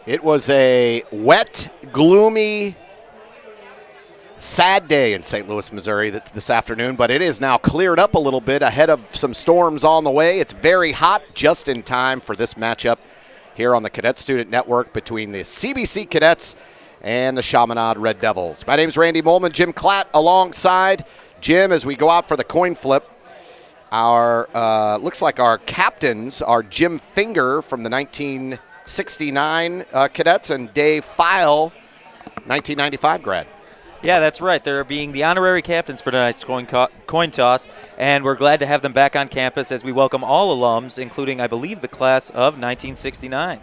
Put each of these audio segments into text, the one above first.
It was a wet, gloomy, sad day in St. Louis, Missouri this afternoon, but it is now cleared up a little bit ahead of some storms on the way. It's very hot, just in time for this matchup here on the Cadet Student Network between the CBC Cadets and the Chaminade Red Devils. My name's Randy Moehlman, Jim Platt alongside Jim as we go out for the coin flip. Our looks like our captains are Jim Finger from the 1969 Cadets and Dave File, 1995 grad. Yeah, that's right. They're being the honorary captains for tonight's coin toss, and we're glad to have them back on campus as we welcome all alums, including, I believe, the class of 1969.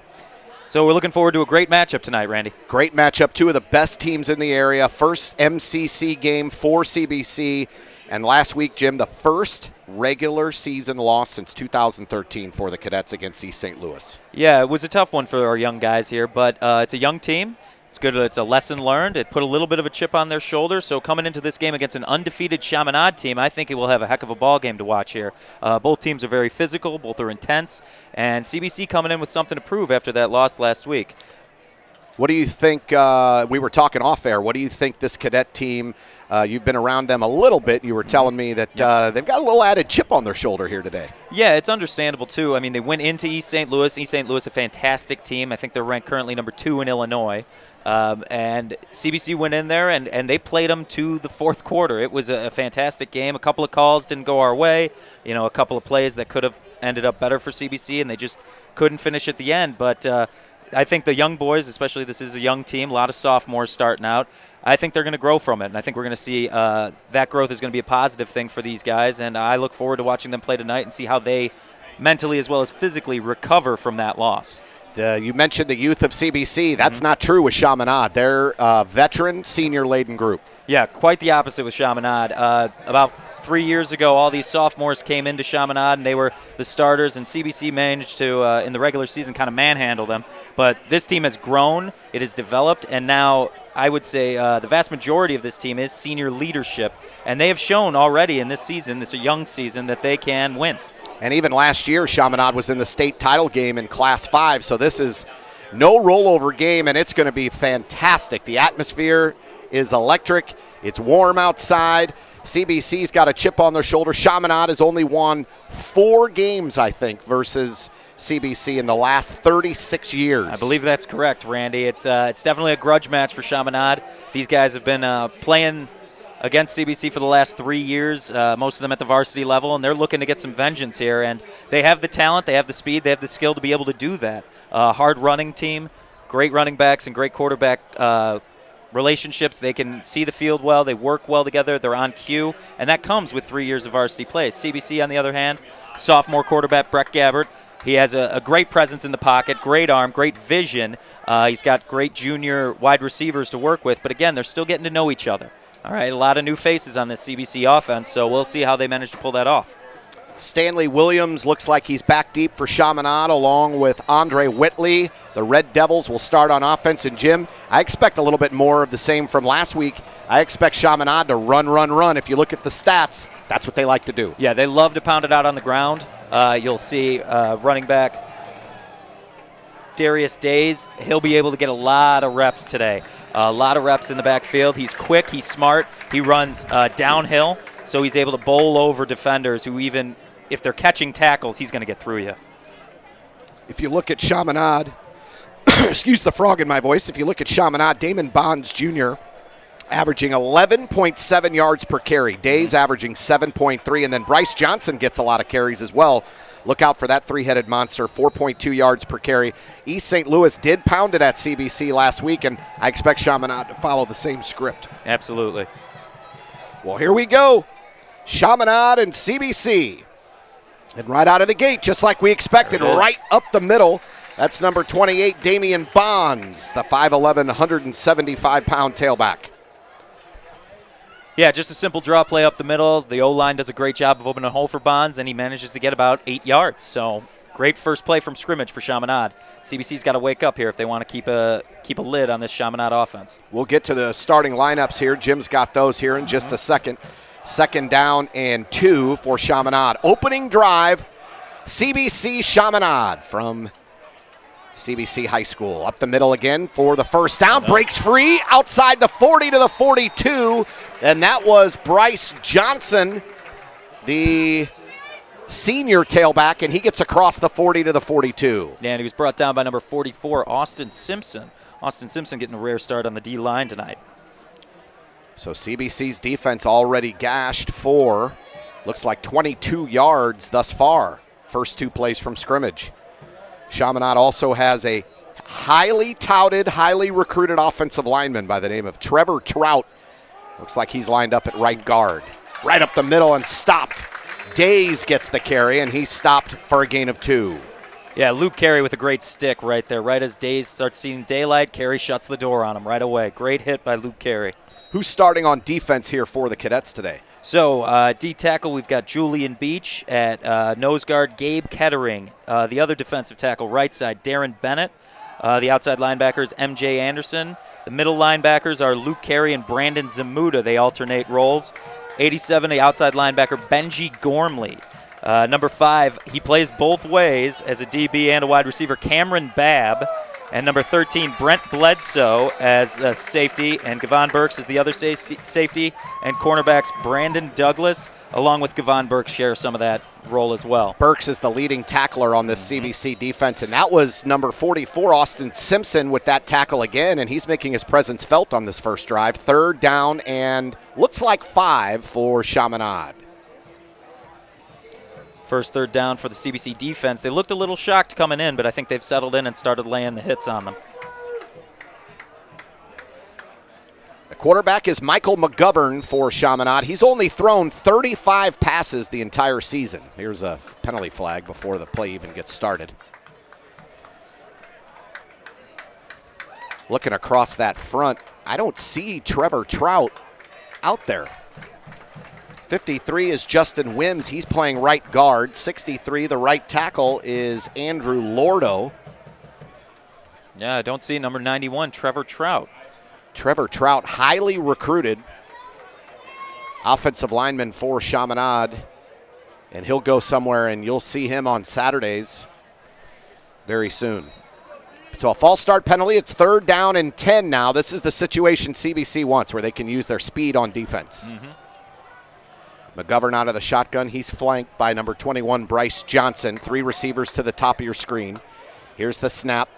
So we're looking forward to a great matchup tonight, Randy. Great matchup. Two of the best teams in the area. First MCC game for CBC. And last week, Jim, the first regular season loss since 2013 for the Cadets against East St. Louis. Yeah, it was a tough one for our young guys here, but it's a young team. It's good. It's a lesson learned. It put a little bit of a chip on their shoulder. So coming into this game against an undefeated Chaminade team, I think it will have a heck of a ball game to watch here. Both teams are very physical. Both are intense. And CBC coming in with something to prove after that loss last week. What do you think? We were talking off air. What do you think this Cadet team, you've been around them a little bit. You were telling me that they've got a little added chip on their shoulder here today. Yeah, it's understandable, too. I mean, they went into East St. Louis. East St. Louis, a fantastic team. I think they're ranked currently number 2 in Illinois. And CBC went in there, and they played them to the fourth quarter. It was a fantastic game. A couple of calls didn't go our way. You know, a couple of plays that could have ended up better for CBC, and they just couldn't finish at the end. But I think the young boys, especially this is a young team, a lot of sophomores starting out, I think they're going to grow from it. And I think we're going to see that growth is going to be a positive thing for these guys. And I look forward to watching them play tonight and see how they mentally as well as physically recover from that loss. You mentioned the youth of CBC. That's not true with Chaminade. They're a veteran, senior-laden group. Yeah, quite the opposite with Chaminade. About 3 years ago, all these sophomores came into Chaminade, and they were the starters, and CBC managed to, in the regular season, kind of manhandle them. But this team has grown, it has developed, and now I would say the vast majority of this team is senior leadership, and they have shown already in this season, this young season, that they can win. And even last year, Chaminade was in the state title game in Class 5, so this is no rollover game, and it's going to be fantastic. The atmosphere is electric. It's warm outside. CBC's got a chip on their shoulder. Chaminade has only won 4 games, I think, versus CBC in the last 36 years. I believe that's correct, Randy. It's definitely a grudge match for Chaminade. These guys have been playing against CBC for the last 3 years, most of them at the varsity level, and they're looking to get some vengeance here. And they have the talent, they have the speed, they have the skill to be able to do that. Hard running team, great running backs and great quarterback relationships. They can see the field well, they work well together, they're on cue, and that comes with 3 years of varsity play. CBC, on the other hand, sophomore quarterback Brett Gabbert, he has a great presence in the pocket, great arm, great vision. He's got great junior wide receivers to work with, but again, they're still getting to know each other. All right, a lot of new faces on this CBC offense, so we'll see how they manage to pull that off. Stanley Williams looks like he's back deep for Chaminade along with Andre Whitley. The Red Devils will start on offense. And, Jim, I expect a little bit more of the same from last week. I expect Chaminade to run. If you look at the stats, that's what they like to do. Yeah, they love to pound it out on the ground. You'll see running back Darius Days. He'll be able to get a lot of reps today. A lot of reps in the backfield. He's quick. He's smart. He runs downhill, so he's able to bowl over defenders who even if they're catching tackles, he's going to get through you. If you look at Chaminade, excuse the frog in my voice, if you look at Chaminade, Damon Bonds Jr. averaging 11.7 yards per carry. Days averaging 7.3, and then Bryce Johnson gets a lot of carries as well. Look out for that three-headed monster, 4.2 yards per carry. East St. Louis did pound it at CBC last week, and I expect Chaminade to follow the same script. Absolutely. Well, here we go. Chaminade and CBC. And right out of the gate, just like we expected, right up the middle, that's number 28, Damian Bonds, the 5'11", 175-pound tailback. Yeah, just a simple draw play up the middle. The O-line does a great job of opening a hole for Bonds, and he manages to get about 8 yards. So great first play from scrimmage for Chaminade. CBC's got to wake up here if they want to keep a lid on this Chaminade offense. We'll get to the starting lineups here. Jim's got those here in just a second. 2nd down and 2 for Chaminade. Opening drive, CBC Chaminade from CBC High School. Up the middle again for the first down. Breaks free outside the 40 to the 42. And that was Bryce Johnson, the senior tailback, and he gets across the 40 to the 42. Yeah, and he was brought down by number 44, Austin Simpson. Austin Simpson getting a rare start on the D-line tonight. So CBC's defense already gashed for, looks like 22 yards thus far. First 2 plays from scrimmage. Chaminade also has a highly touted, highly recruited offensive lineman by the name of Trevor Trout. Looks like he's lined up at right guard. Right up the middle and stopped. Days gets the carry, and he's stopped for a gain of 2. Yeah, Luke Carey with a great stick right there. Right as Days starts seeing daylight, Carey shuts the door on him right away. Great hit by Luke Carey. Who's starting on defense here for the Cadets today? So, D-tackle, we've got Julian Beach. At nose guard, Gabe Kettering. The other defensive tackle, right side, Darren Bennett. The outside linebackers, MJ Anderson. The middle linebackers are Luke Carey and Brandon Zamuda. They alternate roles. 87, the outside linebacker, Benji Gormley. Number 5, he plays both ways as a DB and a wide receiver, Cameron Babb. And number 13, Brent Bledsoe as a safety, and Gavon Burks is the other safety, and cornerbacks Brandon Douglas, along with Gavon Burks, share some of that role as well. Burks is the leading tackler on this CBC defense, and that was number 44, Austin Simpson, with that tackle again, and he's making his presence felt on this first drive. 3rd down and looks like 5 for Chaminade. First 3rd down for the CBC defense. They looked a little shocked coming in, but I think they've settled in and started laying the hits on them. The quarterback is Michael McGovern for Chaminade. He's only thrown 35 passes the entire season. Here's a penalty flag before the play even gets started. Looking across that front, I don't see Trevor Trout out there. 53 is Justin Wims. He's playing right guard. 63, the right tackle, is Andrew Lordo. Yeah, I don't see number 91, Trevor Trout. Trevor Trout, highly recruited offensive lineman for Chaminade. And he'll go somewhere, and you'll see him on Saturdays very soon. So a false start penalty. It's 3rd down and 10 now. This is the situation CBC wants, where they can use their speed on defense. McGovern out of the shotgun. He's flanked by number 21, Bryce Johnson. 3 receivers to the top of your screen. Here's the snap.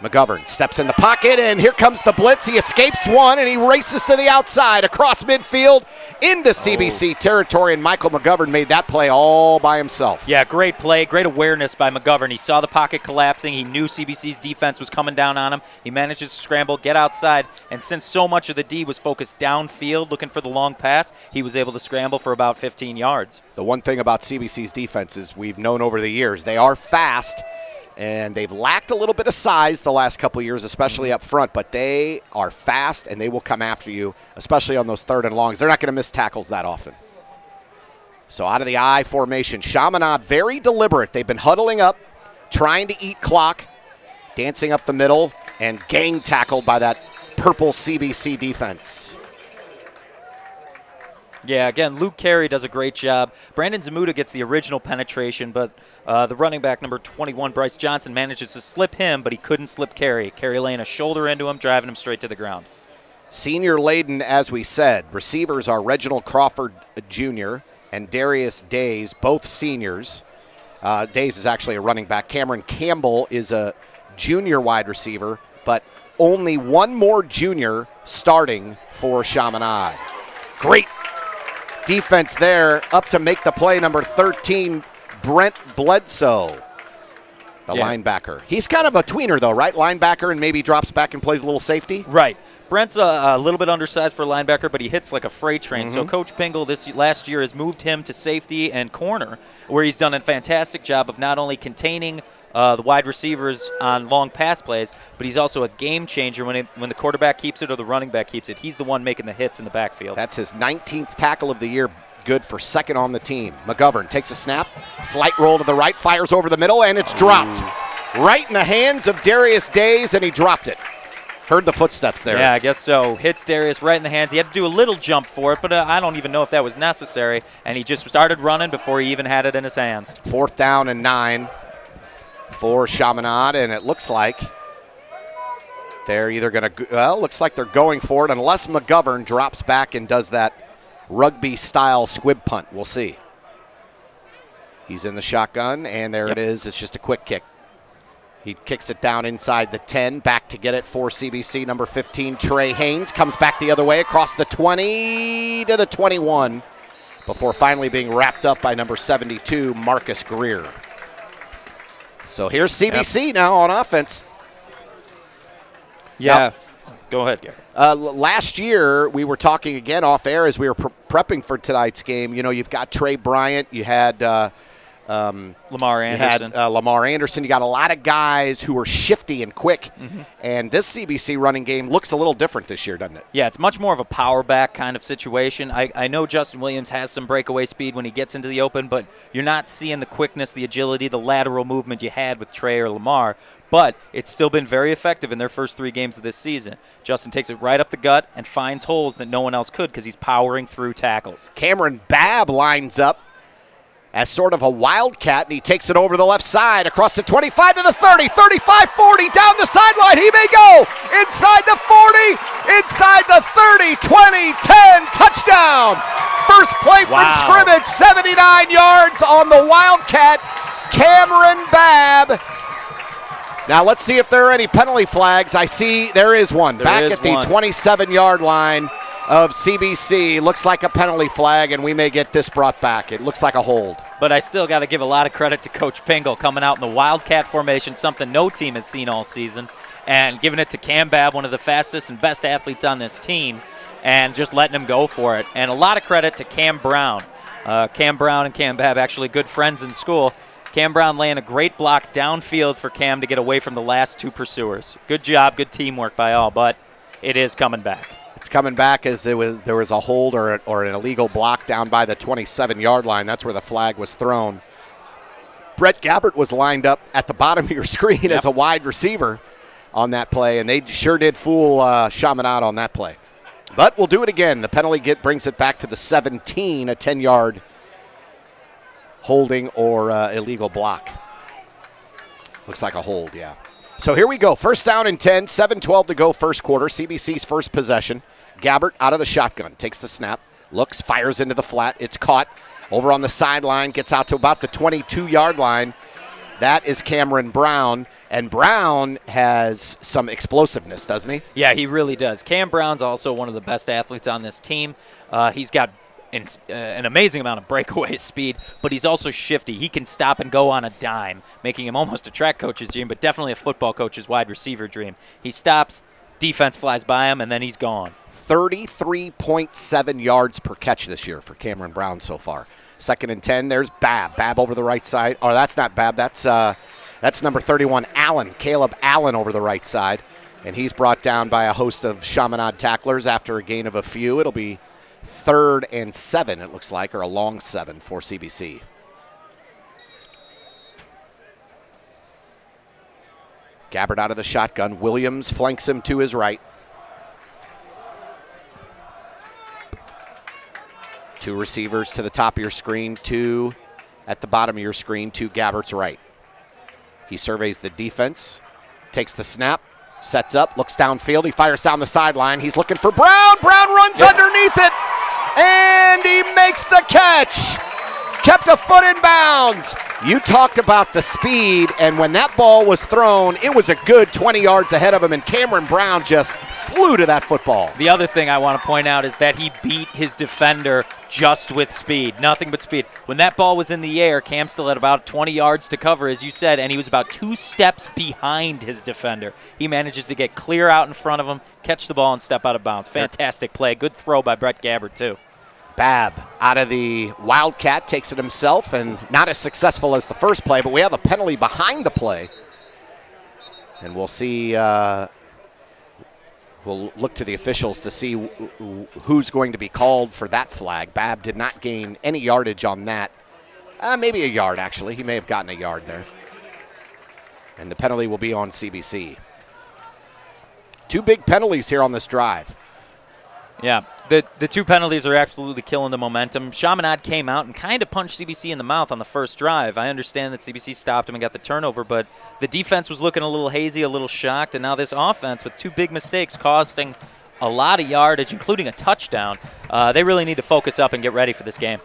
McGovern steps in the pocket, and here comes the blitz. He escapes one, and he races to the outside across midfield into CBC territory, and Michael McGovern made that play all by himself. Yeah, great play, great awareness by McGovern. He saw the pocket collapsing. He knew CBC's defense was coming down on him. He manages to scramble, get outside, and since so much of the D was focused downfield looking for the long pass, he was able to scramble for about 15 yards. The one thing about CBC's defense is we've known over the years, they are fast, and they've lacked a little bit of size the last couple of years, especially up front, but they are fast, and they will come after you, especially on those 3rd and longs. They're not going to miss tackles that often. So out of the I formation, Chaminade very deliberate. They've been huddling up, trying to eat clock, dancing up the middle, and gang tackled by that purple CBC defense. Yeah, again, Luke Carey does a great job. Brandon Zamuda gets the original penetration, but the running back, number 21, Bryce Johnson, manages to slip him, but he couldn't slip Carey. Carey laying a shoulder into him, driving him straight to the ground. Senior laden, as we said. Receivers are Reginald Crawford Jr. and Darius Days, both seniors. Days is actually a running back. Cameron Campbell is a junior wide receiver, but only one more junior starting for Chaminade. Great defense there, up to make the play, number 13, Brent Bledsoe, the linebacker. He's kind of a tweener, though, right? Linebacker, and maybe drops back and plays a little safety? Right. Brent's a little bit undersized for a linebacker, but he hits like a freight train. So Coach Pingle this last year has moved him to safety and corner, where he's done a fantastic job of not only containing the wide receivers on long pass plays, but he's also a game changer when the quarterback keeps it or the running back keeps it. He's the one making the hits in the backfield. That's his 19th tackle of the year, good for 2nd on the team. McGovern takes a snap, slight roll to the right, fires over the middle, and it's dropped. Right in the hands of Darius Days, and he dropped it. Heard the footsteps there. Yeah, I guess so. Hits Darius right in the hands. He had to do a little jump for it, but I don't even know if that was necessary, and he just started running before he even had it in his hands. 4th down and 9. for Chaminade, and it looks like they're either going to, well, looks like they're going for it unless McGovern drops back and does that rugby-style squib punt. We'll see. He's in the shotgun, and there it is. It's just a quick kick. He kicks it down inside the 10, back to get it for CBC. Number 15, Trey Haynes, comes back the other way across the 20 to the 21 before finally being wrapped up by number 72, Marcus Greer. So here's CBC now on offense. Yeah. Now, go ahead, Gary. Last year, we were talking again off air as we were prepping for tonight's game. You know, you've got Trey Bryant. You had Lamar Anderson. You had Lamar Anderson. You got a lot of guys who are shifty and quick. Mm-hmm. And this CBC running game looks a little different this year, doesn't it? Yeah, it's much more of a power back kind of situation. I know Justin Williams has some breakaway speed when he gets into the open, but you're not seeing the quickness, the agility, the lateral movement you had with Trey or Lamar. But it's still been very effective in their first 3 games of this season. Justin takes it right up the gut and finds holes that no one else could because he's powering through tackles. Cameron Babb lines up as sort of a wildcat, and he takes it over the left side across the 25 to the 30, 35, 40, down the sideline. He may go inside the 40, inside the 30, 20, 10, touchdown. First play from scrimmage, 79 yards on the wildcat, Cameron Babb. Now let's see if there are any penalty flags. I see there is one. Back at the 27-yard line of CBC. Looks like a penalty flag, and we may get this brought back. It looks like a hold. But I still got to give a lot of credit to Coach Pingle coming out in the Wildcat formation, something no team has seen all season, and giving it to Cam Babb, one of the fastest and best athletes on this team, and just letting him go for it. And a lot of credit to Cam Brown. Cam Brown and Cam Babb actually good friends in school. Cam Brown laying a great block downfield for Cam to get away from the last 2 pursuers. Good job, good teamwork by all, but it is coming back. It's coming back as there was a hold or an illegal block down by the 27-yard line. That's where the flag was thrown. Brett Gabbert was lined up at the bottom of your screen as a wide receiver on that play, and they sure did fool Chaminade on that play. But we'll do it again. The penalty brings it back to the 17, a 10-yard holding or illegal block. Looks like a hold, yeah. So here we go. First down and 10, 7:12 to go first quarter. CBC's first possession. Gabbert out of the shotgun, takes the snap, looks, fires into the flat. It's caught over on the sideline, gets out to about the 22-yard line. That is Cameron Brown, and Brown has some explosiveness, doesn't he? Yeah, he really does. Cam Brown's also one of the best athletes on this team. He's got an amazing amount of breakaway speed, but he's also shifty. He can stop and go on a dime, making him almost a track coach's dream, but definitely a football coach's wide receiver dream. He stops, defense flies by him, and then he's gone. 33.7 yards per catch this year for Cameron Brown so far. Second and 10, there's Babb. Babb over the right side. Oh, that's not Babb. That's number 31, Allen. Caleb Allen over the right side. And he's brought down by a host of Chaminade tacklers after a gain of a few. It'll be 3rd and 7, it looks like, or a long 7 for CBC. Gabbert out of the shotgun. Williams flanks him to his right. 2 receivers to the top of your screen, 2 at the bottom of your screen, to Gabbert's right. He surveys the defense, takes the snap, sets up, looks downfield. He fires down the sideline. He's looking for Brown. Brown runs underneath it, and he makes the catch. Kept a foot in bounds. You talked about the speed, and when that ball was thrown, it was a good 20 yards ahead of him, and Cameron Brown just flew to that football. The other thing I want to point out is that he beat his defender just with speed, nothing but speed. When that ball was in the air, Cam still had about 20 yards to cover, as you said, and he was about 2 steps behind his defender. He manages to get clear out in front of him, catch the ball, and step out of bounds. Fantastic play. Good throw by Brett Gabbert, too. Babb out of the Wildcat, takes it himself, and not as successful as the first play, but we have a penalty behind the play. And we'll see, we'll look to the officials to see who's going to be called for that flag. Babb did not gain any yardage on that. Maybe a yard, actually. He may have gotten a yard there. And the penalty will be on CBC. 2 big penalties here on this drive. Yeah, The two penalties are absolutely killing the momentum. Chaminade came out and kind of punched CBC in the mouth on the first drive. I understand that CBC stopped him and got the turnover, but the defense was looking a little hazy, a little shocked, and now this offense with two big mistakes costing a lot of yardage, including a touchdown. They really need to focus up and get ready for this game.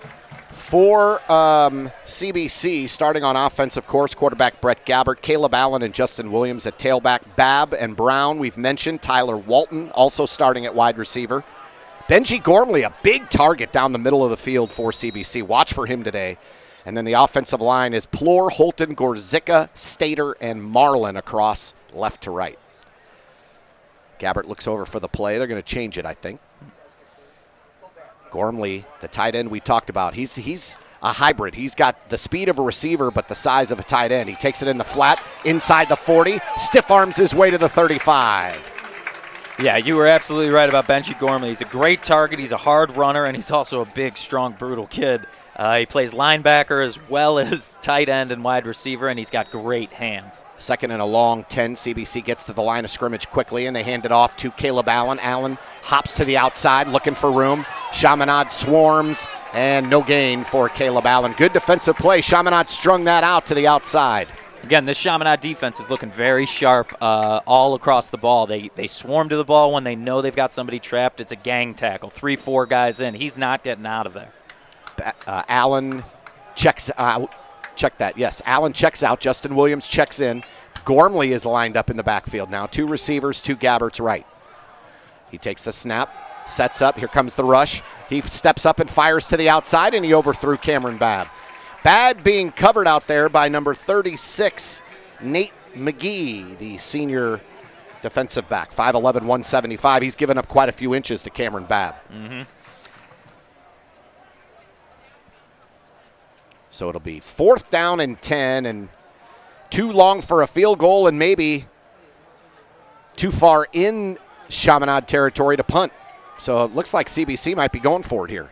For CBC, starting on offense, of course, quarterback Brett Gabbert, Caleb Allen, and Justin Williams at tailback. Babb and Brown, we've mentioned. Tyler Walton also starting at wide receiver. Benji Gormley, a big target down the middle of the field for CBC. Watch for him today. And then the offensive line is Plor, Holton, Gorzyka, Stater, and Marlin across left to right. Gabbert looks over for the play. They're going to change it, I think. Gormley, the tight end we talked about, he's a hybrid. He's got the speed of a receiver but the size of a tight end. He takes it in the flat, inside the 40, stiff arms his way to the 35. Yeah, you were absolutely right about Benji Gormley. He's a great target. He's a hard runner, and he's also a big, strong, brutal kid. He plays linebacker as well as tight end and wide receiver, and he's got great hands. Second and a long 10. CBC gets to the line of scrimmage quickly, and they hand it off to Caleb Allen. Allen hops to the outside, looking for room. Chaminade swarms, and no gain for Caleb Allen. Good defensive play. Chaminade strung that out to the outside. Again, this Chaminade defense is looking very sharp all across the ball. They swarm to the ball when they know they've got somebody trapped. It's a gang tackle. 3-4 guys in. He's not getting out of there. Allen checks out. Check that, yes. Allen checks out. Justin Williams checks in. Gormley is lined up in the backfield now. Two receivers, two Gabbert's right. He takes the snap, sets up. Here comes the rush. He steps up and fires to the outside, and he overthrew Cameron Babb. Babb being covered out there by number 36, Nate McGee, the senior defensive back, 5'11", 175. He's given up quite a few inches to Cameron Babb. Mm-hmm. So it'll be 4th down and 10, and too long for a field goal and maybe too far in Chaminade territory to punt. So it looks like CBC might be going for it here.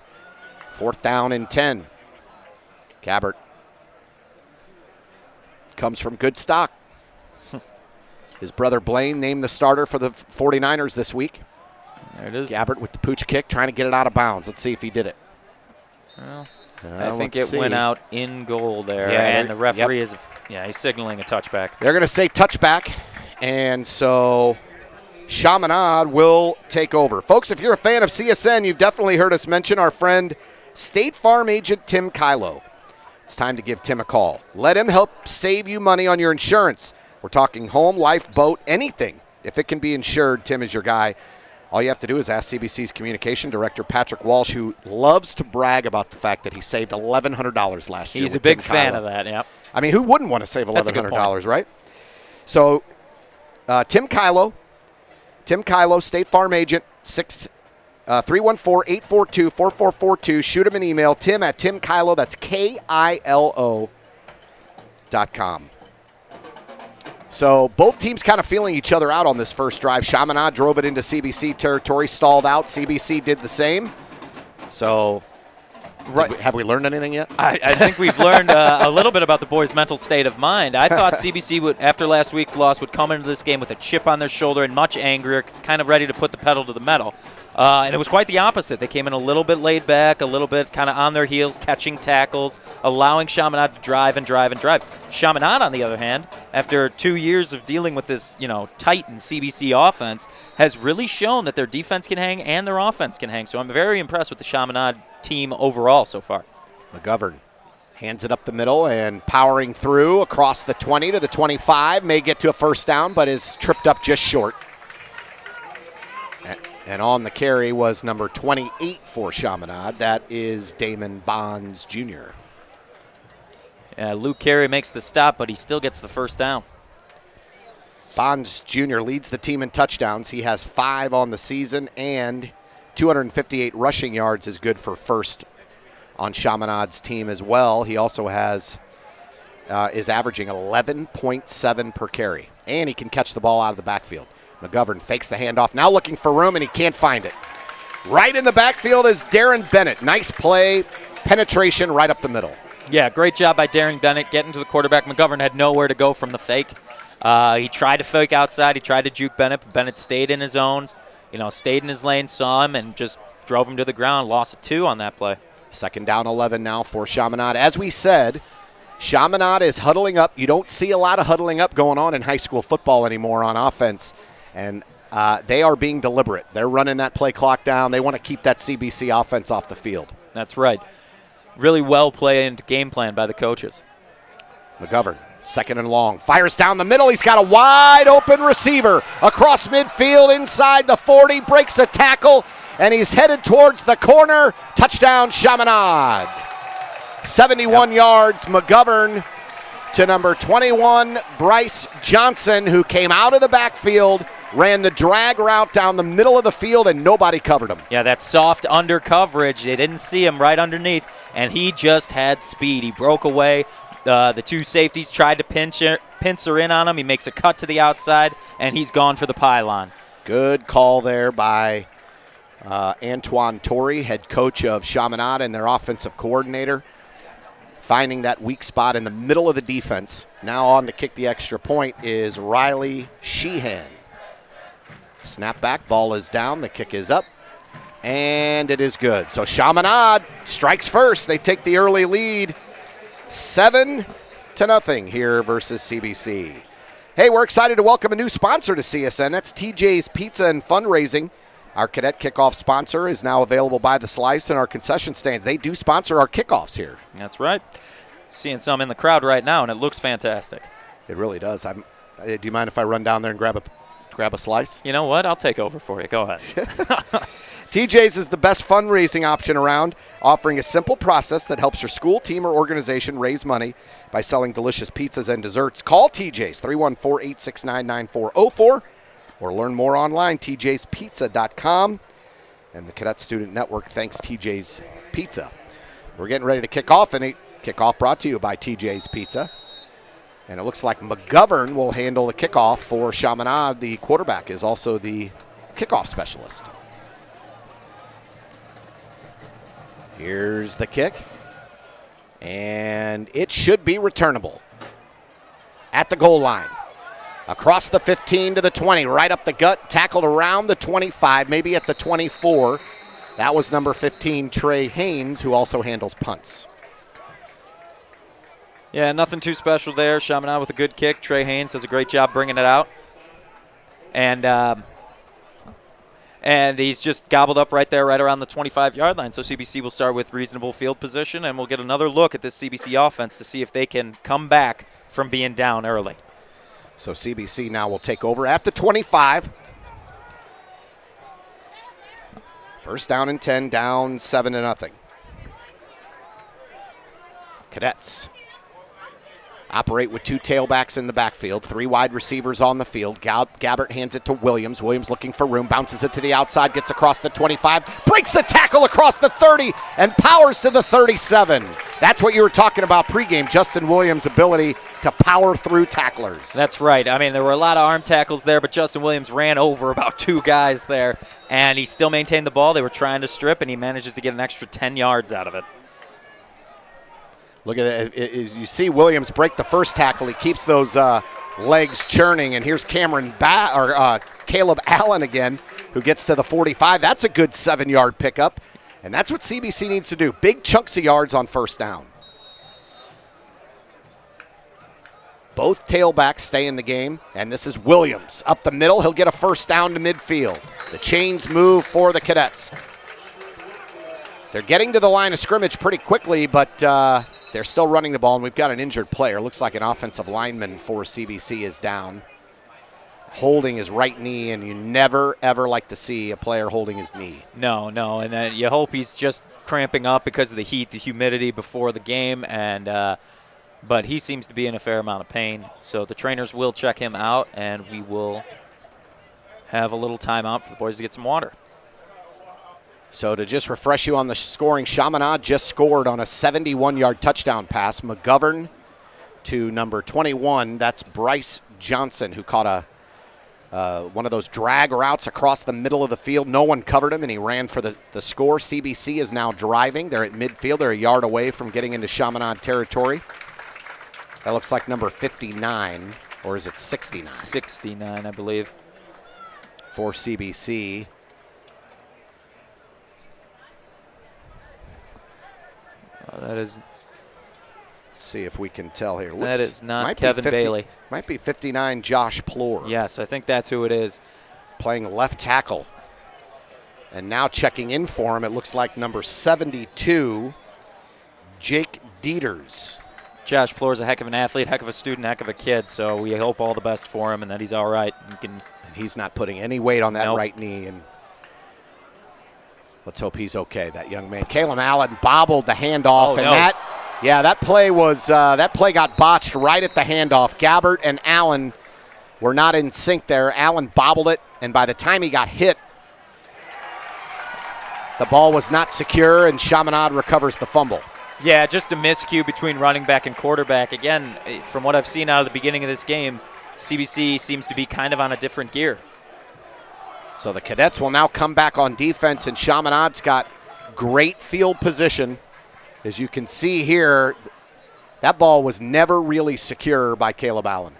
4th down and 10. Gabbert comes from good stock. His brother Blaine named the starter for the 49ers this week. There it is. Gabbert with the pooch kick, trying to get it out of bounds. Let's see if he did it. Well, I think it went out in goal there, and the referee is he's signaling a touchback. They're going to say touchback, and so Chaminade will take over. Folks, if you're a fan of CSN, you've definitely heard us mention our friend State Farm agent Tim Kylo. It's time to give Tim a call. Let him help save you money on your insurance. We're talking home, life, boat, anything. If it can be insured, Tim is your guy. All you have to do is ask CBC's communication director, Patrick Walsh, who loves to brag about the fact that he saved $1,100 last year. He's a big fan of that, yep. I mean, who wouldn't want to save $1,100, right? So, Tim Kylo, State Farm agent, 314-842-4442. Shoot him an email, tim@timkylo, that's KILO.com. So both teams kind of feeling each other out on this first drive. Chaminade drove it into CBC territory, stalled out. CBC did the same. So have we learned anything yet? I think we've learned a little bit about the boys' mental state of mind. I thought CBC would, after last week's loss, would come into this game with a chip on their shoulder and much angrier, kind of ready to put the pedal to the metal. And it was quite the opposite. They came in a little bit laid back, a little bit kind of on their heels, catching tackles, allowing Chaminade to drive and drive and drive. Chaminade, on the other hand, after 2 years of dealing with this, tight CBC offense, has really shown that their defense can hang and their offense can hang. So I'm very impressed with the Chaminade team overall so far. McGovern hands it up the middle and powering through across the 20 to the 25. May get to a first down, but is tripped up just short. And on the carry was number 28 for Chaminade. That is Damon Bonds Jr. Luke Carey makes the stop, but he still gets the first down. Bonds Jr. leads the team in touchdowns. He has 5 on the season, and 258 rushing yards is good for first on Chaminade's team as well. He also has is averaging 11.7 per carry, and he can catch the ball out of the backfield. McGovern fakes the handoff, now looking for room, and he can't find it. Right in the backfield is Darren Bennett. Nice play, penetration right up the middle. Yeah, great job by Darren Bennett getting to the quarterback. McGovern had nowhere to go from the fake. He tried to fake outside. He tried to juke Bennett, but Bennett stayed in his own, stayed in his lane, saw him, and just drove him to the ground, lost 2 on that play. Second down 11 now for Chaminade. As we said, Chaminade is huddling up. You don't see a lot of huddling up going on in high school football anymore on offense, and they are being deliberate. They're running that play clock down. They want to keep that CBC offense off the field. That's right. Really well planned game plan by the coaches. McGovern, second and long, fires down the middle. He's got a wide open receiver across midfield inside the 40, breaks the tackle, and he's headed towards the corner. Touchdown, Chaminade. 71 yards, McGovern to number 21, Bryce Johnson, who came out of the backfield, ran the drag route down the middle of the field, and nobody covered him. Yeah, that soft under coverage. They didn't see him right underneath, and he just had speed. He broke away. The 2 safeties tried to pincer in on him. He makes a cut to the outside, and he's gone for the pylon. Good call there by Antoine Torrey, head coach of Chaminade, and their offensive coordinator, finding that weak spot in the middle of the defense. Now on to kick the extra point is Riley Sheehan. Snap back, ball is down, the kick is up, and it is good. So Chaminade strikes first. They take the early lead, 7-0 here versus CBC. Hey, we're excited to welcome a new sponsor to CSN. That's TJ's Pizza and Fundraising. Our Cadet Kickoff sponsor is now available by the slice in our concession stands. They do sponsor our kickoffs here. That's right. Seeing some in the crowd right now, and it looks fantastic. It really does. Do you mind if I run down there and grab a slice? You know what? I'll take over for you. Go ahead. TJ's is the best fundraising option around, offering a simple process that helps your school, team, or organization raise money by selling delicious pizzas and desserts. Call TJ's 314-869-9404 or learn more online, tjspizza.com. And the Cadet Student Network thanks TJ's Pizza. We're getting ready to kick off, and kickoff brought to you by TJ's Pizza. And it looks like McGovern will handle the kickoff for Chaminade. The quarterback is also the kickoff specialist. Here's the kick. And it should be returnable. At the goal line. Across the 15 to the 20, right up the gut, tackled around the 25, maybe at the 24. That was number 15, Trey Haynes, who also handles punts. Yeah, nothing too special there. Chaminade with a good kick. Trey Haynes does a great job bringing it out. And he's just gobbled up right there, right around the 25-yard line. So CBC will start with reasonable field position, and we'll get another look at this CBC offense to see if they can come back from being down early. So CBC now will take over at the 25. First down and 10, down 7-0. Cadets operate with 2 tailbacks in the backfield, 3 wide receivers on the field. Gabbert hands it to Williams. Williams looking for room, bounces it to the outside, gets across the 25, breaks the tackle across the 30, and powers to the 37. That's what you were talking about pregame, Justin Williams' ability to power through tacklers. That's right. I mean, there were a lot of arm tackles there, but Justin Williams ran over about 2 guys there, and he still maintained the ball. They were trying to strip, and he manages to get an extra 10 yards out of it. Look at that. You see Williams break the first tackle. He keeps those legs churning, and here's Caleb Allen again, who gets to the 45. That's a good 7-yard pickup, and that's what CBC needs to do. Big chunks of yards on first down. Both tailbacks stay in the game, and this is Williams. Up the middle, he'll get a first down to midfield. The chains move for the Cadets. They're getting to the line of scrimmage pretty quickly, but they're still running the ball, and we've got an injured player. Looks like an offensive lineman for CBC is down, holding his right knee, and you never, ever like to see a player holding his knee. No, and then you hope he's just cramping up because of the heat, the humidity before the game, and but he seems to be in a fair amount of pain. So the trainers will check him out, and we will have a little timeout for the boys to get some water. So to just refresh you on the scoring, Chaminade just scored on a 71-yard touchdown pass. McGovern to number 21, that's Bryce Johnson, who caught one of those drag routes across the middle of the field. No one covered him, and he ran for the score. CBC is now driving. They're at midfield. They're a yard away from getting into Chaminade territory. That looks like number 59, or is it 69? 69, I believe. For CBC. That is. Let's see if we can tell here. That is not Kevin Bailey. Might be 59 Josh Plour. Yes, I think that's who it is. Playing left tackle. And now checking in for him, it looks like number 72, Jake Dieters. Josh Plour is a heck of an athlete, heck of a student, heck of a kid, so we hope all the best for him and that he's all right. And he's not putting any weight on that Nope. right knee, and let's hope he's okay, that young man. Caleb Allen bobbled the handoff, that play was that play got botched right at the handoff. Gabbert and Allen were not in sync there. Allen bobbled it, and by the time he got hit, the ball was not secure, and Chaminade recovers the fumble. Yeah, just a miscue between running back and quarterback. Again, from what I've seen out of the beginning of this game, CBC seems to be kind of on a different gear. So the Cadets will now come back on defense, and Chaminade's got great field position. As you can see here, that ball was never really secure by Caleb Allen.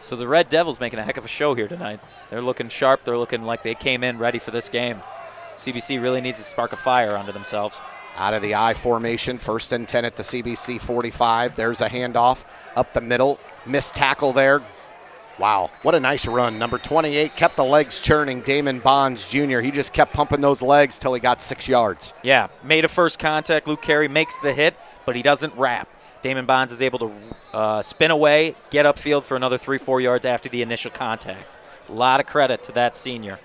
So the Red Devils making a heck of a show here tonight. They're looking sharp. They're looking like they came in ready for this game. CBC really needs to spark a fire under themselves. Out of the I formation, 1st and 10 at the CBC 45. There's a handoff up the middle. Missed tackle there. Wow, what a nice run. Number 28 kept the legs churning. Damon Bonds Jr., he just kept pumping those legs till he got 6 yards. Yeah, made a first contact. Luke Carey makes the hit, but he doesn't wrap. Damon Bonds is able to spin away, get upfield for another 3-4 yards after the initial contact. A lot of credit to that senior.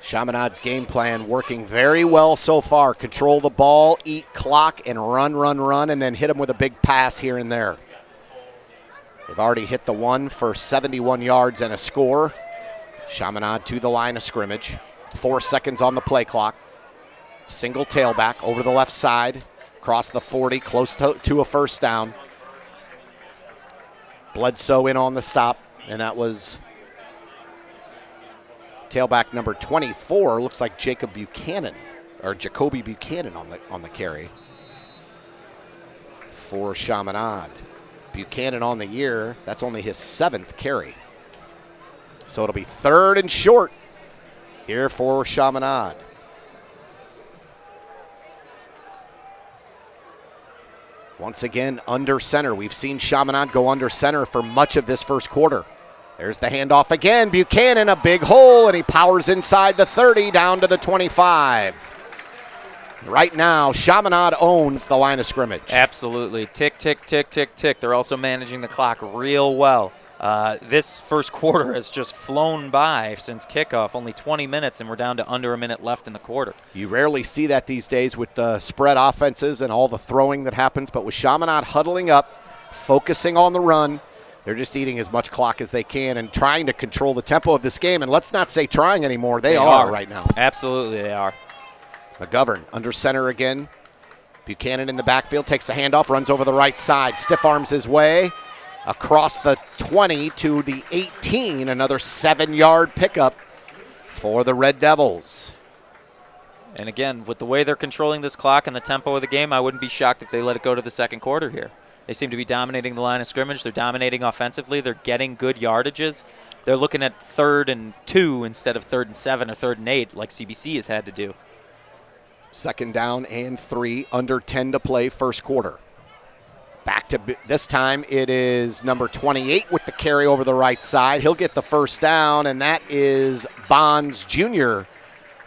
Chaminade's game plan working very well so far. Control the ball, eat clock, and run, and then hit them with a big pass here and there. They've already hit the one for 71 yards and a score. Chaminade to the line of scrimmage. 4 seconds on the play clock. Single tailback over the left side. Across the 40, close to a first down. Bledsoe in on the stop, and that was tailback number 24. Looks like Jacoby Buchanan on the carry for Chaminade. Buchanan on the year, that's only his 7th carry. So it'll be 3rd and short here for Chaminade. Once again, under center. We've seen Chaminade go under center for much of this first quarter. There's the handoff again. Buchanan, a big hole, and he powers inside the 30 down to the 25. Right now, Chaminade owns the line of scrimmage. Absolutely. Tick, tick, tick, tick, tick. They're also managing the clock real well. This first quarter has just flown by since kickoff. Only 20 minutes, and we're down to under a minute left in the quarter. You rarely see that these days with the spread offenses and all the throwing that happens, but with Chaminade huddling up, focusing on the run, they're just eating as much clock as they can and trying to control the tempo of this game. And let's not say trying anymore. They are right now. Absolutely, they are. McGovern under center again. Buchanan in the backfield, takes the handoff, runs over the right side, stiff arms his way across the 20 to the 18. Another 7-yard pickup for the Red Devils. And again, with the way they're controlling this clock and the tempo of the game, I wouldn't be shocked if they let it go to the second quarter here. They seem to be dominating the line of scrimmage. They're dominating offensively. They're getting good yardages. They're looking at 3rd and 2 instead of 3rd and 7 or 3rd and 8 like CBC has had to do. 2nd down and 3, under 10 to play first quarter. Back to this time, it is number 28 with the carry over the right side. He'll get the first down, and that is Bonds Jr.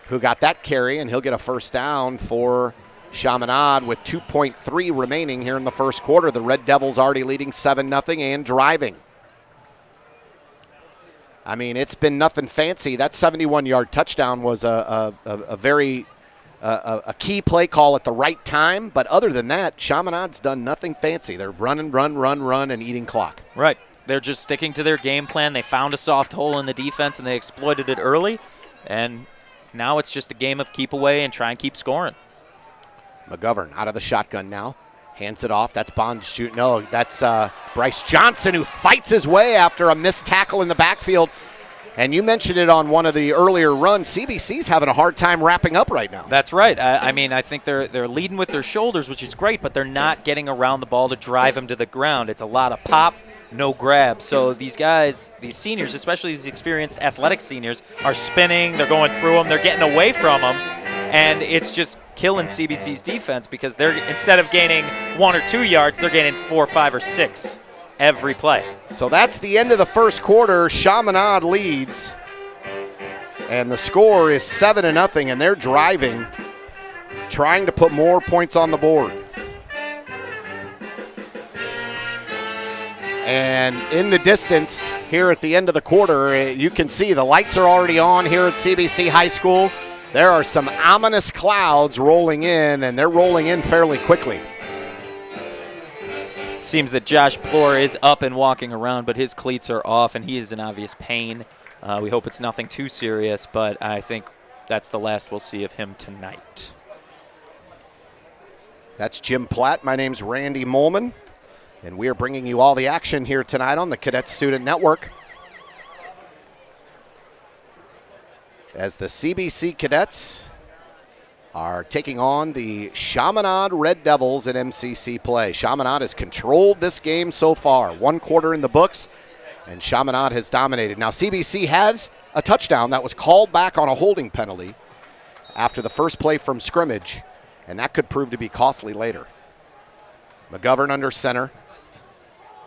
who got that carry, and he'll get a first down for Chaminade with 2.3 remaining here in the first quarter. The Red Devils already leading 7-0 and driving. I mean, it's been nothing fancy. That 71-yard touchdown was a very key play call at the right time. But other than that, Chaminade's done nothing fancy. They're running, run, and eating clock. Right. They're just sticking to their game plan. They found a soft hole in the defense, and they exploited it early. And now it's just a game of keep away and try and keep scoring. McGovern out of the shotgun now. Hands it off. That's Bonds shooting. No, that's Bryce Johnson, who fights his way after a missed tackle in the backfield. And you mentioned it on one of the earlier runs. CBC's having a hard time wrapping up right now. That's right. I mean, I think they're leading with their shoulders, which is great, but they're not getting around the ball to drive them to the ground. It's a lot of pop, no grab. So these guys, these seniors, especially these experienced athletic seniors, are spinning, they're going through them, they're getting away from them, and it's just killing CBC's defense because they're, instead of gaining 1 or 2 yards, they're gaining 4, 5, or 6 every play. So that's the end of the first quarter. Chaminade leads, and the score is 7-0, and they're driving, trying to put more points on the board. And in the distance here at the end of the quarter, you can see the lights are already on here at CBC High School. There are some ominous clouds rolling in, and they're rolling in fairly quickly. It seems that Josh Plore is up and walking around, but his cleats are off, and he is in obvious pain. We hope it's nothing too serious, but I think that's the last we'll see of him tonight. That's Jim Platt. My name's Randy Moehlman, and we are bringing you all the action here tonight on the Cadet Student Network. As the CBC Cadets are taking on the Chaminade Red Devils in MCC play. Chaminade has controlled this game so far. 1 quarter in the books, and Chaminade has dominated. Now, CBC has a touchdown that was called back on a holding penalty after the first play from scrimmage, and that could prove to be costly later. McGovern under center.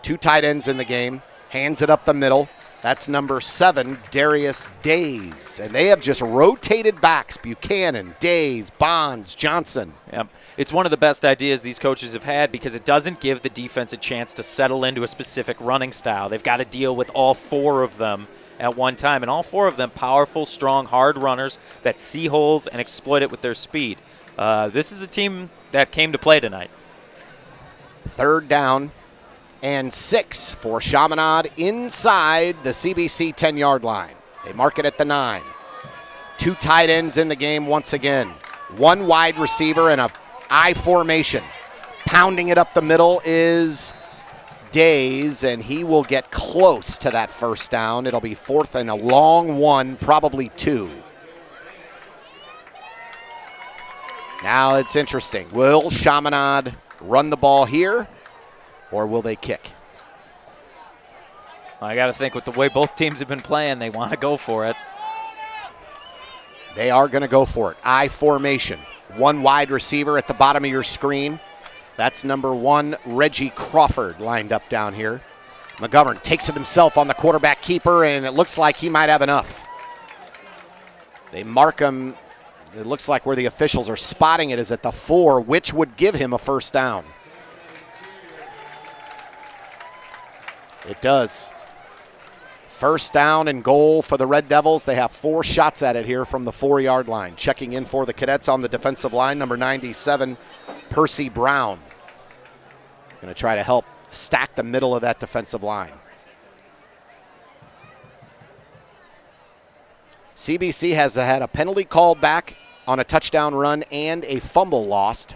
2 tight ends in the game. Hands it up the middle. That's number 7, Darius Days. And they have just rotated backs. Buchanan, Days, Bonds, Johnson. Yep. It's one of the best ideas these coaches have had because it doesn't give the defense a chance to settle into a specific running style. They've got to deal with all 4 of them at one time. And all 4 of them powerful, strong, hard runners that see holes and exploit it with their speed. This is a team that came to play tonight. 3rd down and 6 for Chaminade inside the CBC 10-yard line. They mark it at the 9. 2 tight ends in the game once again. 1 wide receiver and a I formation. Pounding it up the middle is Days, and he will get close to that first down. It'll be 4th and a long 1, probably 2. Now it's interesting. Will Chaminade run the ball here, or will they kick? I got to think with the way both teams have been playing, they want to go for it. They are going to go for it. I formation. 1 wide receiver at the bottom of your screen. That's number 1, Reggie Crawford, lined up down here. McGovern takes it himself on the quarterback keeper, and it looks like he might have enough. They mark him. It looks like where the officials are spotting it is at the 4, which would give him a first down. It does. First down and goal for the Red Devils. They have 4 shots at it here from the 4-yard line. Checking in for the Cadets on the defensive line, number 97, Percy Brown. Going to try to help stack the middle of that defensive line. CBC has had a penalty called back on a touchdown run and a fumble lost,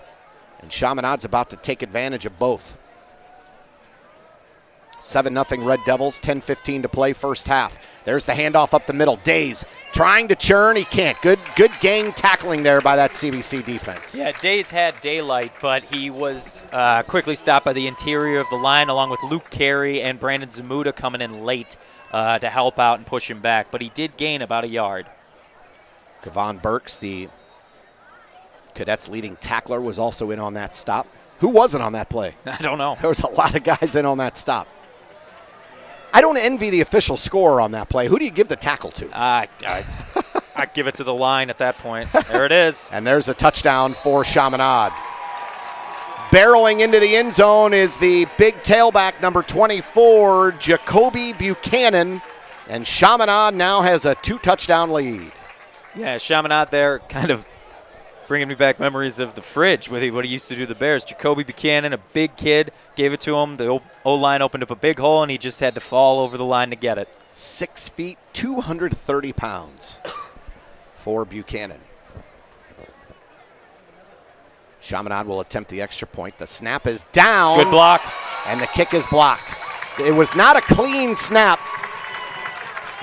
and Chaminade's about to take advantage of both. 7-0 Red Devils, 10:15 to play first half. There's the handoff up the middle. Days trying to churn, he can't. Good gang tackling there by that CBC defense. Yeah, Days had daylight, but he was quickly stopped by the interior of the line along with Luke Carey and Brandon Zamuda coming in late to help out and push him back. But he did gain about a yard. Kevon Burks, the Cadets' leading tackler, was also in on that stop. Who wasn't on that play? I don't know. There was a lot of guys in on that stop. I don't envy the official scorer on that play. Who do you give the tackle to? I give it to the line at that point. There it is. And there's a touchdown for Chaminade. Barreling into the end zone is the big tailback, number 24, Jacoby Buchanan. And Chaminade now has a 2-touchdown lead. Yeah, Chaminade there kind of bringing me back memories of the fridge with what he used to do to the Bears. Jacoby Buchanan, a big kid, gave it to him. The O-line opened up a big hole, and he just had to fall over the line to get it. 6 feet, 230 pounds for Buchanan. Chaminade will attempt the extra point. The snap is down. Good block. And the kick is blocked. It was not a clean snap.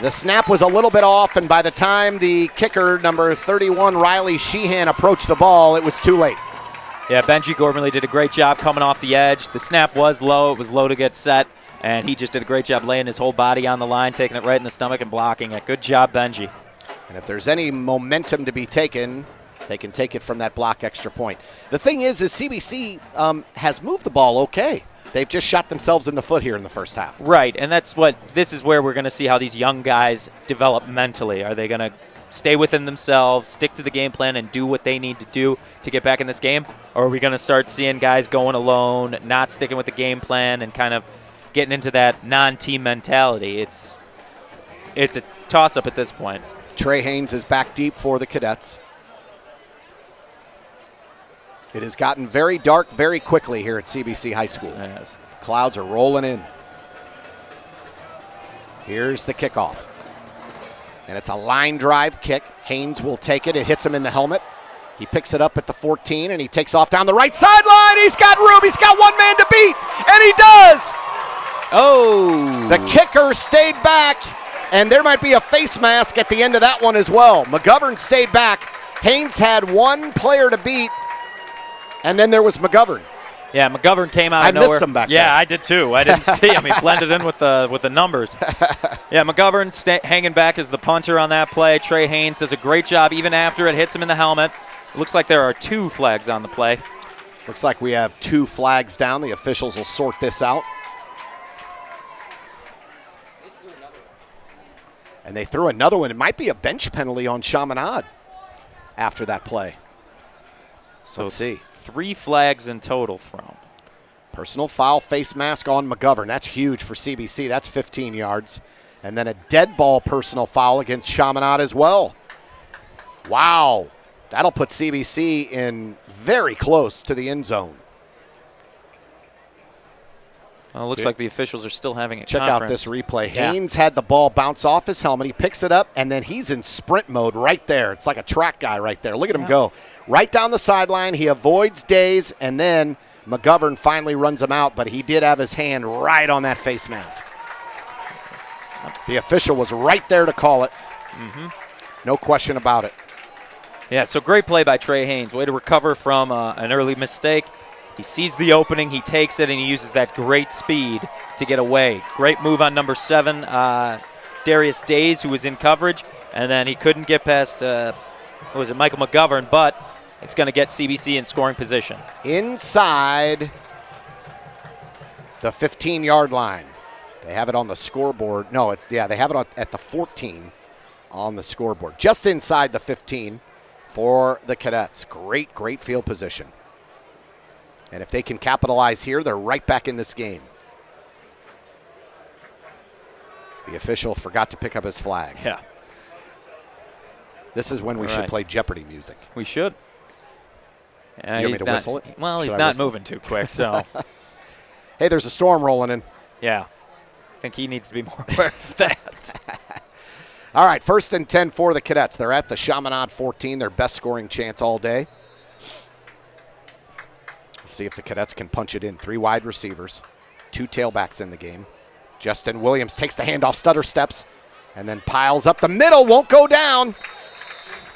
The snap was a little bit off, and by the time the kicker, number 31, Riley Sheehan, approached the ball, it was too late. Yeah, Benji Gormley did a great job coming off the edge. The snap was low. It was low to get set. and he just did a great job laying his whole body on the line, taking it right in the stomach and blocking it. Good job, Benji. And if there's any momentum to be taken, they can take it from that block extra point. The thing is CBC has moved the ball okay. They've just shot themselves in the foot here in the first half. Right, and this is where we're going to see how these young guys develop mentally. Are they going to stay within themselves, stick to the game plan, and do what they need to do to get back in this game? Or are we going to start seeing guys going alone, not sticking with the game plan, and kind of getting into that non-team mentality? It's a toss-up at this point. Trey Haynes is back deep for the Cadets. It has gotten very dark very quickly here at CBC High School. Yes. Clouds are rolling in. Here's the kickoff. And it's a line drive kick. Haynes will take it. It hits him in the helmet. He picks it up at the 14, and he takes off down the right sideline. He's got room. He's got one man to beat, and he does. Oh. The kicker stayed back, and there might be a face mask at the end of that one as well. McGovern stayed back. Haynes had one player to beat, and then there was McGovern. Yeah, McGovern came out of nowhere. I missed him back there. Yeah, I did too. I didn't see him. He blended in with the numbers. Yeah, McGovern hanging back as the punter on that play. Trey Haynes does a great job even after it hits him in the helmet. It looks like there are 2 flags on the play. Looks like we have 2 flags down. The officials will sort this out. And they threw another one. It might be a bench penalty on Chaminade after that play. So let's see. 3 flags in total thrown. Personal foul, face mask on McGovern. That's huge for CBC. That's 15 yards. And then a dead ball personal foul against Chaminade as well. Wow. That'll put CBC in very close to the end zone. Well, it looks like the officials are still having a Check conference. out this replay. Yeah. Haynes had the ball bounce off his helmet. He picks it up, and then he's in sprint mode right there. It's like a track guy right there. Look at him go. Right down the sideline. He avoids Days, and then McGovern finally runs him out, but he did have his hand right on that face mask. The official was right there to call it. No question about it. Yeah, so great play by Trey Haynes. Way to recover from an early mistake. He sees the opening, he takes it, and he uses that great speed to get away. Great move on number 7, Darius Days, who was in coverage, and then he couldn't get past, Michael McGovern, but it's going to get CBC in scoring position. Inside the 15-yard line. They have it on the scoreboard. No, they have it at the 14 on the scoreboard. Just inside the 15 for the Cadets. Great field position. And if they can capitalize here, they're right back in this game. The official forgot to pick up his flag. Yeah. This is when we should play Jeopardy music. We should. You want me to whistle it? Well, he's Should I not whistle? moving too quick, so. Hey, there's a storm rolling in. Yeah. I think he needs to be more aware of that. All right, 1st and 10 for the Cadets. They're at the Chaminade 14, their best scoring chance all day. See if the Cadets can punch it in. 3 wide receivers, 2 tailbacks in the game. Justin Williams takes the handoff, stutter steps, and then piles up the middle, won't go down.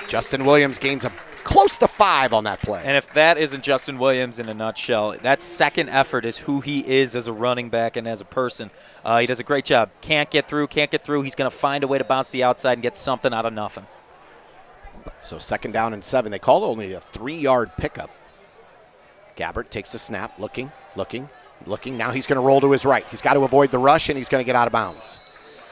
Justin Williams gains a close to 5 on that play. And if that isn't Justin Williams in a nutshell, that second effort is who he is as a running back and as a person. He does a great job. Can't get through. He's going to find a way to bounce the outside and get something out of nothing. So 2nd down and 7. They called only a 3-yard pickup. Gabbert takes a snap, looking. Now he's going to roll to his right. He's got to avoid the rush, and he's going to get out of bounds.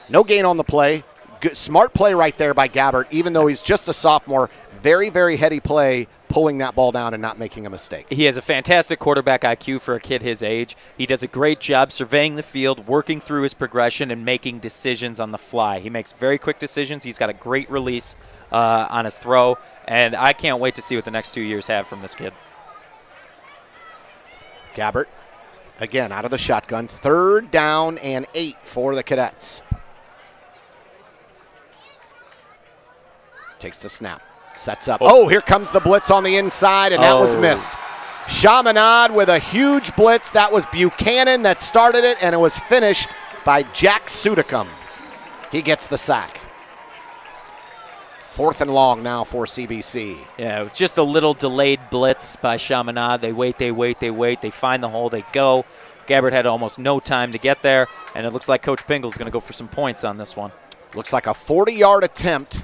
No gain on the play. Good, smart play right there by Gabbert, even though he's just a sophomore. Very heady play, pulling that ball down and not making a mistake. He has a fantastic quarterback IQ for a kid his age. He does a great job surveying the field, working through his progression, and making decisions on the fly. He makes very quick decisions. He's got a great release on his throw, and I can't wait to see what the next 2 years have from this kid. Gabbert, again, out of the shotgun. 3rd down and 8 for the Cadets. Takes the snap, sets up. Oh, here comes the blitz on the inside, and that was missed. Chaminade with a huge blitz. That was Buchanan that started it, and it was finished by Jack Sudicum. He gets the sack. 4th and long now for CBC. Yeah, it was just a little delayed blitz by Chaminade. They wait. They find the hole. They go. Gabbard had almost no time to get there, and it looks like Coach Pingle's going to go for some points on this one. Looks like a 40-yard attempt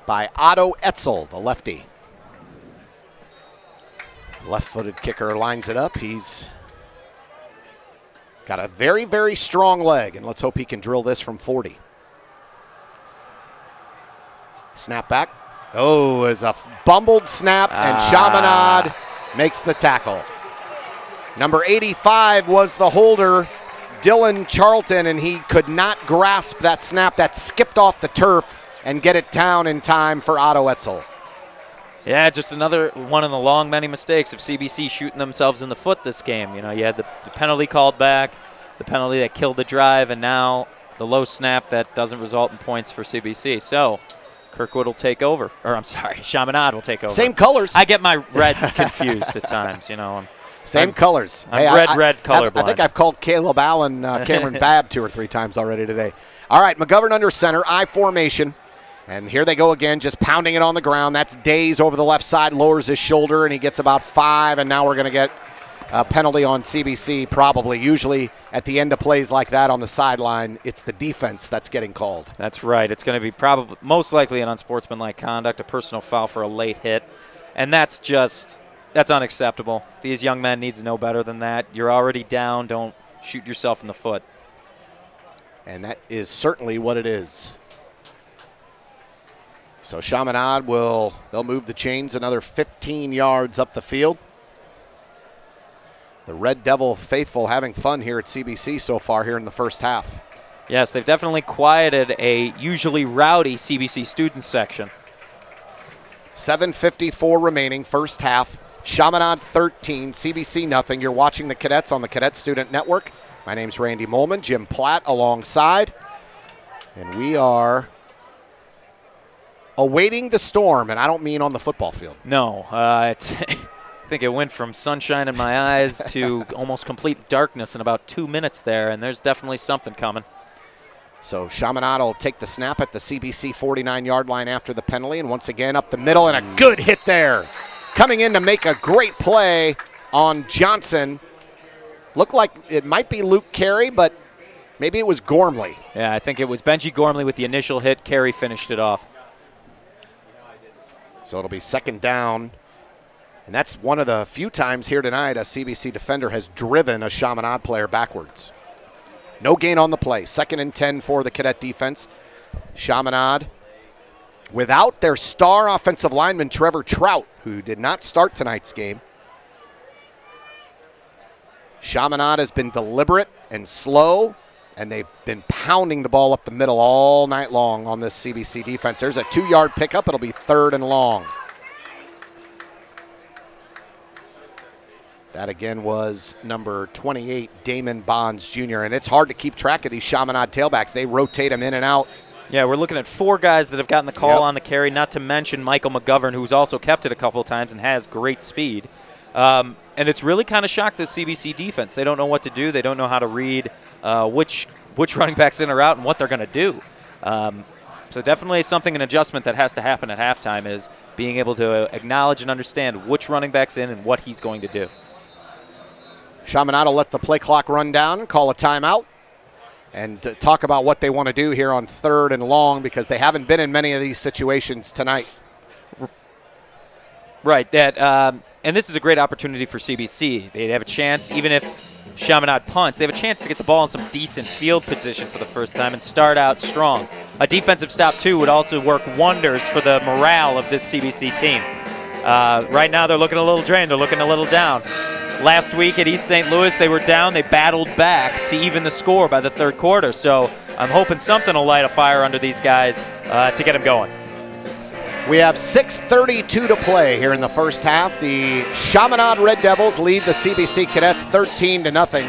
by Otto Etzel, the lefty. Left-footed kicker lines it up. He's got a very, very strong leg, and let's hope he can drill this from 40. Snap back. Oh, it's a bumbled snap, and Chaminade makes the tackle. Number 85 was the holder, Dylan Charlton, and he could not grasp that snap that skipped off the turf and get it down in time for Otto Etzel. Yeah, just another one of the long many mistakes of CBC shooting themselves in the foot this game. You know, you had the penalty called back, the penalty that killed the drive, and now the low snap that doesn't result in points for CBC. So Kirkwood will take over. Or, I'm sorry, Chaminade will take over. Same colors. I get my reds confused at times, you know. Same colors. I'm red colorblind. I think I've called Caleb Allen, Cameron Babb 2 or 3 times already today. All right, McGovern under center, I formation. And here they go again, just pounding it on the ground. That's Days over the left side, lowers his shoulder, and he gets about 5, and now we're going to get a penalty on CBC probably. Usually at the end of plays like that on the sideline, it's the defense that's getting called. That's right. It's going to be probably most likely an unsportsmanlike conduct, a personal foul for a late hit. And that's unacceptable. These young men need to know better than that. You're already down. Don't shoot yourself in the foot. And that is certainly what it is. So Chaminade they'll move the chains another 15 yards up the field. The Red Devil faithful having fun here at CBC so far here in the first half. Yes, they've definitely quieted a usually rowdy CBC student section. 7:54 remaining, first half. Chaminade 13, CBC nothing. You're watching the Cadets on the Cadet Student Network. My name's Randy Moehlman, Jim Platt alongside. And we are awaiting the storm, and I don't mean on the football field. No, I think it went from sunshine in my eyes to almost complete darkness in about 2 minutes there, and there's definitely something coming. So Chaminade will take the snap at the CBC 49-yard line after the penalty, and once again up the middle, and a good hit there. Coming in to make a great play on Johnson. Looked like it might be Luke Carey, but maybe it was Gormley. Yeah, I think it was Benji Gormley with the initial hit. Carey finished it off. So it'll be second down. And that's one of the few times here tonight a CBC defender has driven a Chaminade player backwards. No gain on the play. 2nd and 10 for the Cadet defense. Chaminade without their star offensive lineman, Trevor Trout, who did not start tonight's game. Chaminade has been deliberate and slow, and they've been pounding the ball up the middle all night long on this CBC defense. There's a 2-yard pickup. It'll be 3rd and long. That again was number 28, Damon Bonds Jr., and it's hard to keep track of these Chaminade tailbacks. They rotate them in and out. Yeah, we're looking at 4 guys that have gotten the call on the carry, not to mention Michael McGovern, who's also kept it a couple of times and has great speed. And it's really kind of shocked the CBC defense. They don't know what to do. They don't know how to read which running back's in or out and what they're going to do. So definitely an adjustment that has to happen at halftime is being able to acknowledge and understand which running back's in and what he's going to do. Chaminade will let the play clock run down, call a timeout, and talk about what they want to do here on 3rd and long because they haven't been in many of these situations tonight. Right. And this is a great opportunity for CBC. They have a chance, even if Chaminade punts, they have a chance to get the ball in some decent field position for the first time and start out strong. A defensive stop, too, would also work wonders for the morale of this CBC team. Right now they're looking a little drained. They're looking a little down. Last week at East St. Louis, they were down. They battled back to even the score by the 3rd quarter. So I'm hoping something will light a fire under these guys to get them going. We have 6:32 to play here in the first half. The Chaminade Red Devils lead the CBC Cadets 13-0.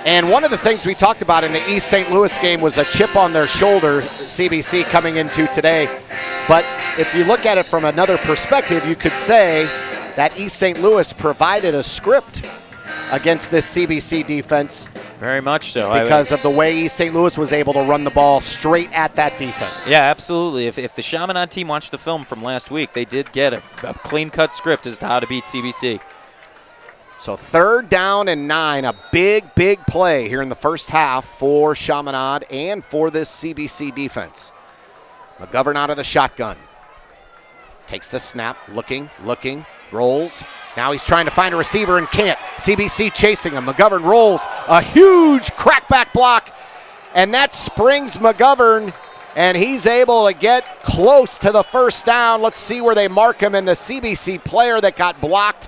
And one of the things we talked about in the East St. Louis game was a chip on their shoulder, CBC coming into today. But if you look at it from another perspective, you could say that East St. Louis provided a script against this CBC defense. Very much so. Because of the way East St. Louis was able to run the ball straight at that defense. Yeah, absolutely. If the Chaminade team watched the film from last week, they did get a clean-cut script as to how to beat CBC. So 3rd down and 9, a big, big play here in the first half for Chaminade and for this CBC defense. McGovern out of the shotgun. Takes the snap, looking, rolls. Now he's trying to find a receiver and can't. CBC chasing him. McGovern rolls. A huge crackback block, and that springs McGovern, and he's able to get close to the first down. Let's see where they mark him, and the CBC player that got blocked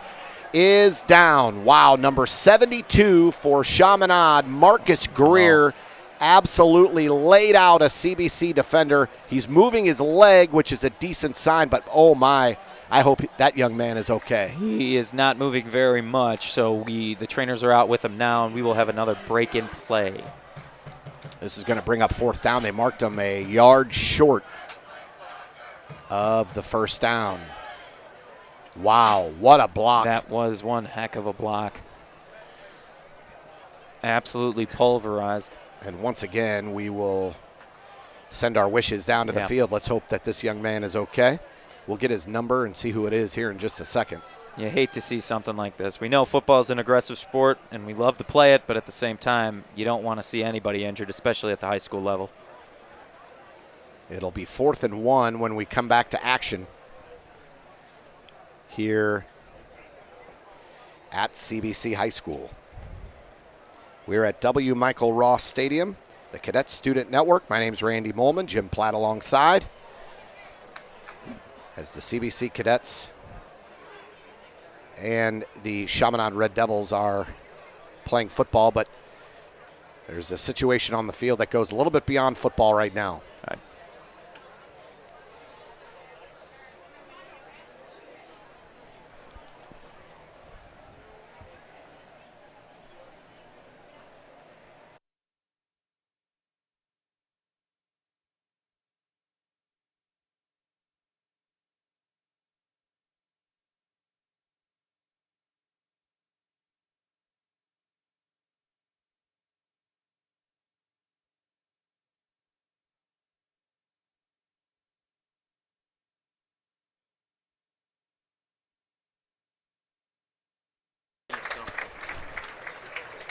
is down. Wow, number 72 for Chaminade, Marcus Greer, absolutely laid out a CBC defender. He's moving his leg, which is a decent sign, but oh my, I hope that young man is okay. He is not moving very much, so the trainers are out with him now, and we will have another break-in play. This is going to bring up 4th down. They marked him a yard short of the first down. Wow, what a block. That was one heck of a block. Absolutely pulverized. And once again, we will send our wishes down to the field. Let's hope that this young man is okay. We'll get his number and see who it is here in just a second. You hate to see something like this. We know football is an aggressive sport, and we love to play it, but at the same time, you don't want to see anybody injured, especially at the high school level. It'll be 4th and 1 when we come back to action here at CBC High School. We're at W. Michael Ross Stadium, the Cadet Student Network. My name's Randy Moehlman, Jim Platt alongside, as the CBC Cadets and the Chaminade Red Devils are playing football, but there's a situation on the field that goes a little bit beyond football right now. Right.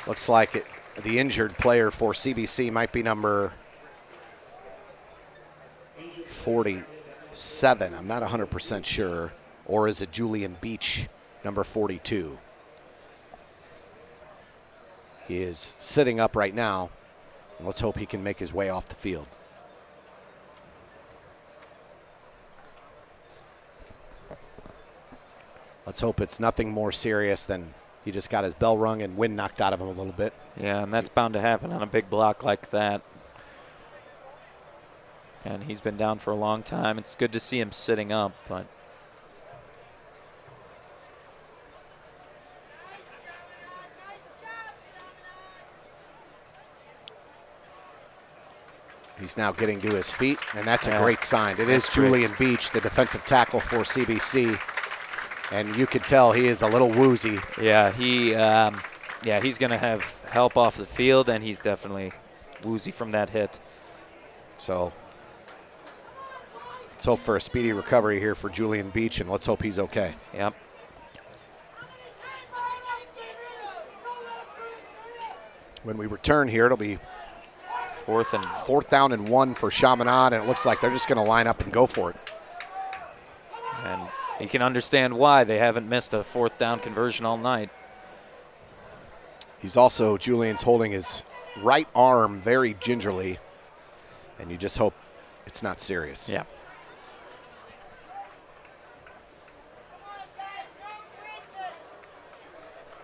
Looks like the injured player for CBC might be number 47. I'm not 100% sure. Or is it Julian Beach, number 42? He is sitting up right now. Let's hope he can make his way off the field. Let's hope it's nothing more serious than he just got his bell rung and wind knocked out of him a little bit. Yeah, and that's bound to happen on a big block like that. And he's been down for a long time. It's good to see him sitting up, but he's now getting to his feet, and that's a great sign. It is That's Julian Beach, the defensive tackle for CBC, and you can tell he is a little woozy. Yeah, he's going to have help off the field, and he's definitely woozy from that hit. So let's hope for a speedy recovery here for Julian Beach, and let's hope he's okay. Yep. When we return here, it'll be fourth down and 1 for Chaminade, and it looks like they're just going to line up and go for it. And you can understand why they haven't missed a 4th down conversion all night. Julian's holding his right arm very gingerly, and you just hope it's not serious. Yeah.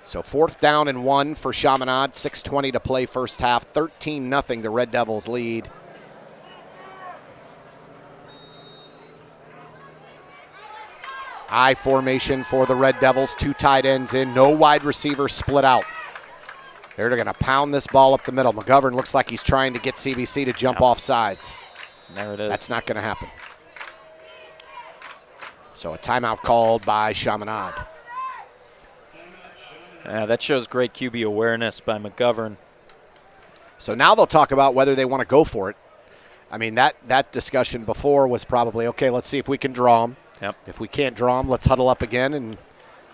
So 4th down and 1 for Chaminade, 6:20 to play first half, 13-0 the Red Devils lead. I formation for the Red Devils, 2 tight ends in, no wide receivers split out. They're going to pound this ball up the middle. McGovern looks like he's trying to get CBC to jump off sides. There it is. That's not going to happen. So a timeout called by Chaminade. That shows great QB awareness by McGovern. So now they'll talk about whether they want to go for it. I mean, that discussion before was probably, okay, let's see if we can draw them. Yep. If we can't draw them, let's huddle up again and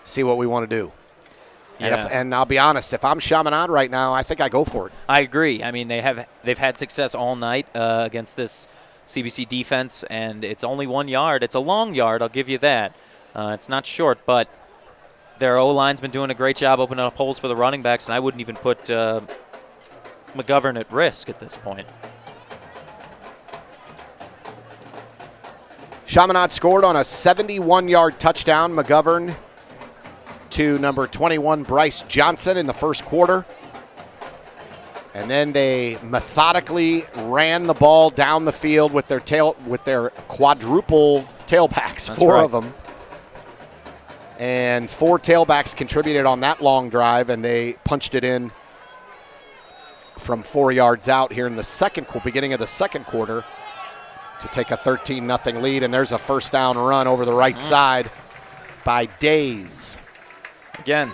see what we want to do. Yeah. And I'll be honest, if I'm Chaminade right now, I think I go for it. I agree. I mean, they've had success all night against this CBC defense, and it's only 1 yard. It's a long yard, I'll give you that. It's not short, but their O-line's been doing a great job opening up holes for the running backs, and I wouldn't even put McGovern at risk at this point. Chaminade scored on a 71-yard touchdown. McGovern to number 21, Bryce Johnson, in the first quarter. And then they methodically ran the ball down the field with their quadruple tailbacks, That's four right. of them. And 4 tailbacks contributed on that long drive, and they punched it in from 4 yards out here in the beginning of the second quarter to take a 13-0 lead. And there's a first down run over the right side by Days. Again,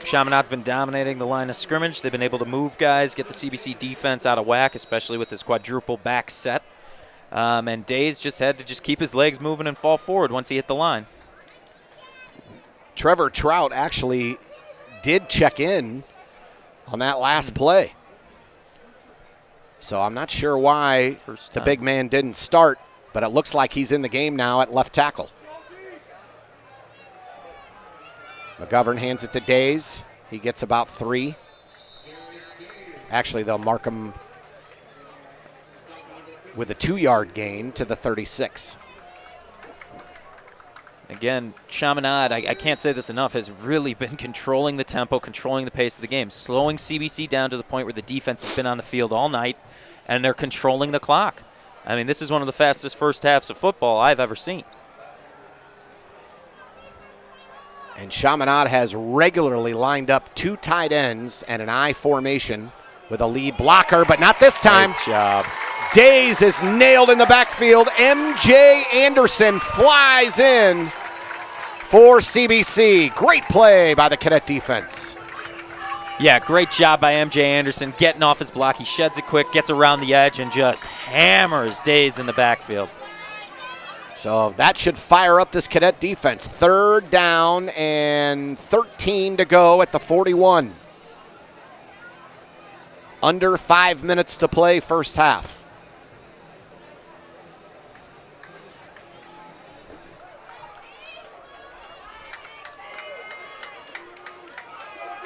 Chaminade's been dominating the line of scrimmage. They've been able to move guys, get the CBC defense out of whack, especially with this quadruple back set. And Days just had to keep his legs moving and fall forward once he hit the line. Trevor Trout actually did check in on that last play. So I'm not sure why the big man didn't start, but it looks like he's in the game now at left tackle. McGovern hands it to Days. He gets about 3. Actually, they'll mark him with a 2-yard gain to the 36. Again, Chaminade, I can't say this enough, has really been controlling the tempo, controlling the pace of the game, slowing CBC down to the point where the defense has been on the field all night, and they're controlling the clock. I mean, this is one of the fastest first halves of football I've ever seen. And Chaminade has regularly lined up 2 tight ends and an I formation with a lead blocker, but not this time. Great job. Days is nailed in the backfield. M.J. Anderson flies in for CBC. Great play by the Cadet defense. Yeah, great job by M.J. Anderson getting off his block. He sheds it quick, gets around the edge, and just hammers Days in the backfield. So that should fire up this Cadet defense. 3rd down and 13 to go at the 41. Under 5 minutes to play first half.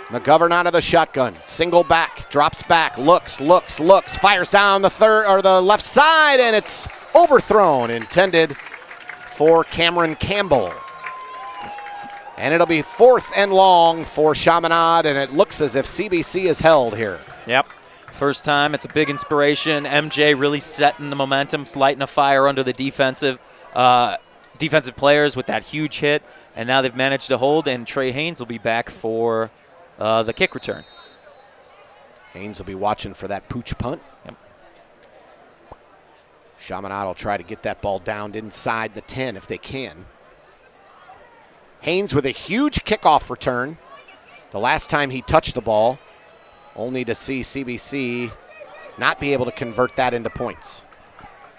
McGovern out of the shotgun. Single back, drops back, looks, fires down the left side, and it's overthrown, intended for Cameron Campbell. And it'll be 4th and long for Chaminade, and it looks as if CBC is held here. Yep. First time, it's a big inspiration. MJ really setting the momentum, lighting a fire under the defensive players with that huge hit, and now they've managed to hold, and Trey Haynes will be back for the kick return. Haynes will be watching for that pooch punt. Yep. Chaminade will try to get that ball down inside the 10 if they can. Haynes with a huge kickoff return. The last time he touched the ball, only to see CBC not be able to convert that into points.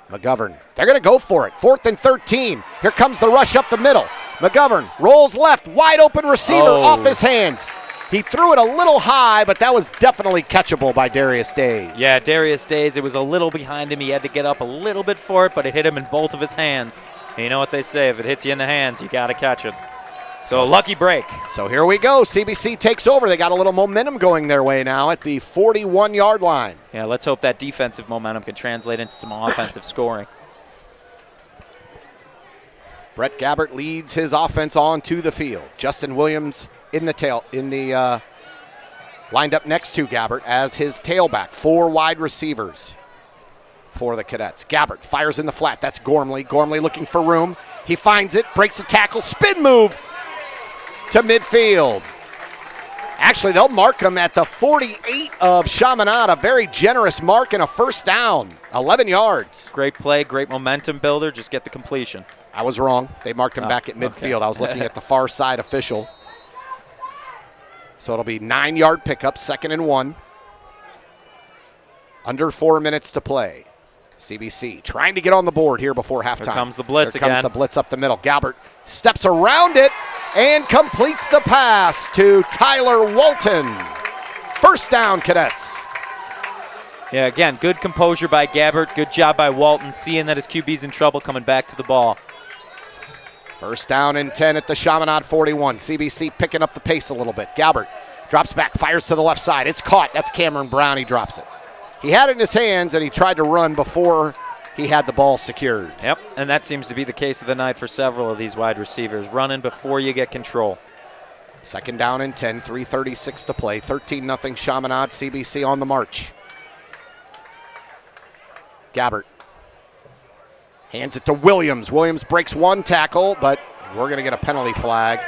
McGovern, they're going to go for it. 4th and 13. Here comes the rush up the middle. McGovern rolls left, wide open receiver off his hands. He threw it a little high, but that was definitely catchable by Darius Days. Yeah, Darius Days, it was a little behind him. He had to get up a little bit for it, but it hit him in both of his hands. And you know what they say, if it hits you in the hands, you got to catch it. So lucky break. So here we go. CBC takes over. They got a little momentum going their way now at the 41-yard line. Yeah, let's hope that defensive momentum can translate into some offensive scoring. Brett Gabbert leads his offense onto the field. Justin Williams lined up next to Gabbert as his tailback. 4 wide receivers for the Cadets. Gabbert fires in the flat. That's Gormley. Gormley looking for room. He finds it, breaks a tackle, spin move to midfield. Actually, they'll mark him at the 48 of Chaminade. A very generous mark and a first down. 11 yards. Great play, great momentum builder. Just get the completion. I was wrong. They marked him back at midfield. Okay. I was looking at the far side official. So it'll be 9-yard pickup, 2nd and 1. Under 4 minutes to play. CBC trying to get on the board here before halftime. Here comes the blitz again. Here comes again. the blitz up the middle. Gabbert steps around it and completes the pass to Tyler Walton. First down, Cadets. Yeah, again, good composure by Gabbert. Good job by Walton, seeing that his QB's in trouble, coming back to the ball. First down and 10 at the Chaminade 41. CBC picking up the pace a little bit. Gabbert drops back, fires to the left side. It's caught. That's Cameron Brown. He drops it. He had it in his hands, and he tried to run before he had the ball secured. Yep, and that seems to be the case of the night for several of these wide receivers, running before you get control. Second down and 10, 3:36 to play. 13-0 Chaminade, CBC on the march. Gabbert hands it to Williams. Williams breaks one tackle, but we're going to get a penalty flag.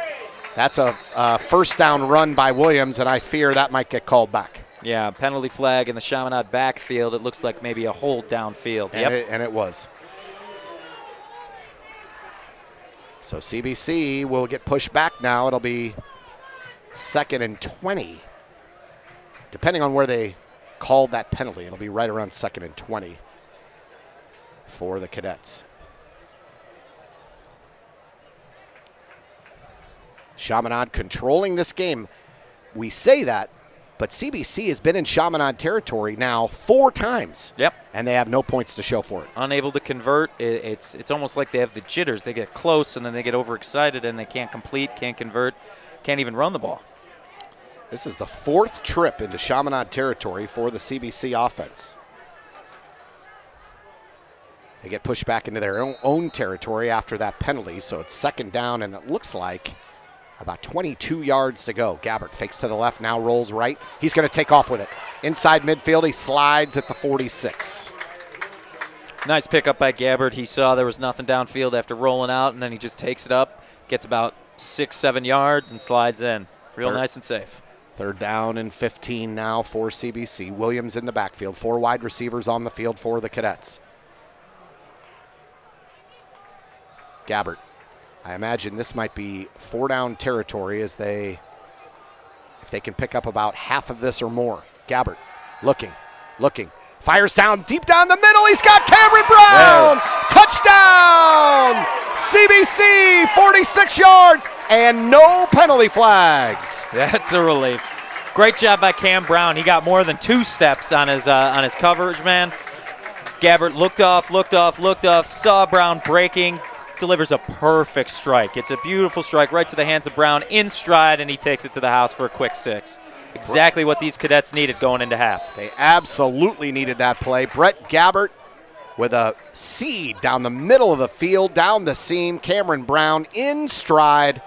That's a first down run by Williams, and I fear that might get called back. Yeah, penalty flag in the Chaminade backfield. It looks like maybe a hold downfield. And it was. So CBC will get pushed back now. It'll be 2nd and 20. Depending on where they called that penalty, it'll be right around 2nd and 20 for the Cadets. Chaminade controlling this game. We say that, but CBC has been in Chaminade territory now 4 times. Yep. And they have no points to show for it. Unable to convert. It's almost like they have the jitters. They get close, and then they get overexcited, and they can't complete, can't convert, can't even run the ball. This is the 4th trip into Chaminade territory for the CBC offense. They get pushed back into their own territory after that penalty, so it's 2nd down, and it looks like about 22 yards to go. Gabbert fakes to the left, now rolls right. He's going to take off with it. Inside midfield, he slides at the 46. Nice pickup by Gabbert. He saw there was nothing downfield after rolling out, and then he just takes it up, gets about 6-7 yards, and slides in. Real nice and safe. 3rd down and 15 now for CBC. Williams in the backfield. 4 wide receivers on the field for the Cadets. Gabbert. I imagine this might be 4-down territory if they can pick up about half of this or more. Gabbert looking, fires down, deep down the middle. He's got Cameron Brown. Touchdown! CBC, 46 yards, and no penalty flags. That's a relief. Great job by Cam Brown. He got more than 2 steps on his coverage, man. Gabbert looked off, saw Brown breaking, delivers a perfect strike. It's a beautiful strike right to the hands of Brown in stride, and he takes it to the house for a quick 6. Exactly what these Cadets needed going into half. They absolutely needed that play. Brett Gabbert with a seed down the middle of the field, down the seam. Cameron Brown in stride,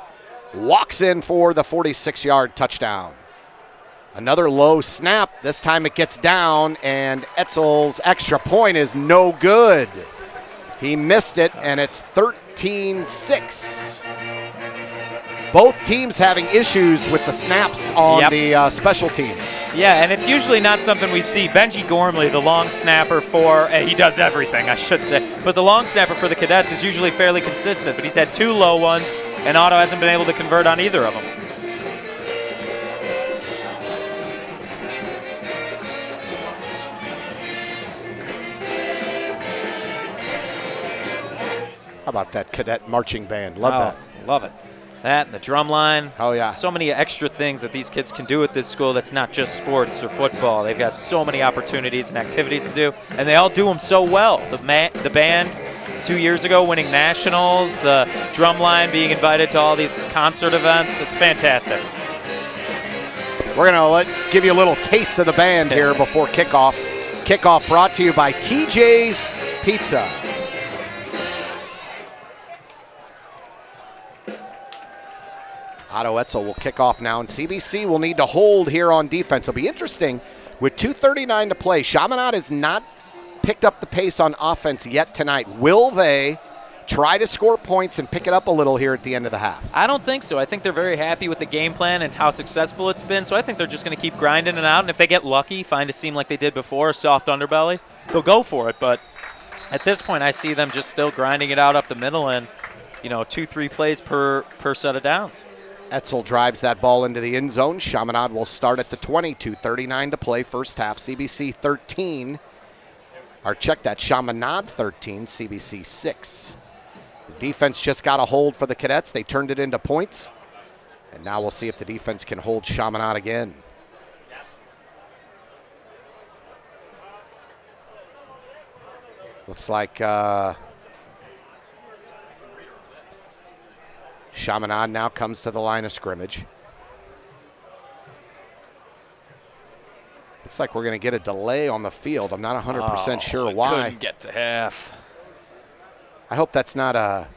walks in for the 46-yard touchdown. Another low snap. This time it gets down, and Etzel's extra point is no good. He missed it, and it's 13-6. Both teams having issues with the snaps on the special teams. Yeah, and it's usually not something we see. Benji Gormley, the long snapper he does everything, I should say. But the long snapper for the Cadets is usually fairly consistent, but he's had 2 low ones, and Otto hasn't been able to convert on either of them. How about that Cadet marching band? Love that. Love it. That and the drum line. Oh, yeah. So many extra things that these kids can do at this school that's not just sports or football. They've got so many opportunities and activities to do, and they all do them so well. The band 2 years ago winning nationals, the drum line being invited to all these concert events. It's fantastic. We're going to give you a little taste of the band here before kickoff. Kickoff brought to you by TJ's Pizza. Otto Etzel will kick off now, and CBC will need to hold here on defense. It'll be interesting with 2:39 to play. Chaminade has not picked up the pace on offense yet tonight. Will they try to score points and pick it up a little here at the end of the half? I don't think so. I think they're very happy with the game plan and how successful it's been, so I think they're just going to keep grinding it out, and if they get lucky, find a seam like they did before, a soft underbelly, they'll go for it. But at this point, I see them just still grinding it out up the middle and, 2-3 plays per set of downs. Etzel drives that ball into the end zone. Chaminade will start at the 20, 2:39 to play first half. CBC 13, or check that, Chaminade 13, CBC 6. The defense just got a hold for the Cadets. They turned it into points. And now we'll see if the defense can hold Chaminade again. Looks like Chaminade now comes to the line of scrimmage. Looks like we're going to get a delay on the field. I'm not 100% sure why. Couldn't get to half. I hope that's not a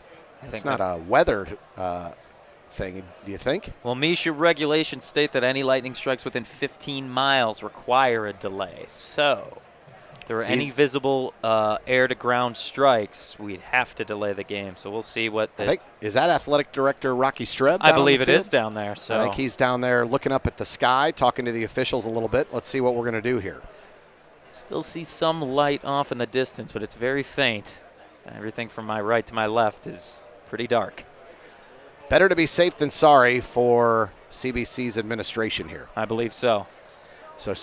weather thing. Do you think? Well, Misha regulations state that any lightning strikes within 15 miles require a delay. So, if there are any visible air-to-ground strikes, we'd have to delay the game. So we'll see what the. Is that athletic director Rocky Streb? I believe it is down there. So I think he's down there looking up at the sky, talking to the officials a little bit. Let's see what we're going to do here. Still see some light off in the distance, but it's very faint. Everything from my right to my left is pretty dark. Better to be safe than sorry for CBC's administration here. I believe so. So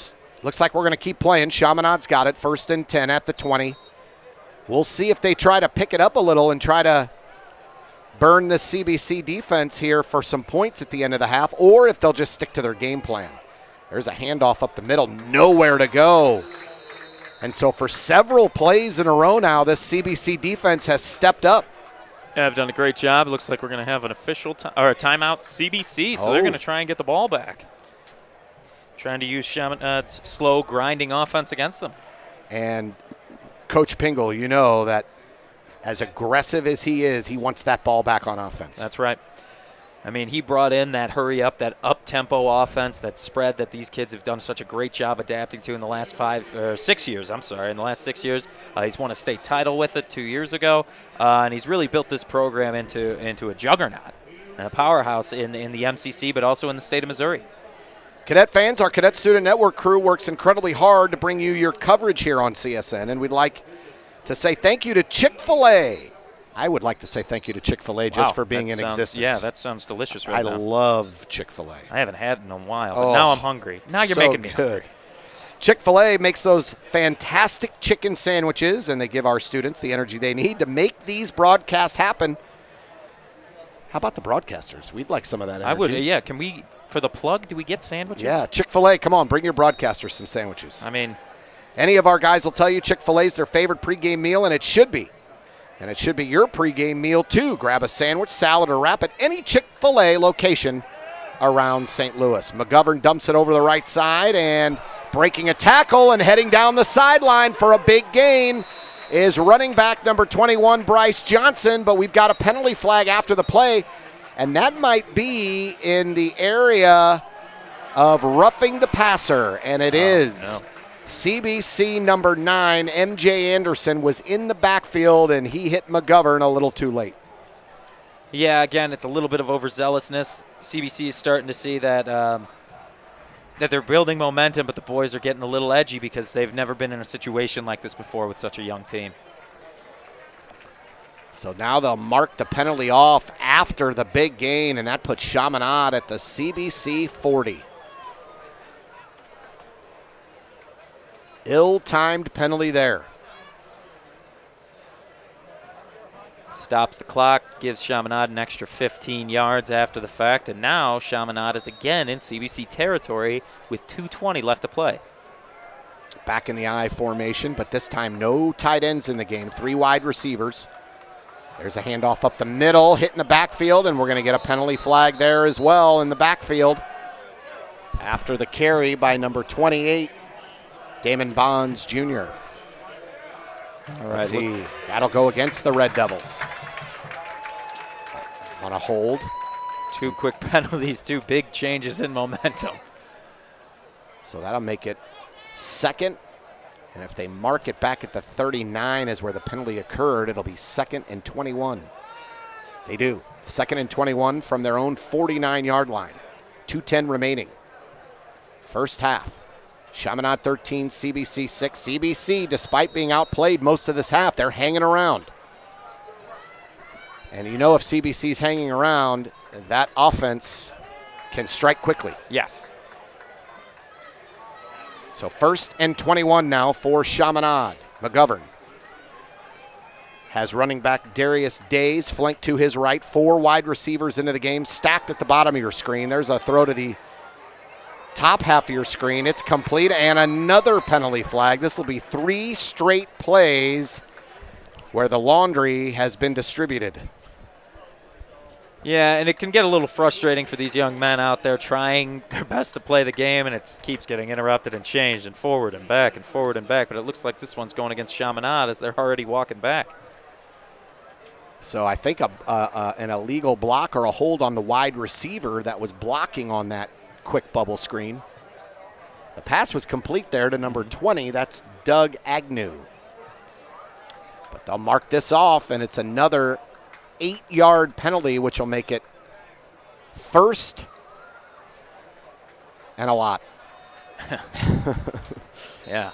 looks like we're going to keep playing. Chaminade's got it. 1st and 10 at the 20. We'll see if they try to pick it up a little and try to burn the CBC defense here for some points at the end of the half, or if they'll just stick to their game plan. There's a handoff up the middle. Nowhere to go. And so for several plays in a row now, this CBC defense has stepped up. Yeah, I've done a great job. It looks like we're going to have an official or a timeout CBC, so they're going to try and get the ball back. Trying to use Chaminade's slow, grinding offense against them. And Coach Pingle, you know that as aggressive as he is, he wants that ball back on offense. That's right. I mean, he brought in that hurry-up, that up-tempo offense, that spread that these kids have done such a great job adapting to in the last 6 years. In the last 6 years. He's won a state title with it 2 years ago, and he's really built this program into a juggernaut, a powerhouse in the MCC, but also in the state of Missouri. Cadet fans, our Cadet Student Network crew works incredibly hard to bring you your coverage here on CSN, and we'd like to say thank you to Chick-fil-A. I would like to say thank you to Chick-fil-A just for being in existence. Yeah, that sounds delicious right now. I love Chick-fil-A. I haven't had it in a while, but now I'm hungry. Now you're making me hungry. Chick-fil-A makes those fantastic chicken sandwiches, and they give our students the energy they need to make these broadcasts happen. How about the broadcasters? We'd like some of that energy. I would, yeah. Can we, for the plug, do we get sandwiches? Yeah, Chick-fil-A, come on, bring your broadcasters some sandwiches. I mean, any of our guys will tell you Chick-fil-A is their favorite pregame meal, and it should be. And it should be your pregame meal, too. Grab a sandwich, salad, or wrap at any Chick-fil-A location around St. Louis. McGovern dumps it over the right side, and breaking a tackle and heading down the sideline for a big gain is running back number 21, Bryce Johnson, but we've got a penalty flag after the play, and that might be in the area of roughing the passer, and it is. No. CBC number 9, MJ Anderson, was in the backfield, and he hit McGovern a little too late. Yeah, again, it's a little bit of overzealousness. CBC is starting to see that that they're building momentum, but the boys are getting a little edgy because they've never been in a situation like this before with such a young team. So now they'll mark the penalty off after the big gain, and that puts Chaminade at the CBC 40. Ill-timed penalty there. Stops the clock, gives Chaminade an extra 15 yards after the fact, and now Chaminade is again in CBC territory with 2:20 left to play. Back in the I formation, but this time no tight ends in the game. 3 wide receivers. There's a handoff up the middle, hitting the backfield, and we're going to get a penalty flag there as well in the backfield. After the carry by number 28, Damon Bonds Jr. All right, let's see. That'll go against the Red Devils. On a hold. 2 quick penalties, 2 big changes in momentum. So that'll make it 2nd. And if they mark it back at the 39 as where the penalty occurred, it'll be 2nd and 21. They do. 2nd and 21 from their own 49-yard line. 2:10 remaining. First half. Chaminade 13, CBC 6. CBC, despite being outplayed most of this half, they're hanging around. And you know if CBC's hanging around, that offense can strike quickly. Yes. So 1st and 21 now for Chaminade. McGovern. has running back Darius Days flanked to his right. 4 wide receivers into the game, stacked at the bottom of your screen. There's a throw to the top half of your screen. It's complete, and another penalty flag. This will be 3 straight plays where the laundry has been distributed. Yeah, and it can get a little frustrating for these young men out there trying their best to play the game, and it keeps getting interrupted and changed and forward and back and forward and back. But it looks like this one's going against Chaminade as they're already walking back. So I think an illegal block or a hold on the wide receiver that was blocking on that quick bubble screen. The pass was complete there to number 20. That's Doug Agnew. But they'll mark this off, and it's another 8-yard penalty, which will make it first and a lot. Yeah.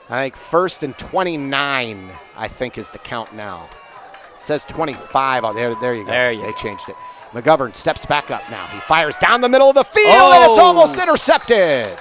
I think first and 29, I think, is the count now. It says 25 on there. There you go. They changed it. McGovern steps back up now. He fires down the middle of the field, and it's almost intercepted.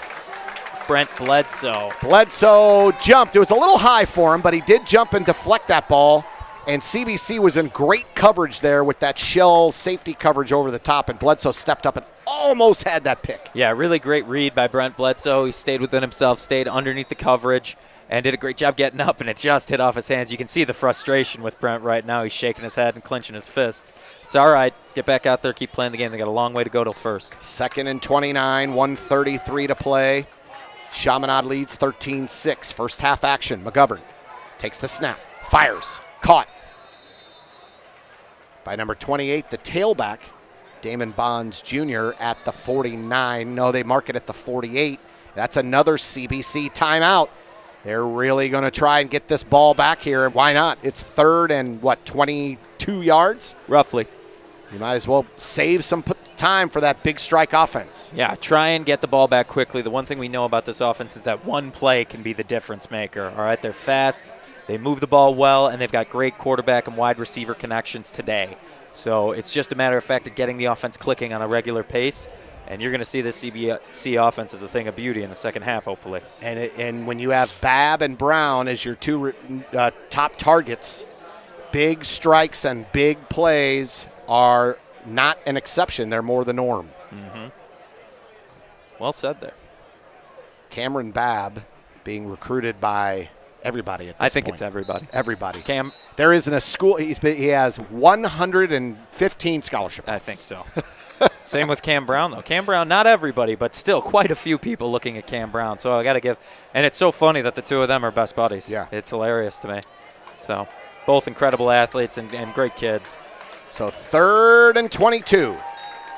Brent Bledsoe. Bledsoe jumped. It was a little high for him, but he did jump and deflect that ball. And CBC was in great coverage there with that shell safety coverage over the top, and Bledsoe stepped up and almost had that pick. Yeah, really great read by Brent Bledsoe. He stayed within himself, stayed underneath the coverage, and did a great job getting up, and it just hit off his hands. You can see the frustration with Brent right now. He's shaking his head and clenching his fists. It's all right. Get back out there, keep playing the game. They got a long way to go till first. 2nd and 29, 1:33 to play. Chaminade leads 13-6. First half action. McGovern takes the snap, fires, caught by number 28, the tailback, Damon Bonds Jr. at the 49. No, they mark it at the 48. That's another CBC timeout. They're really going to try and get this ball back here. Why not? It's 3rd and, 22 yards? Roughly. You might as well save some time for that big strike offense. Yeah, try and get the ball back quickly. The one thing we know about this offense is that one play can be the difference maker. All right, they're fast, they move the ball well, and they've got great quarterback and wide receiver connections today. So it's just a matter of fact of getting the offense clicking on a regular pace, and you're going to see this CBC offense as a thing of beauty in the second half, hopefully. And when you have Babb and Brown as your 2 top targets, big strikes and big plays are not an exception. They're more the norm. Mm-hmm. Well said there. Cameron Babb being recruited by everybody at this point. I think it's everybody. Everybody. Cam. There isn't a school. He has 115 scholarships. I think so. Same with Cam Brown, though. Cam Brown, not everybody, but still quite a few people looking at Cam Brown. So I got to give – and it's so funny that the 2 of them are best buddies. Yeah. It's hilarious to me. So both incredible athletes and great kids. So 3rd and 22.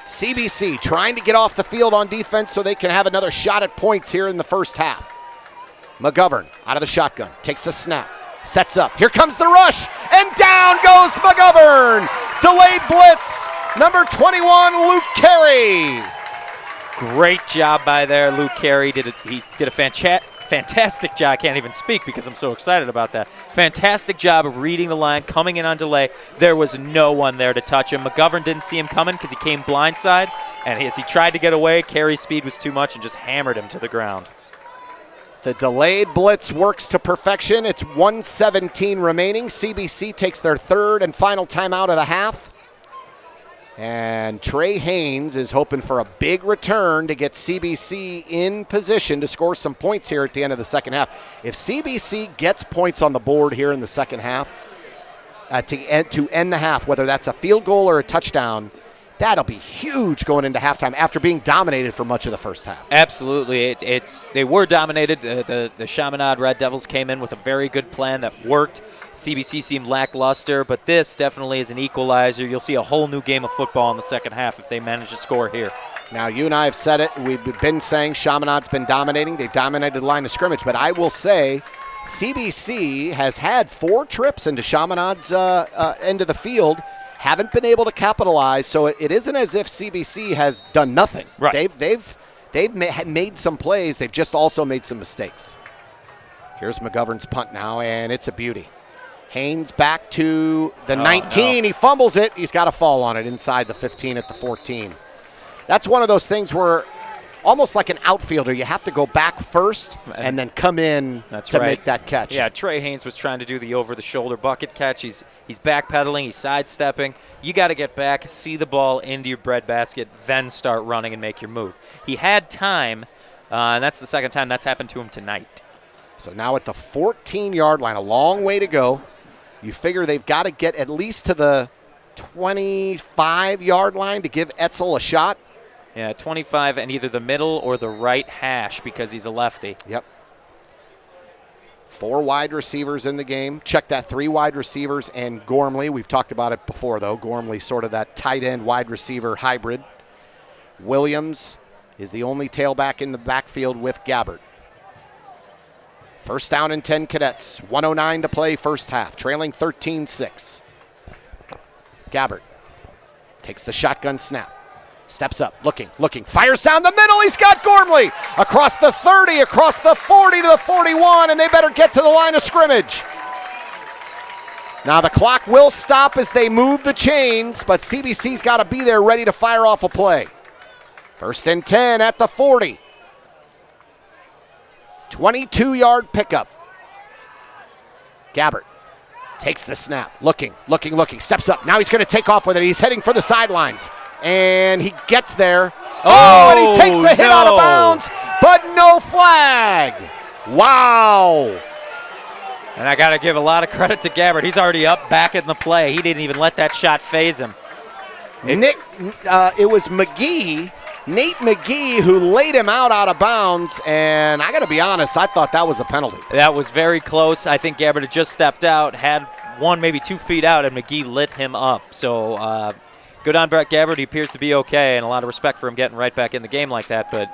CBC trying to get off the field on defense so they can have another shot at points here in the first half. McGovern out of the shotgun, takes the snap, sets up. Here comes the rush, and down goes McGovern. Delayed blitz, number 21, Luke Carey. Great job by there. Luke Carey did a fantastic job. I can't even speak because I'm so excited about that. Fantastic job of reading the line, coming in on delay. There was no one there to touch him. McGovern didn't see him coming because he came blindside, and as he tried to get away, Carey's speed was too much and just hammered him to the ground. The delayed blitz works to perfection. It's 1:17 remaining. CBC takes their 3rd and final timeout of the half. And Trey Haynes is hoping for a big return to get CBC in position to score some points here at the end of the second half. If CBC gets points on the board here in the second half to end the half, whether that's a field goal or a touchdown, that'll be huge going into halftime after being dominated for much of the first half. Absolutely. They were dominated. The Chaminade Red Devils came in with a very good plan that worked. CBC seemed lackluster, but this definitely is an equalizer. You'll see a whole new game of football in the second half if they manage to score here. Now, you and I have said it. We've been saying Chaminade's been dominating. They've dominated the line of scrimmage, but I will say CBC has had 4 trips into Chaminade's end of the field. Haven't been able to capitalize, so it isn't as if CBC has done nothing. Right. They've made some plays. They've just also made some mistakes. Here's McGovern's punt now, and it's a beauty. Haynes back to the 19. No. He fumbles it. He's got a fall on it inside the 15 at the 14. That's one of those things where almost like an outfielder. You have to go back first and then come in to make that catch. Yeah, Trey Haynes was trying to do the over-the-shoulder bucket catch. He's backpedaling, he's sidestepping. You got to get back, see the ball into your breadbasket, then start running and make your move. He had time, and that's the second time that's happened to him tonight. So now at the 14-yard line, a long way to go. You figure they've got to get at least to the 25-yard line to give Etzel a shot. Yeah, 25 and either the middle or the right hash because he's a lefty. Yep. 4 wide receivers in the game. Check that, 3 wide receivers and Gormley. We've talked about it before, though. Gormley sort of that tight end wide receiver hybrid. Williams is the only tailback in the backfield with Gabbert. First down and 10 Cadets. 1:09 to play first half. Trailing 13-6. Gabbert takes the shotgun snap. Steps up, looking, fires down the middle. He's got Gormley across the 30, across the 40 to the 41, and they better get to the line of scrimmage. Now the clock will stop as they move the chains, but CBC's got to be there ready to fire off a play. First and 10 at the 40. 22-yard pickup. Gabbert takes the snap, looking, steps up. Now he's going to take off with it. He's heading for the sidelines. And he gets there. And he takes the hit out of bounds, but no flag. Wow. And I got to give a lot of credit to Gabbert. He's already up back in the play. He didn't even let that shot phase him. It was Nate McGee, who laid him out of bounds, and I got to be honest, I thought that was a penalty. That was very close. I think Gabbert had just stepped out, had 1, maybe 2 feet out, and McGee lit him up. So good on Brett Gabbert. He appears to be okay, and a lot of respect for him getting right back in the game like that. But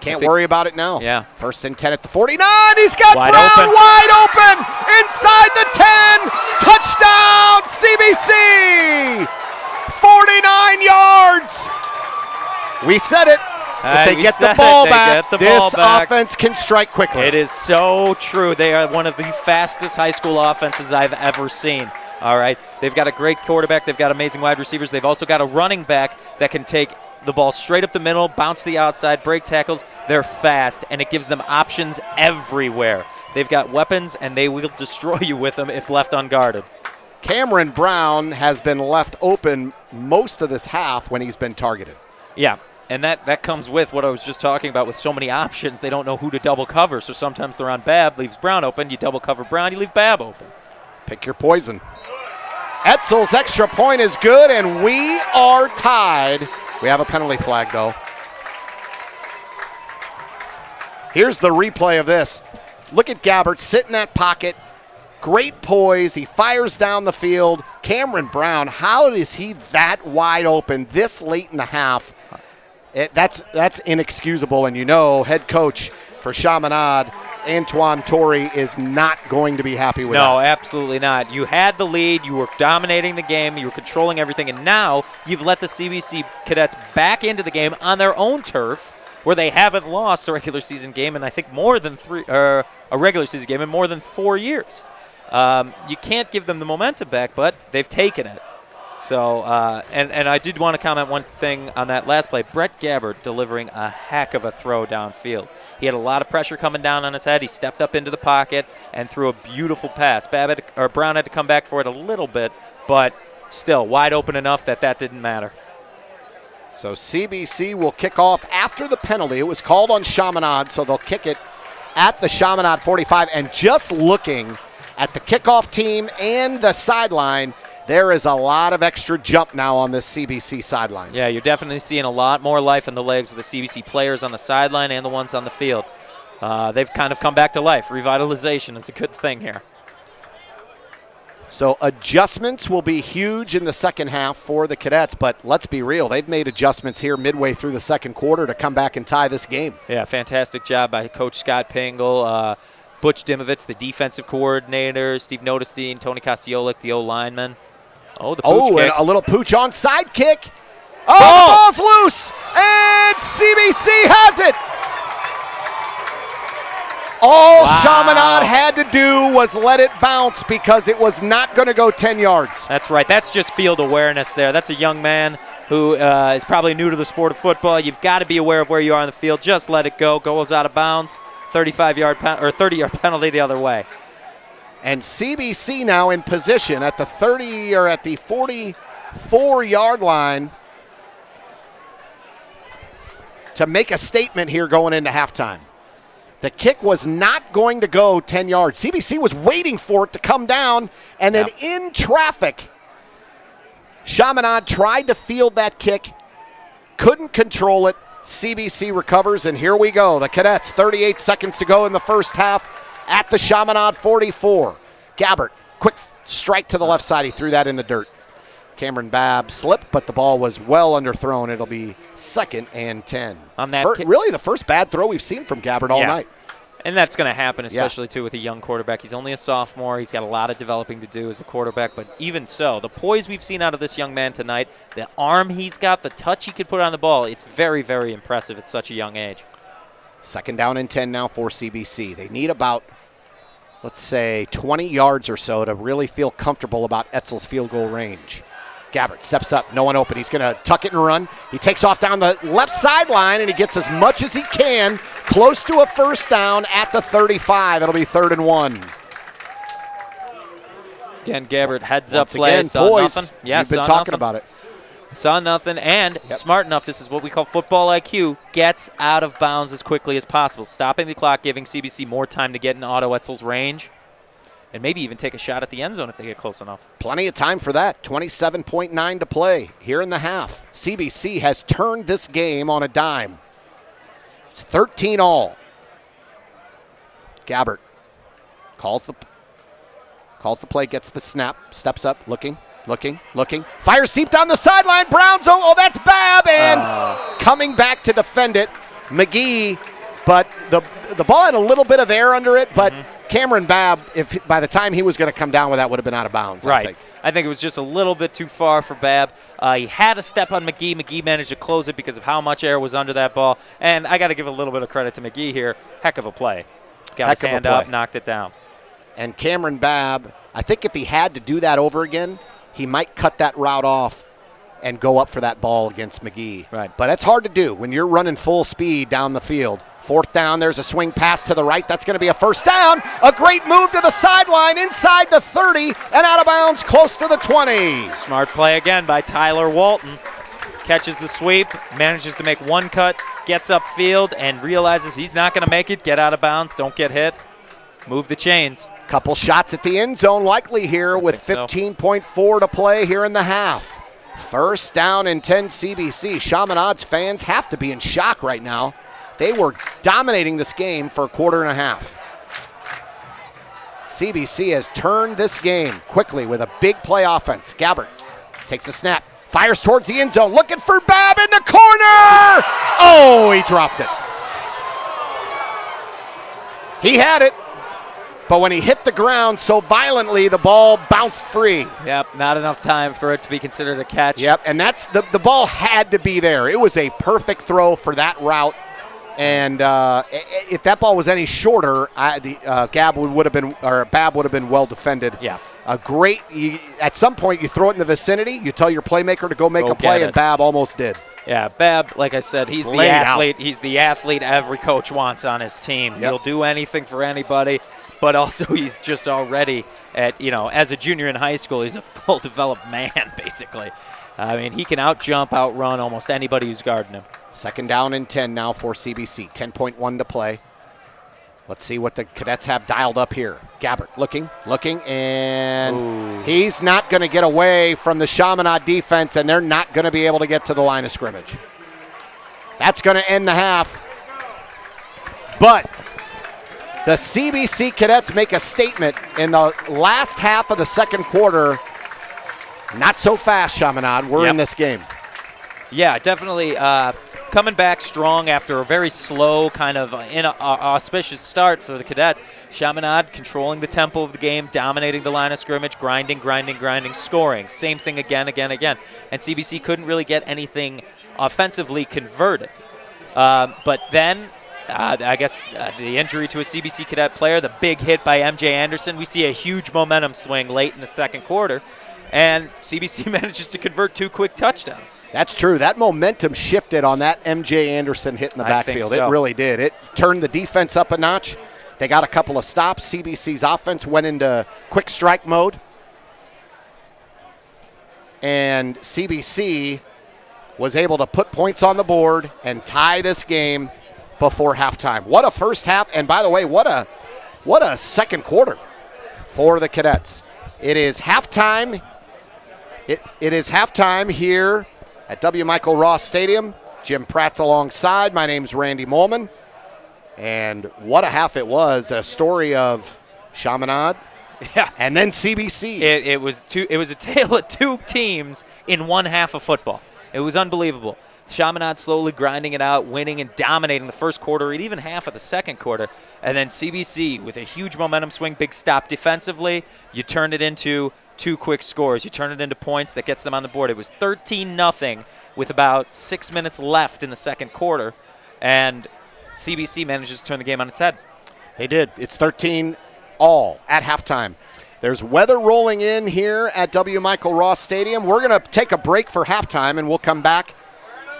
can't worry about it now. Yeah. First and 10 at the 49. He's got wide Brown open. Wide open inside the 10. Touchdown, CBC. 49 yards. We said it. If they get the ball back, this offense can strike quickly. It is so true. They are one of the fastest high school offenses I've ever seen. All right. They've got a great quarterback. They've got amazing wide receivers. They've also got a running back that can take the ball straight up the middle, bounce to the outside, break tackles. They're fast, and it gives them options everywhere. They've got weapons, and they will destroy you with them if left unguarded. Cameron Brown has been left open most of this half when he's been targeted. Yeah. And that comes with what I was just talking about with so many options. They don't know who to double cover. So sometimes they're on Babb, leaves Brown open. You double cover Brown, you leave Babb open. Pick your poison. Etzel's extra point is good, and we are tied. We have a penalty flag, though. Here's the replay of this. Look at Gabbert sit in that pocket. Great poise. He fires down the field. Cameron Brown, how is he that wide open this late in the half? That's inexcusable, and head coach for Chaminade, Antoine Torrey, is not going to be happy with that. No, absolutely not. You had the lead, you were dominating the game, you were controlling everything, and now you've let the CBC Cadets back into the game on their own turf, where they haven't lost a regular season game in I think a regular season game in more than 4 years. You can't give them the momentum back, but they've taken it. So, and I did want to comment one thing on that last play. Brett Gabbert delivering a heck of a throw downfield. He had a lot of pressure coming down on his head. He stepped up into the pocket and threw a beautiful pass. Brown had to come back for it a little bit, but still wide open enough that didn't matter. So CBC will kick off after the penalty. It was called on Chaminade, so they'll kick it at the Chaminade 45. And just looking at the kickoff team and the sideline, there is a lot of extra jump now on this CBC sideline. Yeah, you're definitely seeing a lot more life in the legs of the CBC players on the sideline and the ones on the field. They've kind of come back to life. Revitalization is a good thing here. So adjustments will be huge in the second half for the Cadets, but let's be real. They've made adjustments here midway through the second quarter to come back and tie this game. Yeah, fantastic job by Coach Scott Pingle, Butch Dimovich, the defensive coordinator, Steve Notestein, Tony Kostiolik, the O-lineman. Oh, the pooch kick. And a little pooch on side kick. The ball's loose, and CBC has it. All Chaminade had to do was let it bounce because it was not going to go 10 yards. That's right. That's just field awareness there. That's a young man who is probably new to the sport of football. You've got to be aware of where you are on the field. Just let it go. Goes out of bounds. 35-yard or 30-yard penalty the other way. And CBC now in position at the 30 or at the 44-yard line to make a statement here going into halftime. The kick was not going to go 10 yards. CBC was waiting for it to come down, and then in traffic, Chaminade tried to field that kick, couldn't control it. CBC recovers, and here we go. The Cadets, 38 seconds to go in the first half at the Chaminade 44. Gabbert, quick strike to the left side. He threw that in the dirt. Cameron Babb slipped, but the ball was well underthrown. It'll be 2nd and 10. On that really the first bad throw we've seen from Gabbert all night. And that's going to happen, especially, too, with a young quarterback. He's only a sophomore. He's got a lot of developing to do as a quarterback. But even so, the poise we've seen out of this young man tonight, the arm he's got, the touch he could put on the ball, it's very, very impressive at such a young age. 2nd down and 10 now for CBC. They need about, let's say, 20 yards or so to really feel comfortable about Etzel's field goal range. Gabbert steps up, no one open. He's going to tuck it and run. He takes off down the left sideline, and he gets as much as he can, close to a first down at the 35. It'll be 3rd and 1. Again, Gabbert heads up play. Again, saw boys, nothing. Yeah, you've been saw talking nothing. about it. Saw nothing, and smart enough, this is what we call football IQ, gets out of bounds as quickly as possible, stopping the clock, giving CBC more time to get in Otto Etzel's range, and maybe even take a shot at the end zone if they get close enough. Plenty of time for that. 27.9 to play here in the half. CBC has turned this game on a dime. It's 13 all. Gabbert calls the play, gets the snap, steps up, looking. Fires deep down the sideline. Browns, that's Babb, and coming back to defend it, McGee. But the ball had a little bit of air under it, but Cameron Babb, if by the time he was going to come down with that, would have been out of bounds. Right. I think it was just a little bit too far for Babb. He had a step on McGee. McGee managed to close it because of how much air was under that ball. And I got to give a little bit of credit to McGee here. Heck of a play. Got his hand up, knocked it down. And Cameron Babb, I think if he had to do that over again, he might cut that route off and go up for that ball against McGee. Right. But it's hard to do when you're running full speed down the field. 4th down, there's a swing pass to the right. That's going to be a first down. A great move to the sideline inside the 30 and out of bounds close to the 20. Smart play again by Tyler Walton. Catches the sweep, manages to make one cut, gets upfield, and realizes he's not going to make it. Get out of bounds, don't get hit. Move the chains. Couple shots at the end zone likely here with 15.4 to play here in the half. 1st down and 10 CBC. Chaminade's fans have to be in shock right now. They were dominating this game for a quarter and a half. CBC has turned this game quickly with a big play offense. Gabbert takes a snap, fires towards the end zone, looking for Babb in the corner! Oh, he dropped it. He had it, but when he hit the ground so violently, the ball bounced free. Yep, not enough time for it to be considered a catch. Yep, and that's the ball had to be there. It was a perfect throw for that route. And if that ball was any shorter, Babb would have been well defended. Yeah. At some point, you throw it in the vicinity. You tell your playmaker to go make a play, and Babb almost did. Yeah, Babb, like I said, he's the athlete. He's the athlete every coach wants on his team. He'll do anything for anybody, but also he's just already as a junior in high school, he's a full developed man, basically. I mean, he can outrun almost anybody who's guarding him. 2nd down and 10 now for CBC. 10.1 to play. Let's see what the Cadets have dialed up here. Gabbert looking, and he's not going to get away from the Chaminade defense, and they're not going to be able to get to the line of scrimmage. That's going to end the half. But the CBC Cadets make a statement in the last half of the second quarter. Not so fast, Chaminade. We're in this game. Yeah, definitely coming back strong after a very slow kind of auspicious start for the Cadets. Chaminade controlling the tempo of the game, dominating the line of scrimmage, grinding, scoring. Same thing again. And CBC couldn't really get anything offensively converted. But then I guess the injury to a CBC Cadet player, the big hit by MJ Anderson, we see a huge momentum swing late in the second quarter. and CBC manages to convert 2 quick touchdowns. That's true. That momentum shifted on that M.J. Anderson hit in the I think backfield. so. It really did. It turned the defense up a notch. They got a couple of stops. CBC's offense went into quick strike mode. And CBC was able to put points on the board and tie this game before halftime. What a first half, and by the way, what a second quarter for the Cadets. It is halftime. It is halftime here at W. Michael Ross Stadium. Jim Pratt's alongside. My name's Randy Moehlman. And what a half it was. A story of Chaminade and then CBC. It was a tale of 2 teams in one half of football. It was unbelievable. Chaminade slowly grinding it out, winning and dominating the first quarter and even half of the second quarter. And then CBC with a huge momentum swing, big stop defensively. You turn it into 2 quick scores. You turn it into points that gets them on the board. It was 13-0 with about 6 minutes left in the second quarter. And CBC manages to turn the game on its head. They did. It's 13-all at halftime. There's weather rolling in here at W. Michael Ross Stadium. We're going to take a break for halftime, and we'll come back.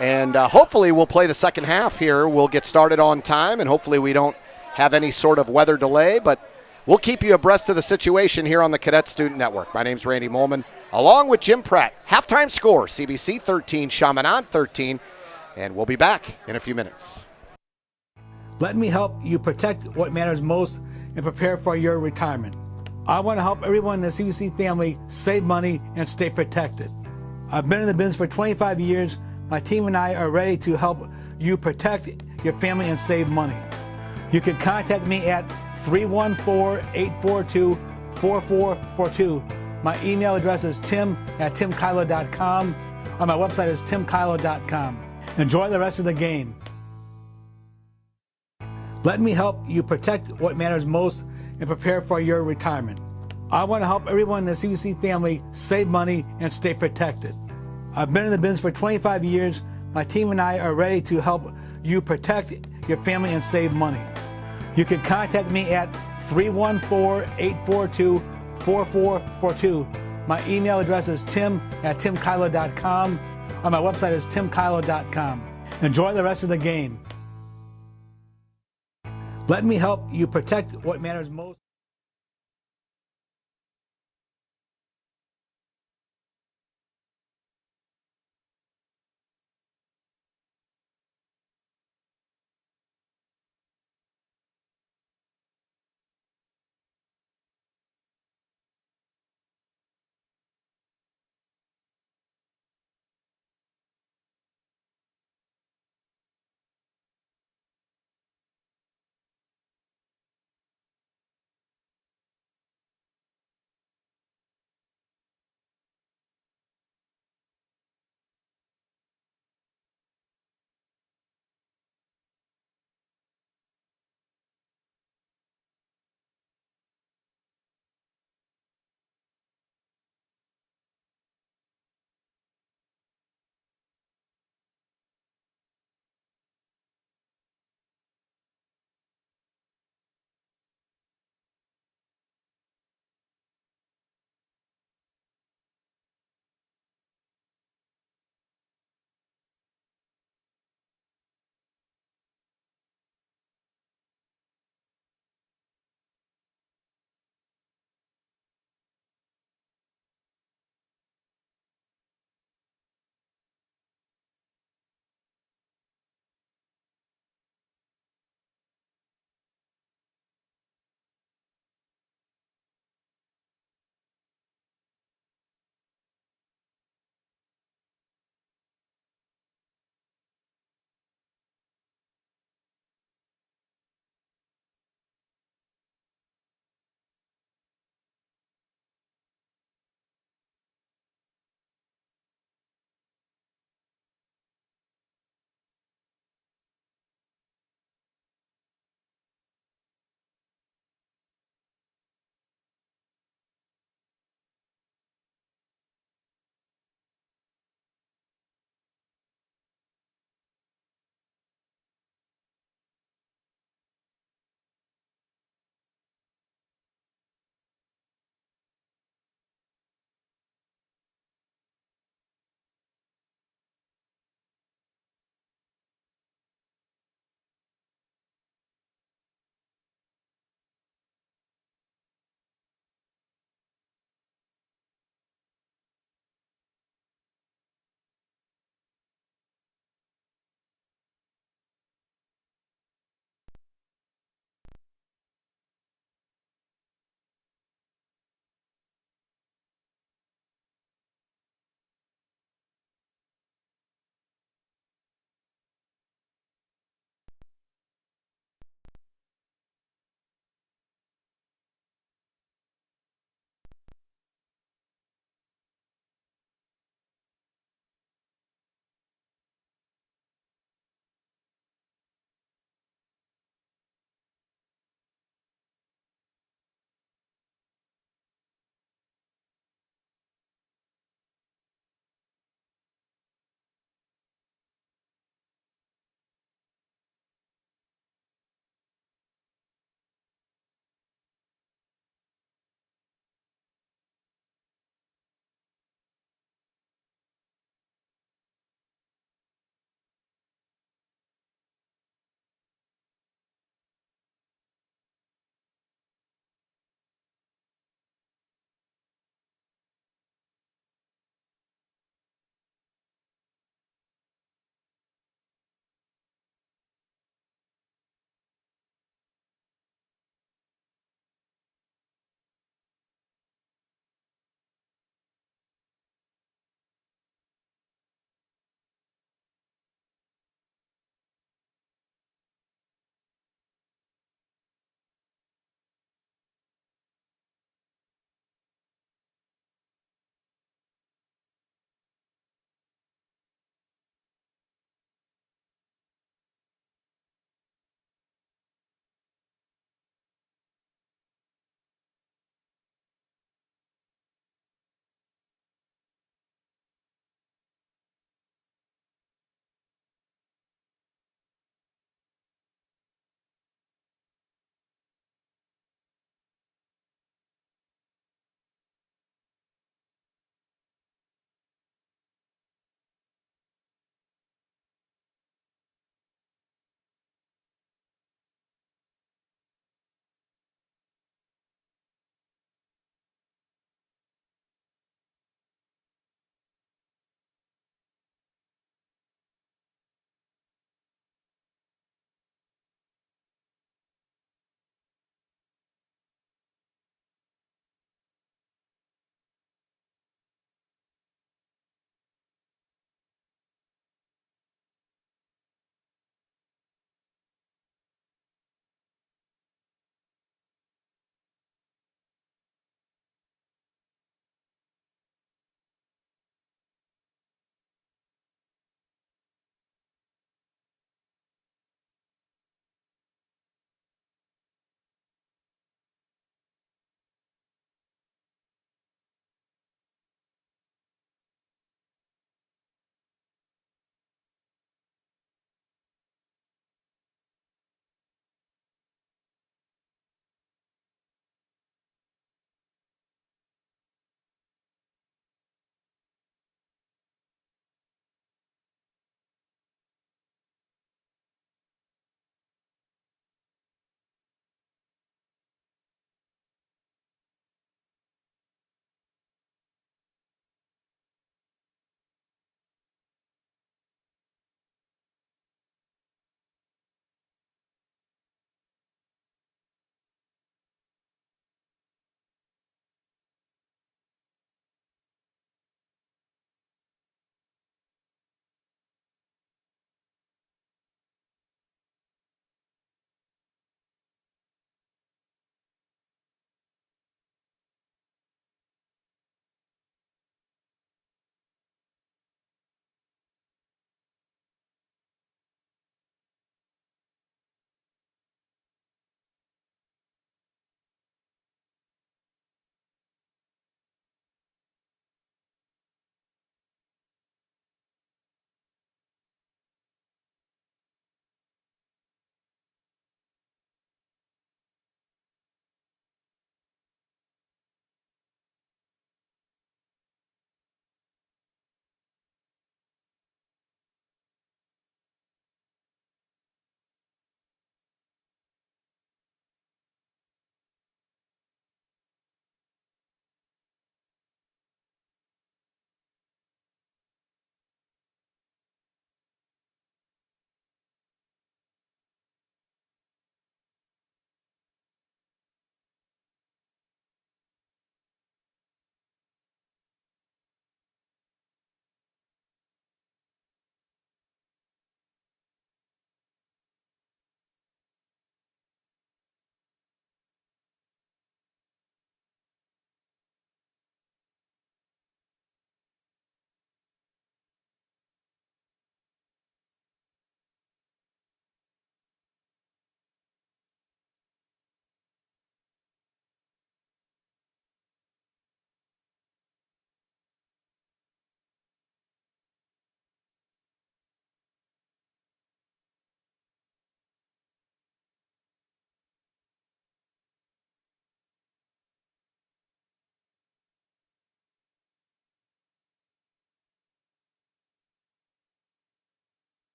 And hopefully we'll play the second half here. We'll get started on time, and hopefully we don't have any sort of weather delay. But we'll keep you abreast of the situation here on the Cadet Student Network. My name's Randy Moehlman, along with Jim Pratt. Halftime score, CBC 13, Chaminade 13. And we'll be back in a few minutes. Let me help you protect what matters most and prepare for your retirement. I want to help everyone in the CBC family save money and stay protected. I've been in the business for 25 years. My team and I are ready to help you protect your family and save money. You can contact me at 314-842-4442. My email address is tim@timkylo.com, or my website is timkylo.com. Enjoy the rest of the game. Let me help you protect what matters most and prepare for your retirement. I want to help everyone in the CBC family save money and stay protected. I've been in the business for 25 years. My team and I are ready to help you protect your family and save money. You can contact me at 314-842-4442. My email address is tim@timkylo.com, or my website is timkylo.com. Enjoy the rest of the game. Let me help you protect what matters most.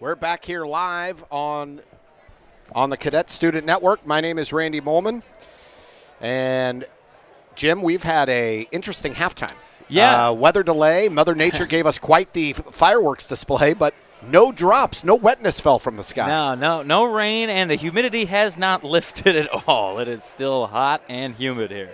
We're back here live on the Cadet Student Network. My name is Randy Moehlman. And, Jim, we've had a interesting halftime. Yeah. Weather delay. Mother Nature gave us quite the fireworks display, but no drops, no wetness fell from the sky. No rain, and the humidity has not lifted at all. It is still hot and humid here.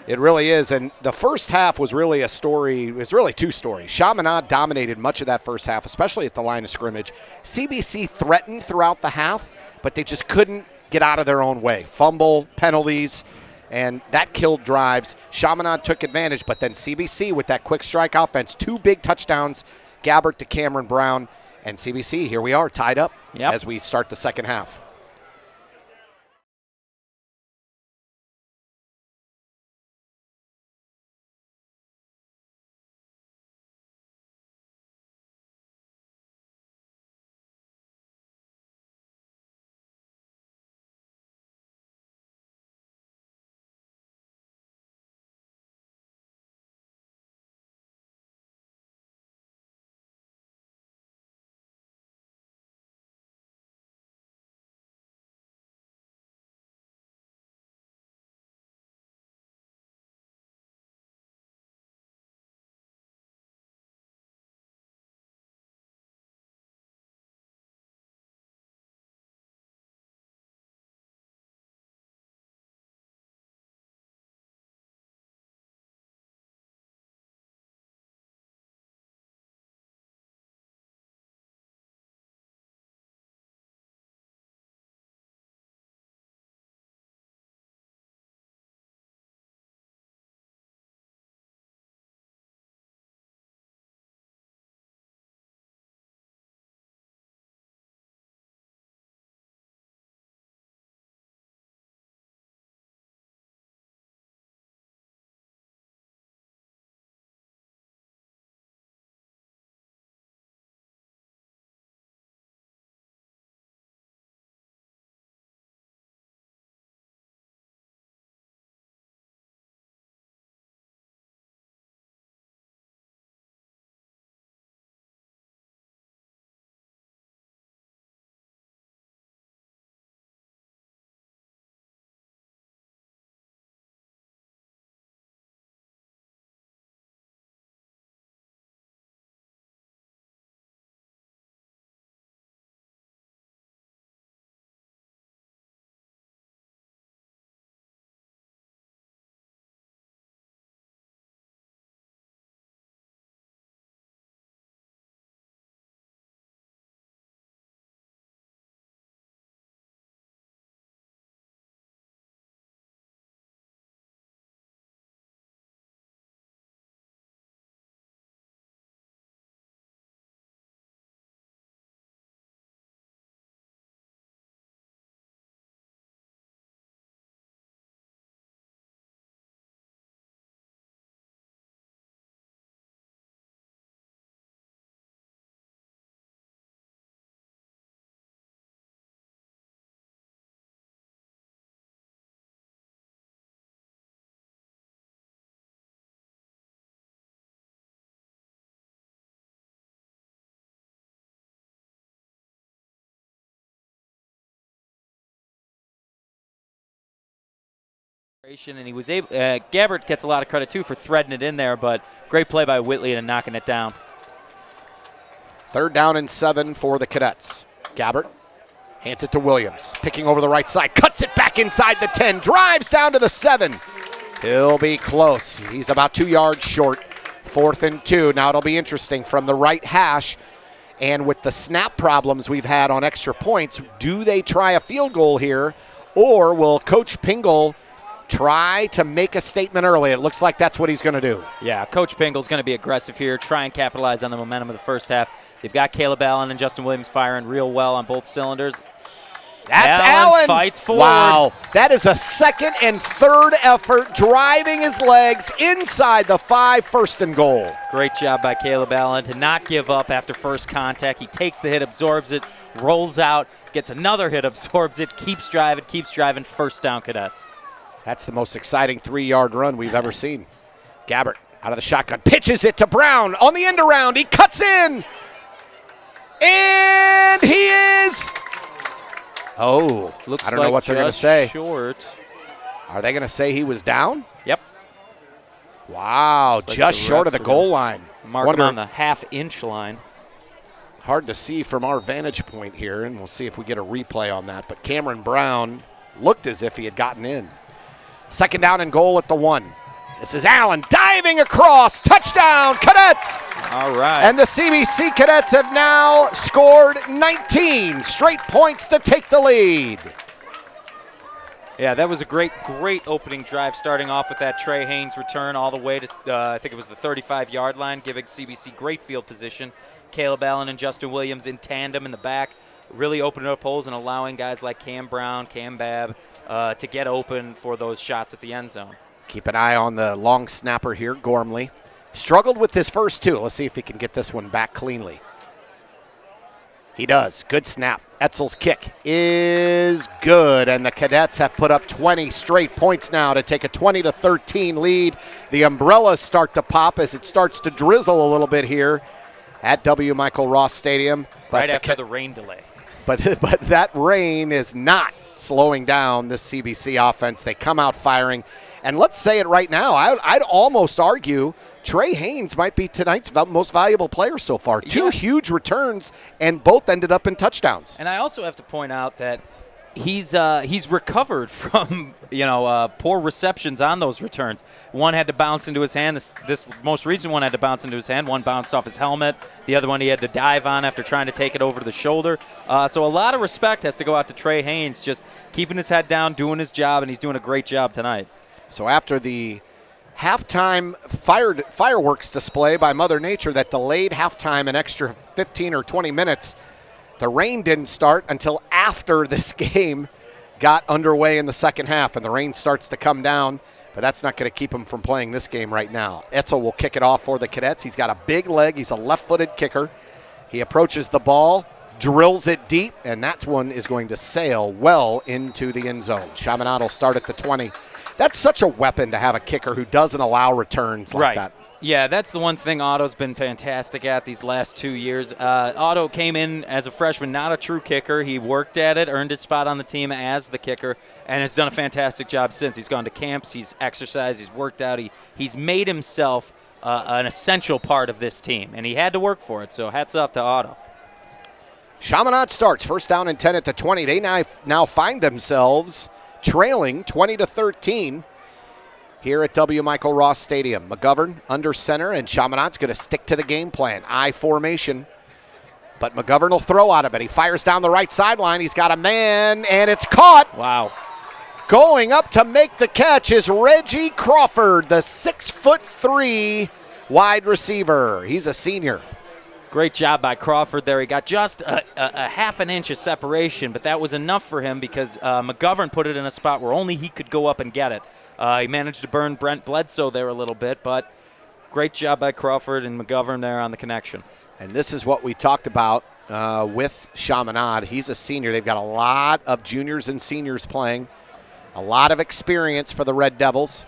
It really is, and the first half was really a story. It was really two stories. Chaminade dominated much of that first half, especially at the line of scrimmage. CBC threatened throughout the half, but they just couldn't get out of their own way. Fumble, penalties, and that killed drives. Chaminade took advantage, but then CBC with that quick strike offense, 2 big touchdowns, Gabbert to Cameron Brown, and CBC, here we are, tied up as we start the second half. And he was able. Gabbert gets a lot of credit too for threading it in there, but great play by Whitley and knocking it down. 3rd down and 7 for the Cadets. Gabbert hands it to Williams, picking over the right side, cuts it back inside the 10, drives down to the 7. He'll be close. He's about 2 yards short. 4th and 2. Now it'll be interesting from the right hash. And with the snap problems we've had on extra points, do they try a field goal here, or will Coach Pingle try to make a statement early? It looks like that's what he's going to do. Yeah, Coach Pingle's going to be aggressive here, try and capitalize on the momentum of the first half. They've got Caleb Allen and Justin Williams firing real well on both cylinders. That's Allen. Fights forward. Wow, that is a 2nd and 3rd effort, driving his legs inside the 5, 1st and goal. Great job by Caleb Allen to not give up after first contact. He takes the hit, absorbs it, rolls out, gets another hit, absorbs it, keeps driving, 1st down, Cadets. That's the most exciting 3-yard run we've ever seen. Gabbert out of the shotgun, pitches it to Brown on the end around. He cuts in. And he is. Oh, Looks I don't know what they're going to just say. Short. Are they going to say he was down? Yep. Wow, Looks like just the short of refs the are goal gonna line. Mark him on the half-inch line. Hard to see from our vantage point here, and we'll see if we get a replay on that. But Cameron Brown looked as if he had gotten in. Second down and goal at the 1. This is Allen diving across. Touchdown, Cadets! All right. And the CBC Cadets have now scored 19 straight points to take the lead. Yeah, that was a great opening drive, starting off with that Trey Haynes return all the way to, I think it was the 35-yard line, giving CBC great field position. Caleb Allen and Justin Williams in tandem in the back, really opening up holes and allowing guys like Cam Brown, Cam Babb to get open for those shots at the end zone. Keep an eye on the long snapper here, Gormley. Struggled with his first two. Let's see if he can get this one back cleanly. He does. Good snap. Etzel's kick is good, and the Cadets have put up 20 straight points now to take a 20-13 lead. The umbrellas start to pop as it starts to drizzle a little bit here at W. Michael Ross Stadium. Right after the rain delay. But that rain is not slowing down this CBC offense. They come out firing. And let's say it right now, I'd almost argue Trey Haynes might be tonight's most valuable player so far. Two huge returns, and both ended up in touchdowns. And I also have to point out that he's recovered from poor receptions on those returns. One had to bounce into his hand. This most recent one had to bounce into his hand. One bounced off his helmet. The other one he had to dive on after trying to take it over the shoulder. So a lot of respect has to go out to Trey Haynes, just keeping his head down, doing his job, and he's doing a great job tonight. So after the halftime fireworks display by Mother Nature that delayed halftime an extra 15 or 20 minutes, the rain didn't start until after this game got underway in the second half, and the rain starts to come down, but that's not going to keep him from playing this game right now. Etzel will kick it off for the Cadets. He's got a big leg. He's a left-footed kicker. He approaches the ball, drills it deep, and that one is going to sail well into the end zone. Chaminade will start at the 20. That's such a weapon to have a kicker who doesn't allow returns like that. Yeah, that's the one thing Otto's been fantastic at these last 2 years. Otto came in as a freshman, not a true kicker. He worked at it, earned his spot on the team as the kicker, and has done a fantastic job since. He's gone to camps, he's exercised, he's worked out. He's made himself an essential part of this team, and he had to work for it, so hats off to Otto. Chaminade starts first down and 10 at the 20. They now find themselves trailing 20-13 here at W. Michael Ross Stadium. McGovern under center, and Chaminade's going to stick to the game plan. I formation, but McGovern will throw out of it. He fires down the right sideline. He's got a man, and it's caught. Wow. Going up to make the catch is Reggie Crawford, the 6'3" wide receiver. He's a senior. Great job by Crawford there. He got just a half an inch of separation, but that was enough for him because McGovern put it in a spot where only he could go up and get it. He managed to burn Brent Bledsoe there a little bit, but great job by Crawford and McGovern there on the connection. And this is what we talked about with Chaminade. He's a senior. They've got a lot of juniors and seniors playing. A lot of experience for the Red Devils.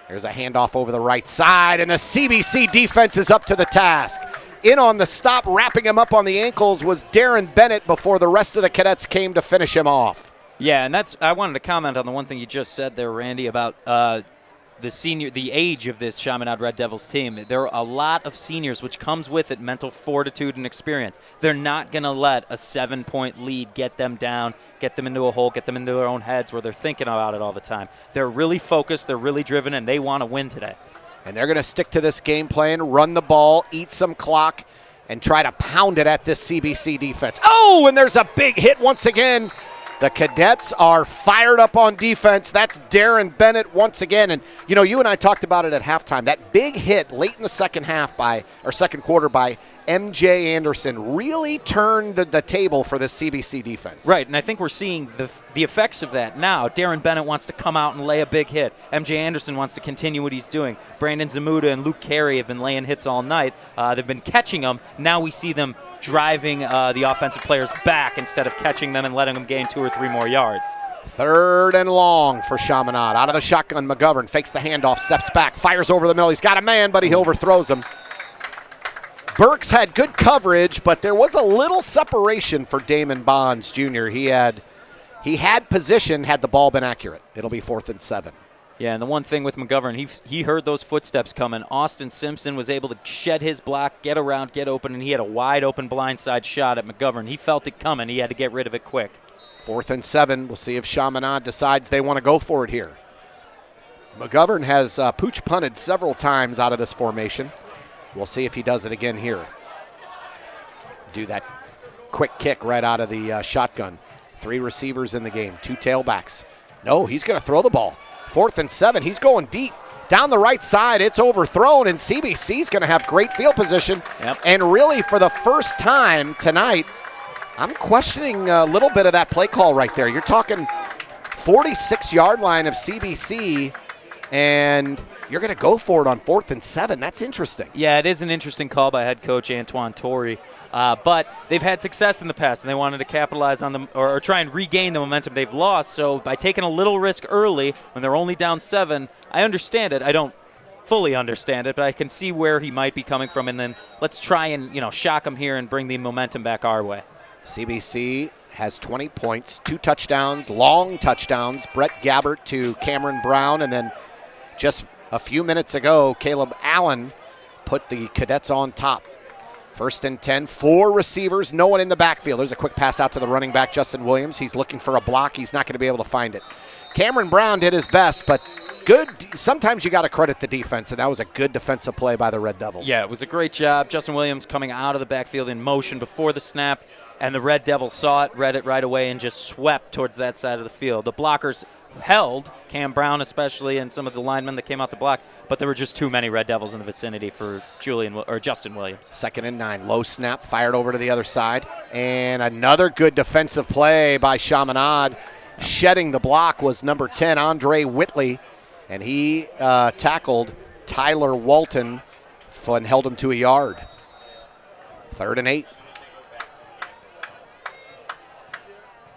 There's a handoff over the right side, and the CBC defense is up to the task. In on the stop, wrapping him up on the ankles was Darren Bennett before the rest of the Cadets came to finish him off. Yeah, and I wanted to comment on the one thing you just said there, Randy, about the age of this Chaminade Red Devils team. There are a lot of seniors, which comes with it mental fortitude and experience. They're not going to let a 7-point lead get them down, get them into a hole, get them into their own heads where they're thinking about it all the time. They're really focused, they're really driven, and they want to win today. And they're going to stick to this game plan, run the ball, eat some clock, and try to pound it at this CBC defense. Oh, and there's a big hit once again. The Cadets are fired up on defense. That's Darren Bennett once again. And, you and I talked about it at halftime. That big hit late in the second quarter by M.J. Anderson really turned the table for the CBC defense. Right, and I think we're seeing the effects of that now. Darren Bennett wants to come out and lay a big hit. M.J. Anderson wants to continue what he's doing. Brandon Zamuda and Luke Carey have been laying hits all night. They've been catching them. Now we see them driving the offensive players back instead of catching them and letting them gain 2 or 3 more yards. Third and long for Chaminade. Out of the shotgun, McGovern fakes the handoff, steps back, fires over the middle. He's got a man, but he overthrows him. Burks had good coverage, but there was a little separation for Damon Bonds Jr. He had position had the ball been accurate. It'll be 4th and 7. Yeah, and the one thing with McGovern, he heard those footsteps coming. Austin Simpson was able to shed his block, get around, get open, and he had a wide open blindside shot at McGovern. He felt it coming. He had to get rid of it quick. 4th and 7. We'll see if Chaminade decides they want to go for it here. McGovern has pooch punted several times out of this formation. We'll see if he does it again here. Do that quick kick right out of the shotgun. 3 receivers in the game, 2 tailbacks. No, he's going to throw the ball. 4th and 7. He's going deep. Down the right side, it's overthrown, and CBC's going to have great field position. Yep. And really, for the first time tonight, I'm questioning a little bit of that play call right there. You're talking 46-yard line of CBC, and you're going to go for it on 4th and 7. That's interesting. Yeah, it is an interesting call by head coach Antoine Torrey. But they've had success in the past, and they wanted to capitalize on them or try and regain the momentum they've lost. So by taking a little risk early when they're only down 7, I understand it. I don't fully understand it, but I can see where he might be coming from. And then let's try and shock him here and bring the momentum back our way. CBC has 20 points, 2 touchdowns, long touchdowns. Brett Gabbert to Cameron Brown, and then just a few minutes ago, Caleb Allen put the Cadets on top. 1st and 10, 4 receivers, no one in the backfield. There's a quick pass out to the running back, Justin Williams. He's looking for a block. He's not going to be able to find it. Cameron Brown did his best, but good. Sometimes you got to credit the defense, and that was a good defensive play by the Red Devils. Yeah, it was a great job. Justin Williams coming out of the backfield in motion before the snap, and the Red Devils saw it, read it right away, and just swept towards that side of the field. The blockers held, Cam Brown especially, and some of the linemen that came out the block, but there were just too many Red Devils in the vicinity for Justin Williams. 2nd and 9, low snap, fired over to the other side, and another good defensive play by Chaminade. Shedding the block was number 10, Andre Whitley, and he tackled Tyler Walton and held him to a yard. 3rd and 8.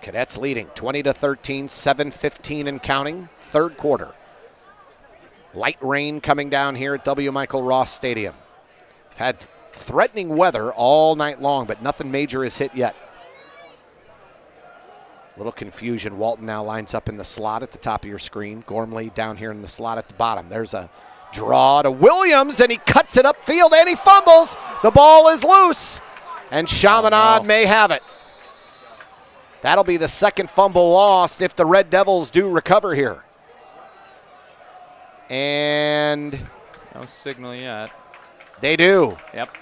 Cadets leading 20-13, 7:15 and counting, 3rd quarter. Light rain coming down here at W. Michael Ross Stadium. We've had threatening weather all night long, but nothing major has hit yet. Little confusion. Walton now lines up in the slot at the top of your screen. Gormley down here in the slot at the bottom. There's a draw to Williams, and he cuts it upfield, and he fumbles. The ball is loose, and Chaminade may have it. That'll be the 2nd fumble lost if the Red Devils do recover here. And no signal yet. They do. Yep.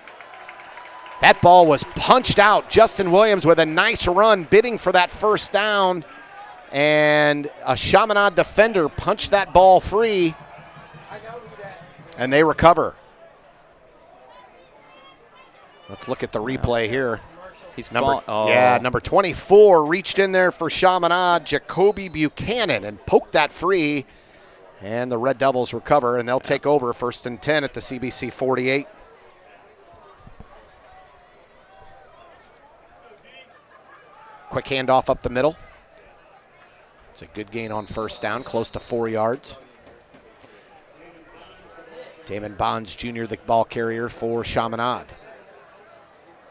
That ball was punched out. Justin Williams with a nice run, bidding for that 1st down. And a Chaminade defender punched that ball free. And they recover. Let's look at the replay here. He's number 24 reached in there for Chaminade, Jacoby Buchanan, and poked that free. And the Red Devils recover, and they'll take over 1st and 10 at the CBC 48. Quick handoff up the middle. It's a good gain on 1st down, close to 4 yards. Damon Bonds Jr., the ball carrier for Chaminade.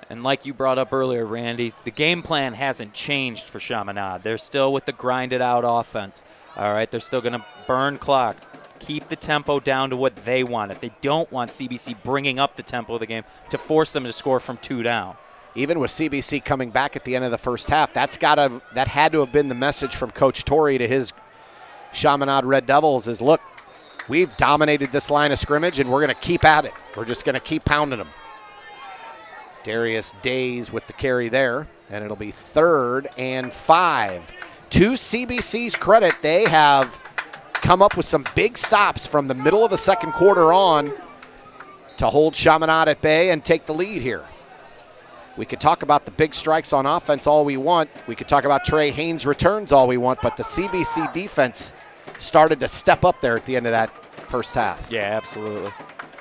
And like you brought up earlier, Randy, the game plan hasn't changed for Chaminade. They're still with the grinded-out offense. All right, they're still going to burn clock, keep the tempo down to what they want. If they don't want CBC bringing up the tempo of the game to force them to score from 2 down. Even with CBC coming back at the end of the 1st half, that had to have been the message from Coach Torrey to his Chaminade Red Devils is, look, we've dominated this line of scrimmage, and we're going to keep at it. We're just going to keep pounding them. Darius Days with the carry there, and it'll be 3rd and 5. To CBC's credit, they have come up with some big stops from the middle of the 2nd quarter on to hold Chaminade at bay and take the lead here. We could talk about the big strikes on offense all we want. We could talk about Trey Haynes' returns all we want, but the CBC defense started to step up there at the end of that 1st half. Yeah, absolutely.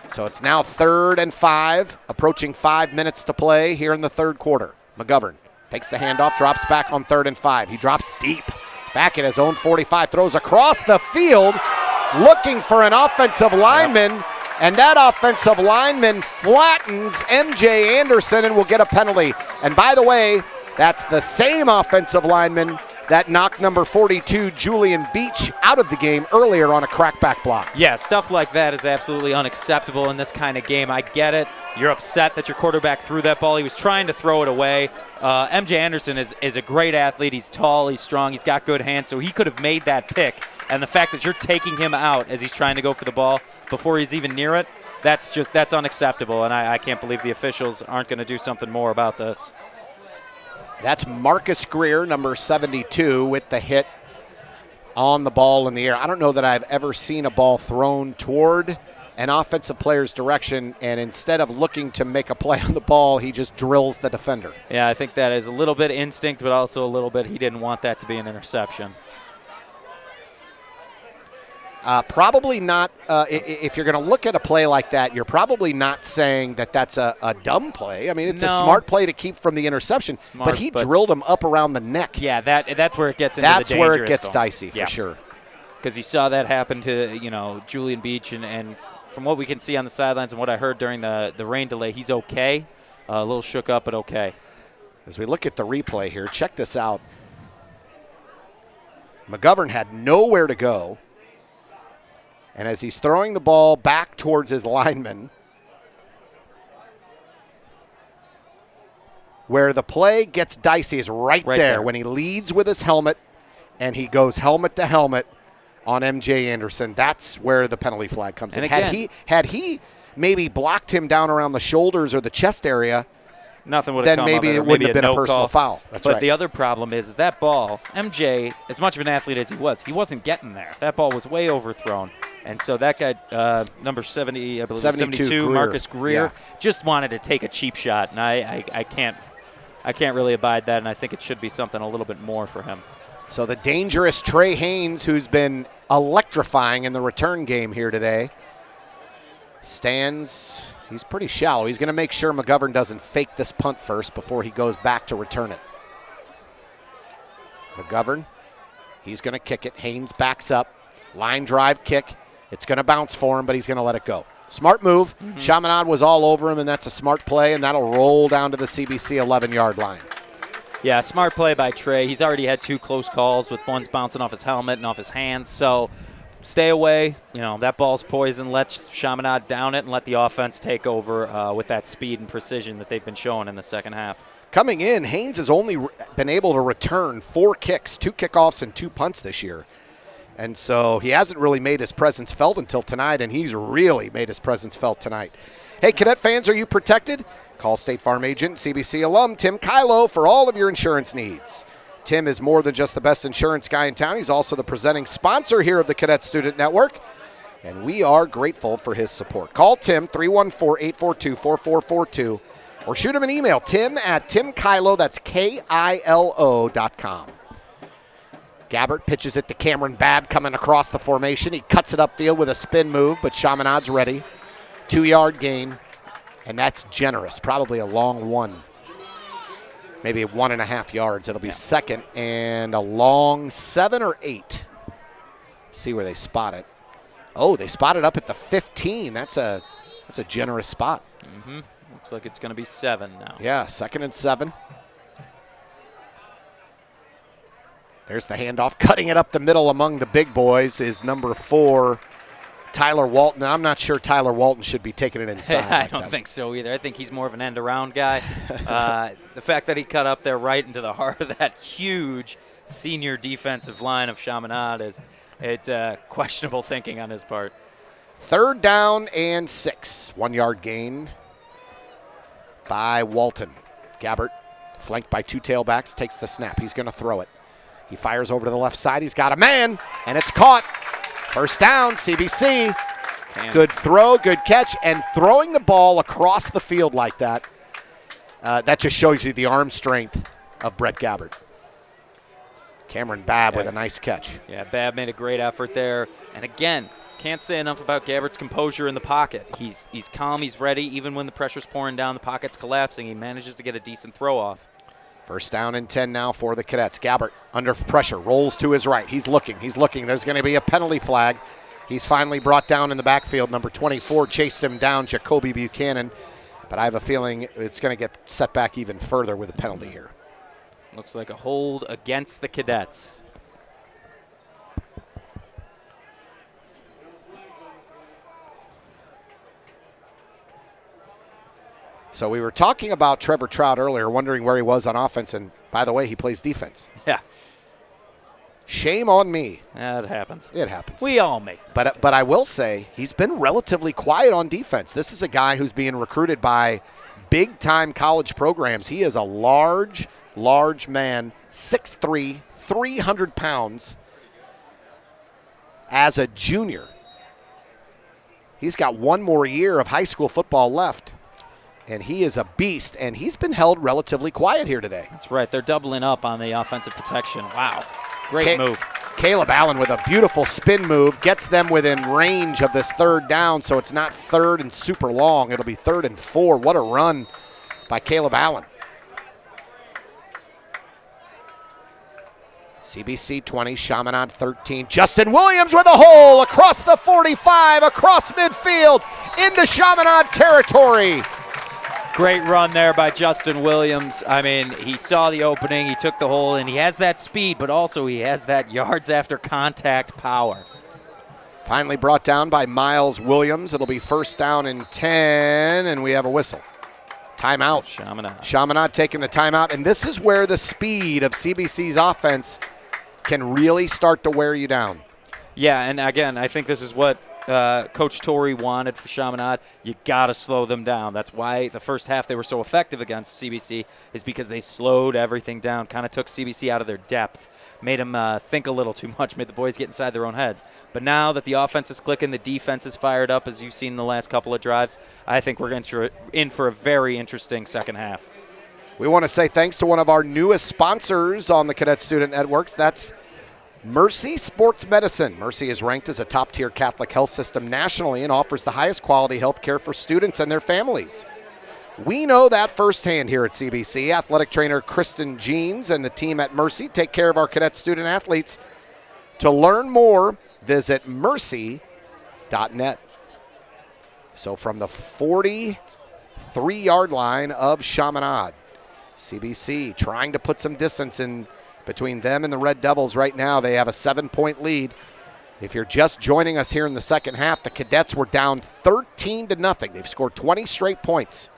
So it's now 3rd and 5, approaching 5 minutes to play here in the 3rd quarter. McGovern takes the handoff, drops back on 3rd and 5. He drops deep, back at his own 45, throws across the field, looking for an offensive lineman, And that offensive lineman flattens M.J. Anderson and will get a penalty. And by the way, that's the same offensive lineman that knocked number 42, Julian Beach, out of the game earlier on a crackback block. Yeah, stuff like that is absolutely unacceptable in this kind of game. I get it. You're upset that your quarterback threw that ball. He was trying to throw it away. M.J. Anderson is a great athlete. He's tall, he's strong, he's got good hands, so he could have made that pick. And the fact that you're taking him out as he's trying to go for the ball before he's even near it, that's unacceptable, and I can't believe the officials aren't going to do something more about this. That's Marcus Greer, number 72, with the hit on the ball in the air. I don't know that I've ever seen a ball thrown toward an offensive player's direction, and instead of looking to make a play on the ball, he just drills the defender. Yeah, I think that is a little bit instinct, but also a little bit he didn't want that to be an interception. Probably not. If you're going to look at a play like that, you're probably not saying that that's a dumb play. I mean, it's a smart play to keep from the interception, but he drilled him up around the neck. Yeah, that's where it gets into the dangerous. That's where it gets dicey for sure. Because he saw that happen to Julian Beach, and from what we can see on the sidelines and what I heard during the rain delay, he's okay. A little shook up, but okay. As we look at the replay here, check this out. McGovern had nowhere to go. And as he's throwing the ball back towards his lineman, where the play gets dicey is right there when he leads with his helmet and he goes helmet to helmet on M.J. Anderson. That's where the penalty flag comes in. Had he maybe blocked him down around the shoulders or the chest area, nothing would have come maybe of it. It wouldn't have been a personal foul. That's right. But the other problem is that ball, MJ, as much of an athlete as he wasn't getting there. That ball was way overthrown. And so that guy, number 70, I believe 72 Greer. Marcus Greer, just wanted to take a cheap shot. And I can't really abide that, and I think it should be something a little bit more for him. So the dangerous Trey Haynes, who's been electrifying in the return game here today, stands. He's pretty shallow. He's going to make sure McGovern doesn't fake this punt first before he goes back to return it. McGovern, he's going to kick it. Haynes backs up. Line drive kick. It's going to bounce for him, but he's going to let it go. Smart move. Mm-hmm. Chaminade was all over him, and that's a smart play, and that'll roll down to the CBC 11-yard line. Yeah, smart play by Trey. He's already had two close calls with ones bouncing off his helmet and off his hands, so stay away. That ball's poison. Let Chaminade down it and let the offense take over with that speed and precision that they've been showing in the second half. Coming in, Haynes has only been able to return 4 kicks, 2 kickoffs, and 2 punts this year. And so he hasn't really made his presence felt until tonight, and he's really made his presence felt tonight. Hey, Cadet fans, are you protected? Call State Farm agent, CBC alum Tim Kylo for all of your insurance needs. Tim is more than just the best insurance guy in town. He's also the presenting sponsor here of the Cadet Student Network, and we are grateful for his support. Call Tim, 314-842-4442, or shoot him an email, tim@timkylo, that's KILO.com. Gabbert pitches it to Cameron Babb coming across the formation. He cuts it upfield with a spin move, but Chaminade's ready. 2-yard gain, and that's generous. Probably a long one. Maybe 1.5 yards. It'll be second and a long 7 or 8. See where they spot it. Oh, they spot it up at the 15. That's a generous spot. Mm-hmm. Looks like it's going to be 7 now. Yeah, 2nd and 7. There's the handoff. Cutting it up the middle among the big boys is number 4, Tyler Walton. I'm not sure Tyler Walton should be taking it inside. I don't think so either. I think he's more of an end-around guy. The fact that he cut up there right into the heart of that huge senior defensive line of Chaminade it's questionable thinking on his part. 3rd down and 6. 1-yard gain by Walton. Gabbert, flanked by 2 tailbacks, takes the snap. He's going to throw it. He fires over to the left side. He's got a man, and it's caught. First down, CBC. Good throw, good catch, and throwing the ball across the field like that, that just shows you the arm strength of Brett Gabbert. Cameron Babb with a nice catch. Yeah, Babb made a great effort there. And again, can't say enough about Gabbert's composure in the pocket. He's calm, he's ready. Even when the pressure's pouring down, the pocket's collapsing, he manages to get a decent throw off. First down and 10 now for the Cadets. Gabbert under pressure, rolls to his right. He's looking. There's going to be a penalty flag. He's finally brought down in the backfield. Number 24 chased him down, Jacoby Buchanan. But I have a feeling it's going to get set back even further with a penalty here. Looks like a hold against the Cadets. So we were talking about Trevor Trout earlier, wondering where he was on offense. And by the way, he plays defense. Yeah. Shame on me. That happens. It happens. We all make mistakes. But I will say he's been relatively quiet on defense. This is a guy who's being recruited by big-time college programs. He is a large man, 6'3", 300 pounds as a junior. He's got one more year of high school football left, and he is a beast, and he's been held relatively quiet here today. That's right. They're doubling up on the offensive protection. Wow. Great move. Caleb Allen with a beautiful spin move gets them within range of this third down, so it's not third and super long. It'll be 3rd and 4. What a run by Caleb Allen. CBC 20, Chaminade 13. Justin Williams with a hole across the 45, across midfield, into Chaminade territory. Great run there by Justin Williams. I mean, he saw the opening, he took the hole, and he has that speed, but also he has that yards after contact power. Finally brought down by Miles Williams. It'll be 1st down and 10, and we have a whistle. Timeout. Chaminade taking the timeout, and this is where the speed of CBC's offense can really start to wear you down. Yeah, and again, I think this is what Coach Torrey wanted for Chaminade. You got to slow them down. That's why the first half they were so effective against CBC, is because they slowed everything down, kind of took CBC out of their depth, made them think a little too much, made the boys get inside their own heads. But now that the offense is clicking, the defense is fired up, as you've seen in the last couple of drives, I think we're in for a very interesting second half. We want to say thanks to one of our newest sponsors on the Cadet Student Networks. That's Mercy Sports Medicine. Mercy is ranked as a top-tier Catholic health system nationally and offers the highest quality health care for students and their families. We know that firsthand here at CBC. Athletic trainer Kristen Jeans and the team at Mercy take care of our cadet student athletes. To learn more, visit mercy.net. So from the 43-yard line of Chaminade, CBC trying to put some distance in between them and the Red Devils right now. They have a 7-point lead. If you're just joining us here in the second half, the Cadets were down 13-0. They've scored 20 straight points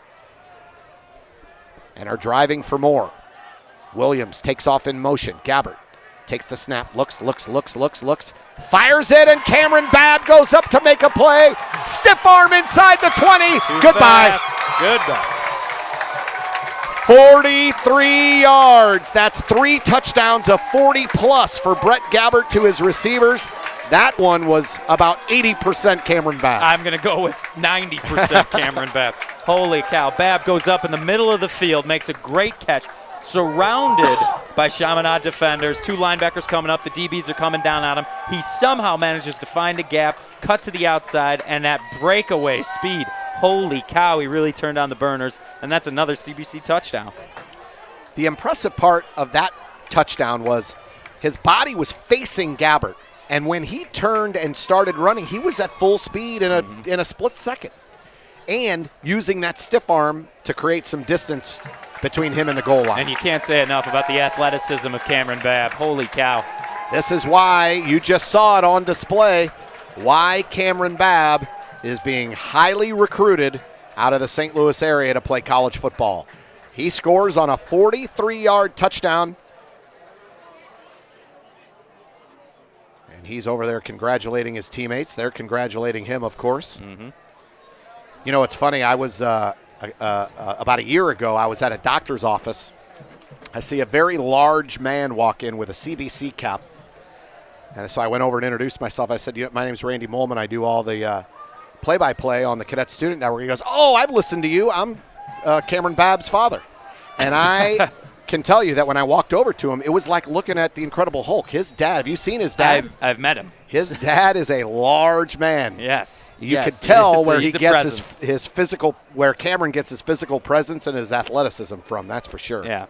and are driving for more. Williams takes off in motion. Gabbert takes the snap, looks, fires it, and Cameron Babb goes up to make a play. Stiff arm inside the 20. Goodbye. 43 yards. That's 3 touchdowns of 40-plus for Brett Gabbert to his receivers. That one was about 80% Cameron Babb. I'm going to go with 90% Cameron Babb. Holy cow. Babb goes up in the middle of the field, makes a great catch, surrounded by Chaminade defenders. 2 linebackers coming up. The DBs are coming down on him. He somehow manages to find a gap, cut to the outside, and that breakaway speed. Holy cow, he really turned on the burners, and that's another CBC touchdown. The impressive part of that touchdown was his body was facing Gabbert, and when he turned and started running, he was at full speed in a split second, and using that stiff arm to create some distance between him and the goal line. And you can't say enough about the athleticism of Cameron Babb. Holy cow. This is why you just saw it on display, why Cameron Babb is being highly recruited out of the St. Louis area to play college football. He scores on a 43-yard touchdown. And he's over there congratulating his teammates. They're congratulating him, of course. Mm-hmm. You know, it's funny. I was, about a year ago, I was at a doctor's office. I see a very large man walk in with a CBC cap. And so I went over and introduced myself. I said, my name's Randy Moehlman. I do all the play-by-play on the Cadet Student Network. He goes, oh, I've listened to you. I'm Cameron Babb's father. And I can tell you that when I walked over to him, it was like looking at the Incredible Hulk. His dad, have you seen his dad? I've met him. His dad is a large man. Yes. You could tell where he gets his physical, where Cameron gets his physical presence and his athleticism from, that's for sure. Yeah.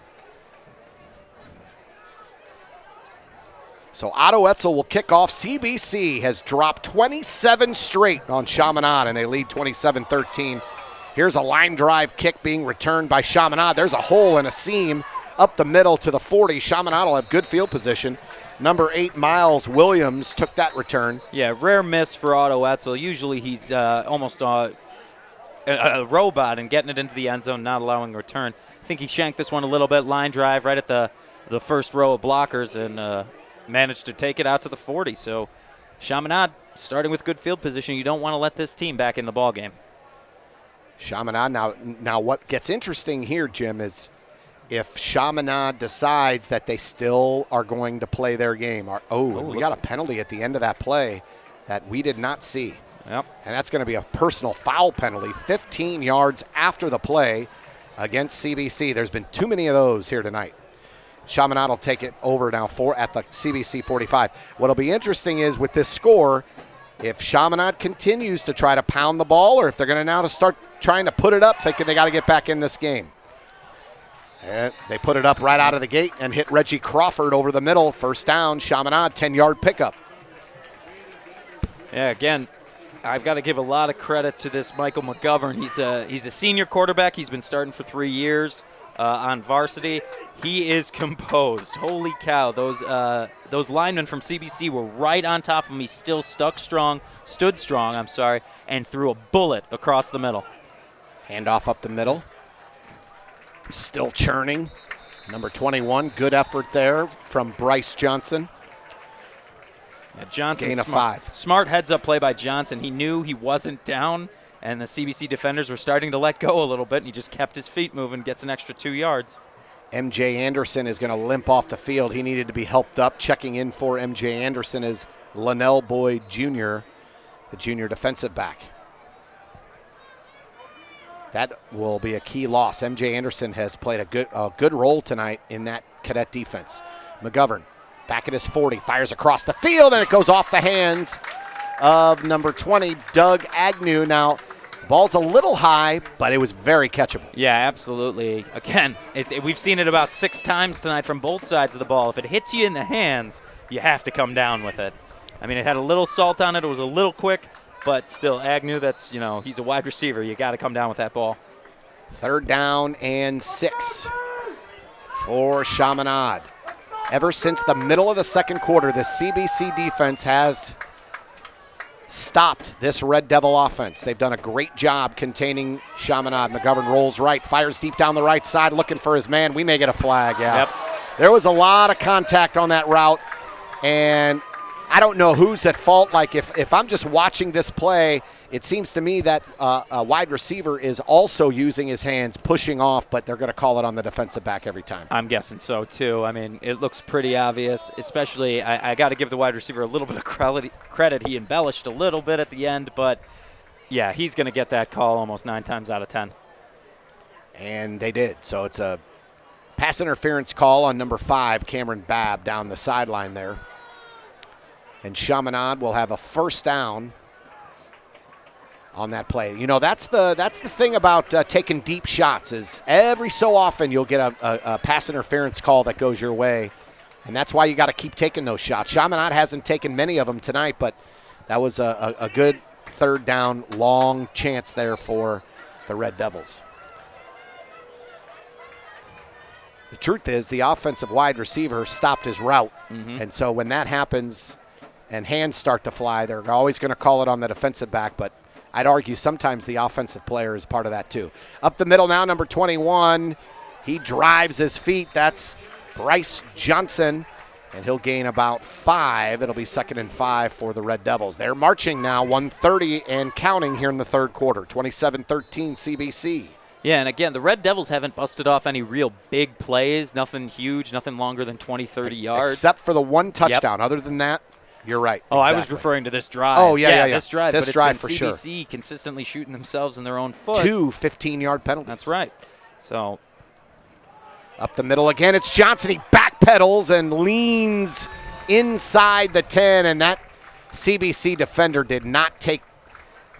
So Otto Etzel will kick off. CBC has dropped 27 straight on Chaminade, and they lead 27-13. Here's a line drive kick being returned by Chaminade. There's a hole and a seam up the middle to the 40. Chaminade will have good field position. Number 8, Miles Williams, took that return. Yeah, rare miss for Otto Etzel. Usually he's almost a robot and getting it into the end zone, not allowing a return. I think he shanked this one a little bit, line drive right at the first row of blockers, and managed to take it out to the 40. So Chaminade starting with good field position. You don't want to let this team back in the ball game. Chaminade, now what gets interesting here, Jim, is if Chaminade decides that they still are going to play their game. We got a penalty at the end of that play that we did not see. Yep. And that's going to be a personal foul penalty 15 yards after the play against CBC. There's been too many of those here tonight. Chaminade will take it over now at the CBC 45. What'll be interesting is with this score, if Chaminade continues to try to pound the ball, or if they're going to now start trying to put it up, thinking they got to get back in this game. And they put it up right out of the gate and hit Reggie Crawford over the middle. First down, Chaminade, 10-yard pickup. Yeah, again, I've got to give a lot of credit to this Michael McGovern. He's a senior quarterback. He's been starting for 3 years on varsity. He is composed. Holy cow, those linemen from CBC were right on top of him. He still stood strong, and threw a bullet across the middle. Handoff up the middle. Still churning. Number 21, good effort there from Bryce Johnson. Yeah, Johnson, gain of 5. Smart heads-up play by Johnson. He knew he wasn't down, and the CBC defenders were starting to let go a little bit, and he just kept his feet moving, gets an extra 2 yards. MJ Anderson is going to limp off the field. He needed to be helped up. Checking in for MJ Anderson is Linnell Boyd Jr., the junior defensive back. That will be a key loss. MJ Anderson has played a good role tonight in that Cadet defense. McGovern back at his 40, fires across the field, and it goes off the hands of number 20, Doug Agnew. Now, ball's a little high, but it was very catchable. Yeah, absolutely. Again, we've seen it about 6 times tonight from both sides of the ball. If it hits you in the hands, you have to come down with it. I mean, it had a little salt on it. It was a little quick, but still, Agnew, he's a wide receiver. You got to come down with that ball. 3rd down and 6 for Chaminade. Ever since the middle of the second quarter, the CBC defense has stopped this Red Devil offense. They've done a great job containing Chaminade. McGovern rolls right, fires deep down the right side, looking for his man. We may get a flag, yeah. Yep. There was a lot of contact on that route, and I don't know who's at fault. Like, if I'm just watching this play, it seems to me that a wide receiver is also using his hands, pushing off, but they're going to call it on the defensive back every time. I'm guessing so, too. I mean, it looks pretty obvious, especially I got to give the wide receiver a little bit of credit. He embellished a little bit at the end, but, yeah, he's going to get that call almost 9 times out of 10. And they did. So it's a pass interference call on number 5, Cameron Babb, down the sideline there. And Chaminade will have a first down on that play. You know, that's the thing about taking deep shots is every so often you'll get a pass interference call that goes your way, and that's why you got to keep taking those shots. Chaminade hasn't taken many of them tonight, but that was a good 3rd down, long chance there for the Red Devils. The truth is the offensive wide receiver stopped his route, and so when that happens and hands start to fly, they're always going to call it on the defensive back, but I'd argue sometimes the offensive player is part of that too. Up the middle now, number 21. He drives his feet. That's Bryce Johnson, and he'll gain about 5. It'll be 2nd and 5 for the Red Devils. They're marching now, 1:30 and counting here in the 3rd quarter, 27-13 CBC. Yeah, and again, the Red Devils haven't busted off any real big plays, nothing huge, nothing longer than 20, 30 yards. Except for the one touchdown. Other than that, you're right. Oh, exactly. I was referring to this drive. Oh, yeah. This drive. This but drive it's been for CBC sure. consistently shooting themselves in their own foot. 2 15-yard penalties. That's right. So up the middle again, it's Johnson. He backpedals and leans inside the 10, and that CBC defender did not take –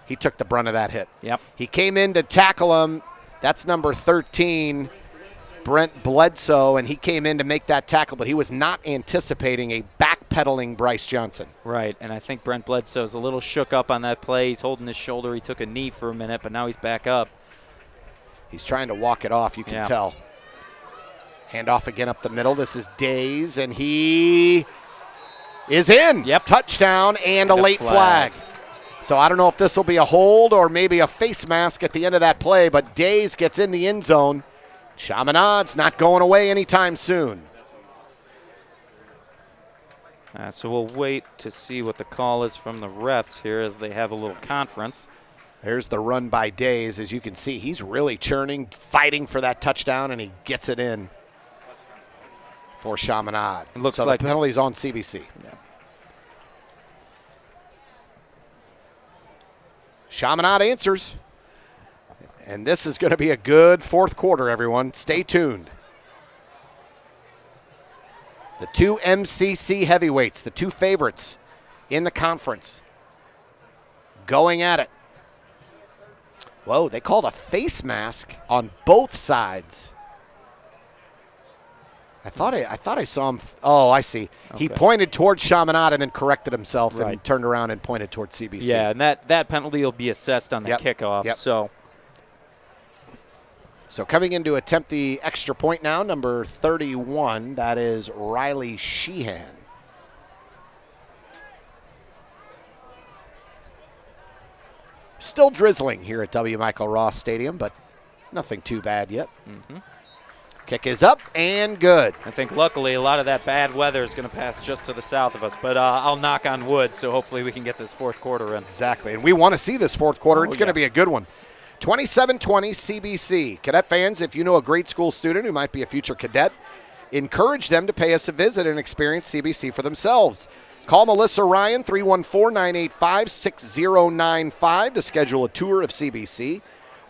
he took the brunt of that hit. Yep. He came in to tackle him. That's number 13, Brent Bledsoe, and he came in to make that tackle, but he was not anticipating a backpedaling Bryce Johnson. Right, and I think Brent Bledsoe's a little shook up on that play. He's holding his shoulder. He took a knee for a minute, but now he's back up. He's trying to walk it off, you can tell. Handoff again up the middle. This is Days, and he is in. Yep. Touchdown and a late flag. So I don't know if this will be a hold or maybe a face mask at the end of that play, but Days gets in the end zone. Chaminade's not going away anytime soon. So we'll wait to see what the call is from the refs here as they have a little conference. There's the run by Days. As you can see, he's really churning, fighting for that touchdown, and he gets it in for Chaminade. It looks so like the penalty's on CBC. Yeah. Chaminade answers. And this is going to be a good fourth quarter, everyone. Stay tuned. The two MCC heavyweights, the two favorites in the conference, going at it. Whoa, they called a face mask on both sides. I thought I saw him. Oh, I see. Okay. He pointed towards Chaminade and then corrected himself and turned around and pointed towards CBC. Yeah, and that penalty will be assessed on the kickoff. Yep. So coming in to attempt the extra point now, number 31, that is Riley Sheehan. Still drizzling here at W. Michael Ross Stadium, but nothing too bad yet. Mm-hmm. Kick is up and good. I think luckily a lot of that bad weather is going to pass just to the south of us, but I'll knock on wood, so hopefully we can get this fourth quarter in. Exactly, and we want to see this fourth quarter. It's going to be a good one. 27-20 CBC. Cadet fans, if you know a grade school student who might be a future cadet, encourage them to pay us a visit and experience CBC for themselves. Call Melissa Ryan, 314-985-6095 to schedule a tour of CBC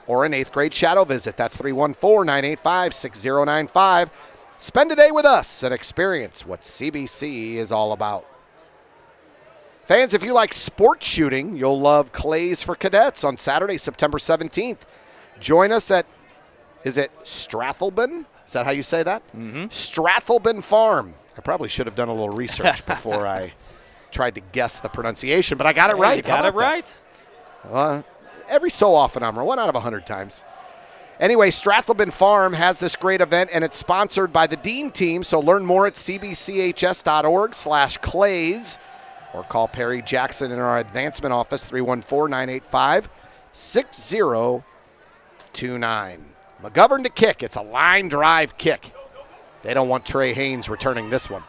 or an 8th grade shadow visit. That's 314-985-6095. Spend a day with us and experience what CBC is all about. Fans, if you like sports shooting, you'll love Clays for Cadets on Saturday, September 17th. Join us at, is it Strathalbyn? Is that how you say that? Mm-hmm. Strathalbyn Farm. I probably should have done a little research before I tried to guess the pronunciation, but I got it right. You got it right. Every so often, I'm 1 out of 100 times. Anyway, Strathalbyn Farm has this great event, and it's sponsored by the Dean team, so learn more at cbchs.org/clays. Or call Perry Jackson in our advancement office, 314-985-6029. McGovern to kick. It's a line drive kick. They don't want Trey Haynes returning this one.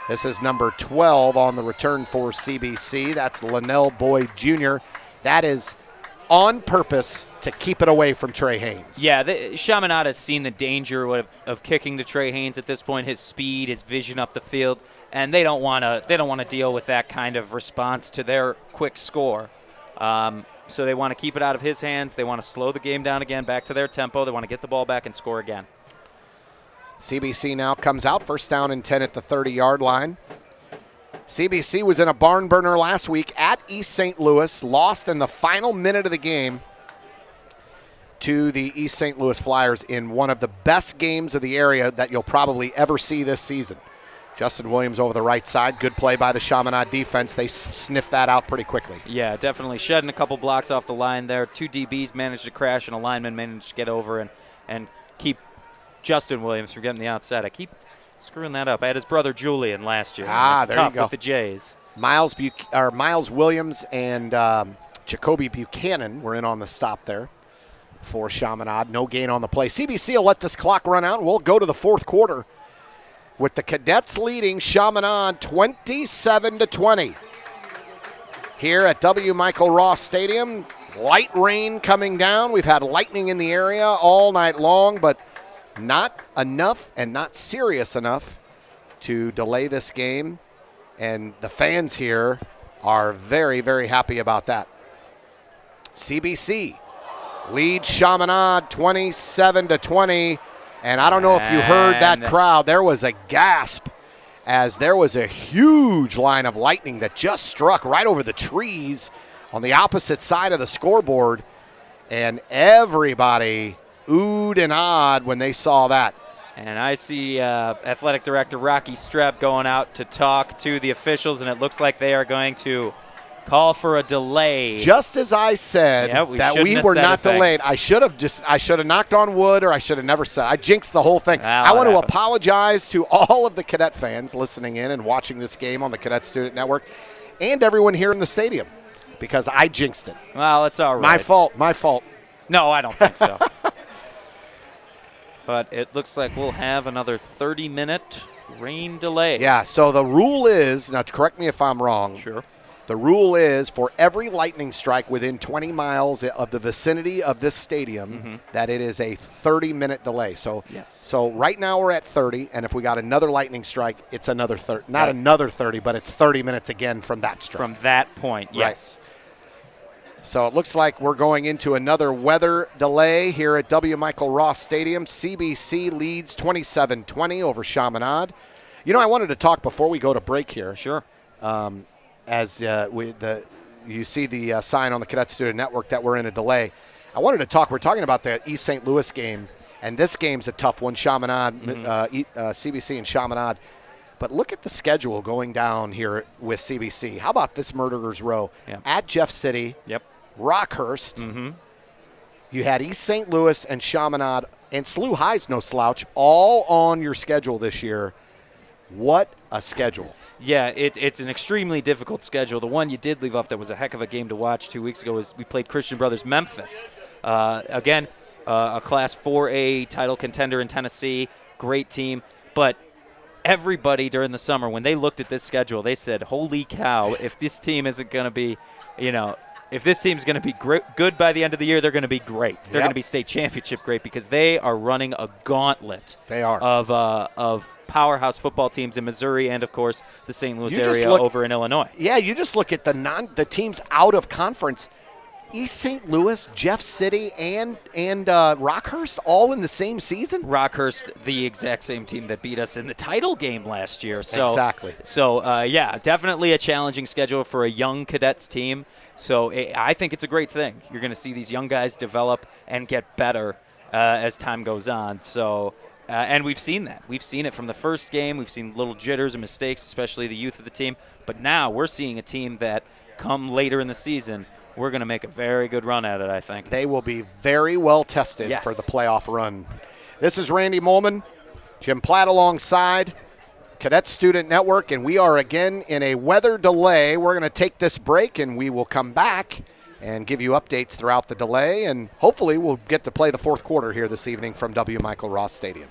This is number 12 on the return for CBC. That's Linnell Boyd Jr. That is on purpose to keep it away from Trey Haynes. Yeah, Chaminade has seen the danger of kicking to Trey Haynes at this point. His speed, his vision up the field. And they don't want to deal with that kind of response to their quick score. So they want to keep it out of his hands. They want to slow the game down again, back to their tempo. They want to get the ball back and score again. CBC now comes out, first down and 10 at the 30-yard line. CBC was in a barn burner last week at East St. Louis, lost in the final minute of the game to the East St. Louis Flyers in one of the best games of the area that you'll probably ever see this season. Justin Williams over the right side. Good play by the Chaminade defense. They sniffed that out pretty quickly. Yeah, definitely. Shedding a couple blocks off the line there. 2 DBs managed to crash, and a lineman managed to get over and keep Justin Williams from getting the outside. I keep screwing that up. I had his brother Julian last year. That's there tough you go. With the Jays. Miles Williams and Jacoby Buchanan were in on the stop there for Chaminade. No gain on the play. CBC will let this clock run out, and we'll go to the fourth quarter with the Cadets leading Chaminade 27-20. Here at W. Michael Ross Stadium, light rain coming down. We've had lightning in the area all night long, but not enough and not serious enough to delay this game. And the fans here are very, very happy about that. CBC leads Chaminade 27-20. And I don't know if you heard that crowd. There was a gasp as there was a huge line of lightning that just struck right over the trees on the opposite side of the scoreboard. And everybody oohed and ahed when they saw that. And I see Athletic Director Rocky Streb going out to talk to the officials, and it looks like they are going to call for a delay. Just as I said that we were not delayed, I should have knocked on wood, or I should have never said. I jinxed the whole thing. Well, I want to apologize to all of the Cadet fans listening in and watching this game on the Cadet Student Network, and everyone here in the stadium, because I jinxed it. Well, it's all right. My fault. No, I don't think so. But it looks like we'll have another 30-minute rain delay. Yeah, so the rule is, now correct me if I'm wrong. Sure. The rule is for every lightning strike within 20 miles of the vicinity of this stadium, that it is a 30-minute delay. So, so right now we're at 30, and if we got another lightning strike, it's another 30. Not another 30, but it's 30 minutes again from that strike. From that point, yes. Right. So it looks like we're going into another weather delay here at W. Michael Ross Stadium. CBC leads 27-20 over Chaminade. You know, I wanted to talk before we go to break here. Sure. As you see the sign on the Cadet Student Network that we're in a delay. I wanted to talk. We're talking about the East St. Louis game, and this game's a tough one, Chaminade, CBC and Chaminade. But look at the schedule going down here with CBC. How about this Murderers Row? Yep. At Jeff City, Rockhurst. You had East St. Louis and Chaminade, and SLU High's no slouch, all on your schedule this year. What a schedule. Yeah, it's an extremely difficult schedule. The one you did leave off that was a heck of a game to watch 2 weeks ago is we played Christian Brothers Memphis. Again, a Class 4A title contender in Tennessee, great team. But everybody during the summer, when they looked at this schedule, they said, holy cow, if this team isn't going to be, if this team's going to be good by the end of the year, they're going to be great. They're going to be state championship great because they are running a gauntlet of powerhouse football teams in Missouri and, of course, the St. Louis area over in Illinois. Yeah, you just look at the teams out of conference. East St. Louis, Jeff City, and Rockhurst all in the same season? Rockhurst, the exact same team that beat us in the title game last year. So, exactly. So, definitely a challenging schedule for a young cadets team. So I think it's a great thing. You're going to see these young guys develop and get better as time goes on. So, and we've seen that. We've seen it from the first game. We've seen little jitters and mistakes, especially the youth of the team. But now we're seeing a team that come later in the season, we're going to make a very good run at it, I think. They will be very well tested for the playoff run. This is Randy Moehlman, Jim Platt alongside Cadet Student Network, and we are again in a weather delay. We're going to take this break, and we will come back and give you updates throughout the delay, and hopefully we'll get to play the fourth quarter here this evening from W. Michael Ross Stadium.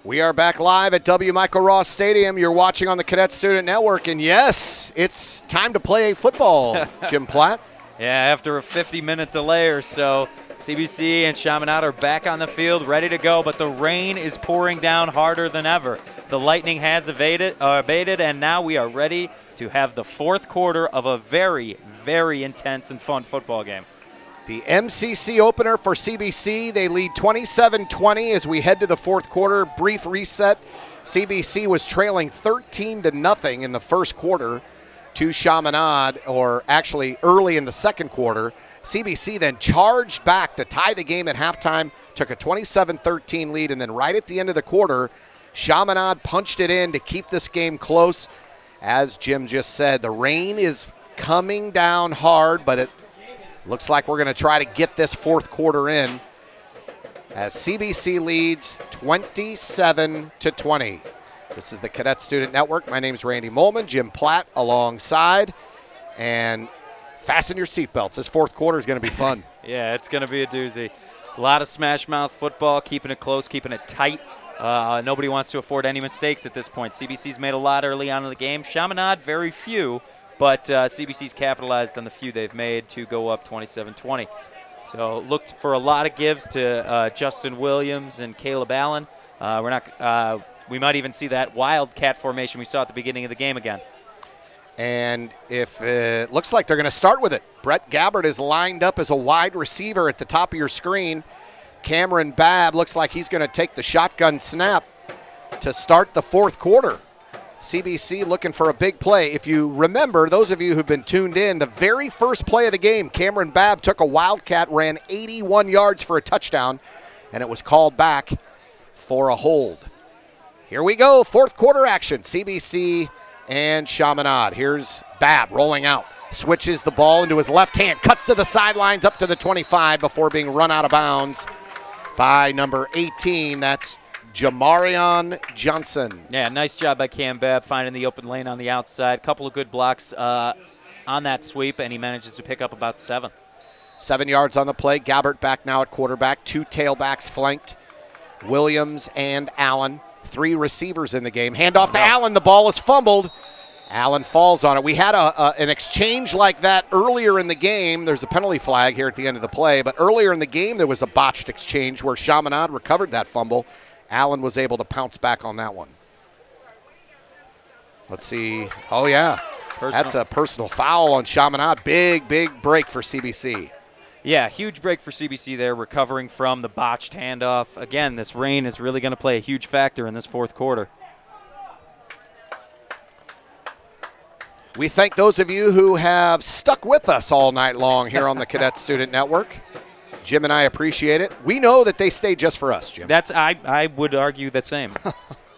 We are back live at W. Michael Ross Stadium. You're watching on the Cadet Student Network, and yes, it's time to play football, Jim Platt. Yeah, after a 50-minute delay or so, CBC and Chaminade are back on the field, ready to go, but the rain is pouring down harder than ever. The lightning has abated, and now we are ready to have the fourth quarter of a very, very intense and fun football game. The MCC opener for CBC, they lead 27-20 as we head to the fourth quarter. Brief reset. CBC was trailing 13-0 in the first quarter to Chaminade, or actually early in the second quarter. CBC then charged back to tie the game at halftime, took a 27-13 lead, and then right at the end of the quarter, Chaminade punched it in to keep this game close. As Jim just said, the rain is coming down hard, but it looks like we're going to try to get this fourth quarter in as CBC leads 27-20. This is the Cadet Student Network. My name's Randy Moehlman, Jim Platt alongside. And fasten your seatbelts. This fourth quarter is going to be fun. Yeah, it's going to be a doozy. A lot of smash mouth football, keeping it close, keeping it tight. Nobody wants to afford any mistakes at this point. CBC's made a lot early on in the game. Chaminade, very few. But CBC's capitalized on the few they've made to go up 27-20. So looked for a lot of gives to Justin Williams and Caleb Allen. We might even see that wildcat formation we saw at the beginning of the game again. And if it looks like they're going to start with it. Brett Gabbert is lined up as a wide receiver at the top of your screen. Cameron Babb looks like he's going to take the shotgun snap to start the fourth quarter. CBC looking for a big play. If you remember, those of you who've been tuned in, the very first play of the game, Cameron Babb took a wildcat, ran 81 yards for a touchdown, and it was called back for a hold. Here we go, fourth quarter action, CBC and Chaminade. Here's Babb rolling out, switches the ball into his left hand, cuts to the sidelines up to the 25 before being run out of bounds by number 18. That's Jamarion Johnson. Yeah, nice job by Cam Babb finding the open lane on the outside. Couple of good blocks on that sweep, and he manages to pick up about 7. 7 yards on the play. Gabbert back now at quarterback. 2 tailbacks flanked. Williams and Allen. 3 receivers in the game. Handoff to Allen. The ball is fumbled. Allen falls on it. We had an exchange like that earlier in the game. There's a penalty flag here at the end of the play, but earlier in the game there was a botched exchange where Chaminade recovered that fumble. Allen was able to pounce back on that one. Let's see. Oh, yeah. That's a personal foul on Chaminade. Big, big break for CBC. Yeah, huge break for CBC there, recovering from the botched handoff. Again, this rain is really going to play a huge factor in this fourth quarter. We thank those of you who have stuck with us all night long here on the Cadet Student Network. Jim and I appreciate it. We know that they stay just for us, Jim. I would argue the same.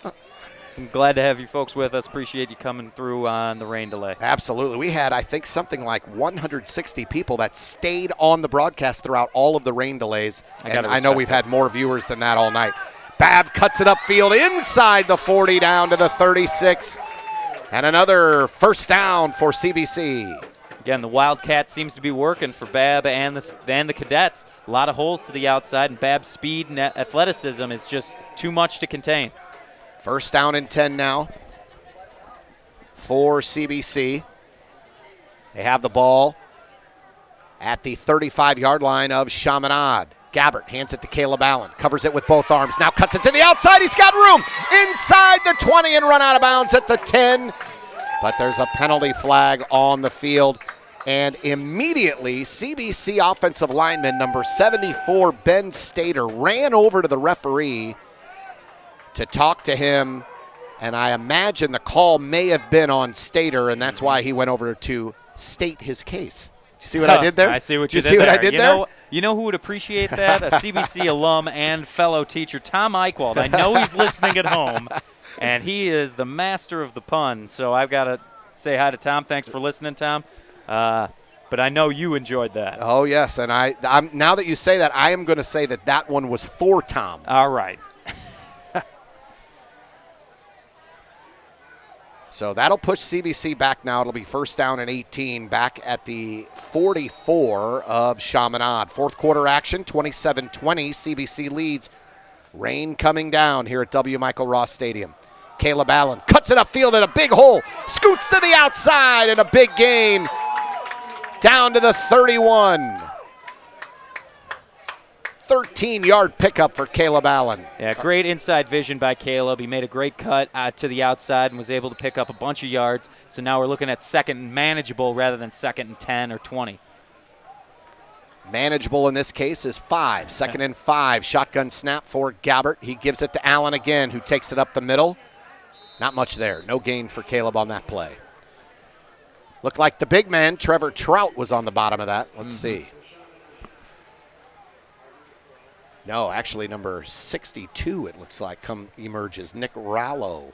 I'm glad to have you folks with us. Appreciate you coming through on the rain delay. Absolutely. We had, I think, something like 160 people that stayed on the broadcast throughout all of the rain delays. And I know we've had more viewers than that all night. Babb cuts it upfield inside the 40 down to the 36. And another first down for CBC. Again, the Wildcat seems to be working for Babb and the Cadets. A lot of holes to the outside, and Babb's speed and athleticism is just too much to contain. First down and 10 now for CBC. They have the ball at the 35-yard line of Chaminade. Gabbert hands it to Caleb Allen, covers it with both arms, now cuts it to the outside. He's got room inside the 20 and run out of bounds at the 10. But there's a penalty flag on the field. And immediately, CBC offensive lineman number 74, Ben Stater, ran over to the referee to talk to him. And I imagine the call may have been on Stater, and that's why he went over to state his case. Did you see what I did there? I see what you did there. See what I did there? You know who would appreciate that? A CBC alum and fellow teacher, Tom Eichwald. I know he's listening at home, and he is the master of the pun. So I've got to say hi to Tom. Thanks for listening, Tom. But I know you enjoyed that. Oh, yes. And I'm now that you say that, I am going to say that one was for Tom. All right. So that'll push CBC back now. It'll be first down and 18 back at the 44 of Chaminade. Fourth quarter action, 27-20. CBC leads Rain coming down here at W. Michael Ross Stadium. Caleb Allen cuts it upfield in a big hole, scoots to the outside, and a big gain down to the 31. 13-yard pickup for Caleb Allen. Yeah, great inside vision by Caleb. He made a great cut to the outside and was able to pick up a bunch of yards. So now we're looking at second and manageable rather than second and 10 or 20. Manageable in this case is 5. Second and 5. Shotgun snap for Gabbert. He gives it to Allen again, who takes it up the middle. Not much there. No gain for Caleb on that play. Looked like the big man, Trevor Trout, was on the bottom of that. Let's see. No, actually number 62, it looks like, emerges. Nick Rallo.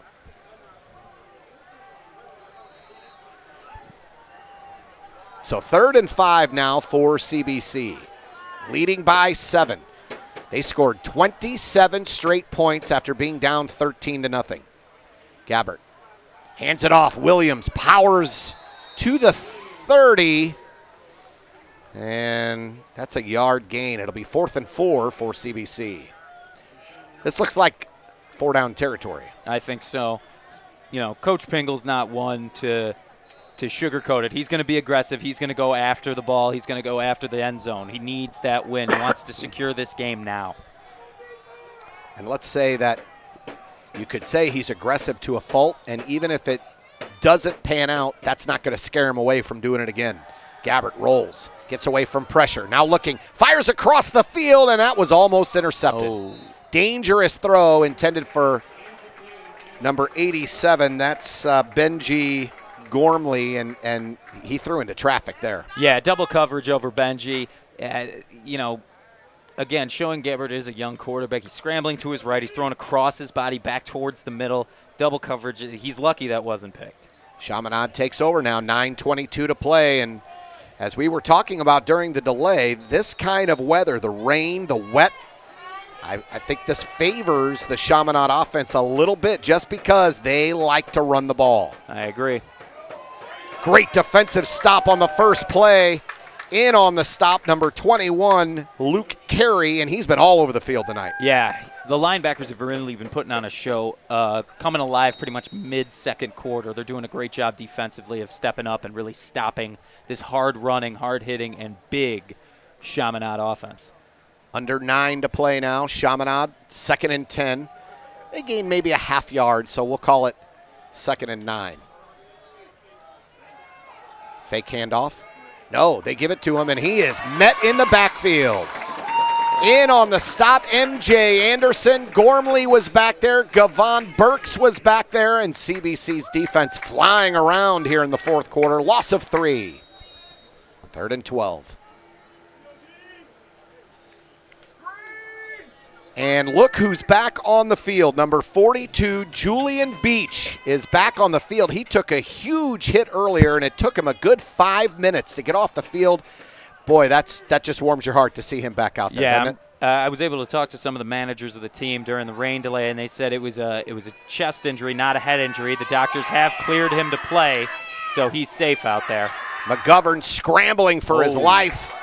So 3rd and 5 now for CBC. Leading by 7. They scored 27 straight points after being down 13-0. Gabbert hands it off. Williams powers to the 30. And that's a yard gain. It'll be 4th and 4 for CBC. This looks like 4-down territory. I think so. You know, Coach Pingle's not one to sugarcoat it. He's going to be aggressive. He's going to go after the ball. He's going to go after the end zone. He needs that win. He wants to secure this game now. And let's say that you could say he's aggressive to a fault, and even if it doesn't pan out, that's not going to scare him away from doing it again. Gabbert rolls, gets away from pressure. Now looking, fires across the field, and that was almost intercepted. Oh. Dangerous throw intended for number 87. That's Benji Gormley, and he threw into traffic there. Yeah, double coverage over Benji. You know, again, showing Gabbert is a young quarterback. He's scrambling to his right. He's throwing across his body back towards the middle. Double coverage. He's lucky that wasn't picked. Chaminade takes over now, 9:22 to play, and as we were talking about during the delay, this kind of weather, the rain, the wet, I think this favors the Chaminade offense a little bit just because they like to run the ball. I agree. Great defensive stop on the first play. In on the stop, number 21, Luke Carey, and he's been all over the field tonight. Yeah, the linebackers have really been putting on a show, coming alive pretty much mid-second quarter. They're doing a great job defensively of stepping up and really stopping this hard-running, hard-hitting, and big Chaminade offense. Under 9 to play now. Chaminade, 2nd and 10. They gained maybe a half yard, so we'll call it 2nd and 9. Fake handoff. No, they give it to him, and he is met in the backfield. In on the stop, M.J. Anderson. Gormley was back there. Gavon Burks was back there, and CBC's defense flying around here in the 4th quarter. Loss of 3. 3rd and 12. And look who's back on the field. Number 42, Julian Beach, is back on the field. He took a huge hit earlier, and it took him a good 5 minutes to get off the field. Boy, that just warms your heart to see him back out there, doesn't it? I was able to talk to some of the managers of the team during the rain delay, and they said it was a chest injury, not a head injury. The doctors have cleared him to play, so he's safe out there. McGovern scrambling for his life,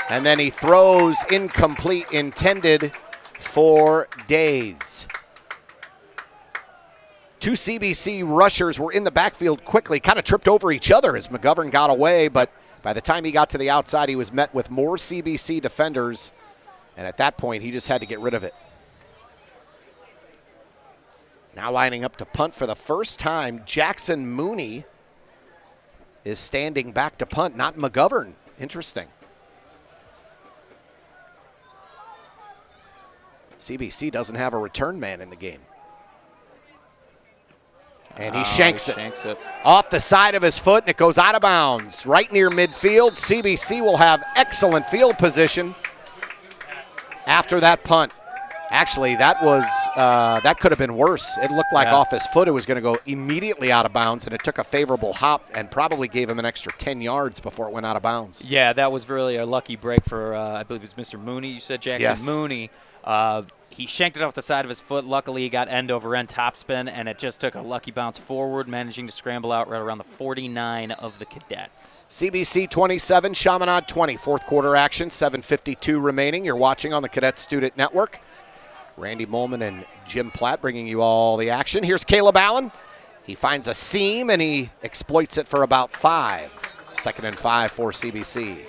and then he throws incomplete, intended for Days. 2 CBC rushers were in the backfield quickly, kind of tripped over each other as McGovern got away, but by the time he got to the outside, he was met with more CBC defenders, and at that point, he just had to get rid of it. Now lining up to punt for the first time, Jackson Mooney is standing back to punt, not McGovern. Interesting. CBC doesn't have a return man in the game. And he shanks it. Off the side of his foot, and it goes out of bounds. Right near midfield. CBC will have excellent field position after that punt. Actually, that could have been worse. It looked like off his foot it was going to go immediately out of bounds, and it took a favorable hop and probably gave him an extra 10 yards before it went out of bounds. Yeah, that was really a lucky break for, I believe it was Mr. Mooney. You said Jackson Mooney. He shanked it off the side of his foot. Luckily, he got end-over-end topspin, and it just took a lucky bounce forward, managing to scramble out right around the 49 of the Cadets. CBC 27, Chaminade 20. 4th quarter action, 7:52 remaining. You're watching on the Cadet Student Network. Randy Moehlman and Jim Platt bringing you all the action. Here's Caleb Allen. He finds a seam and he exploits it for about 5. 2nd and 5 for CBC.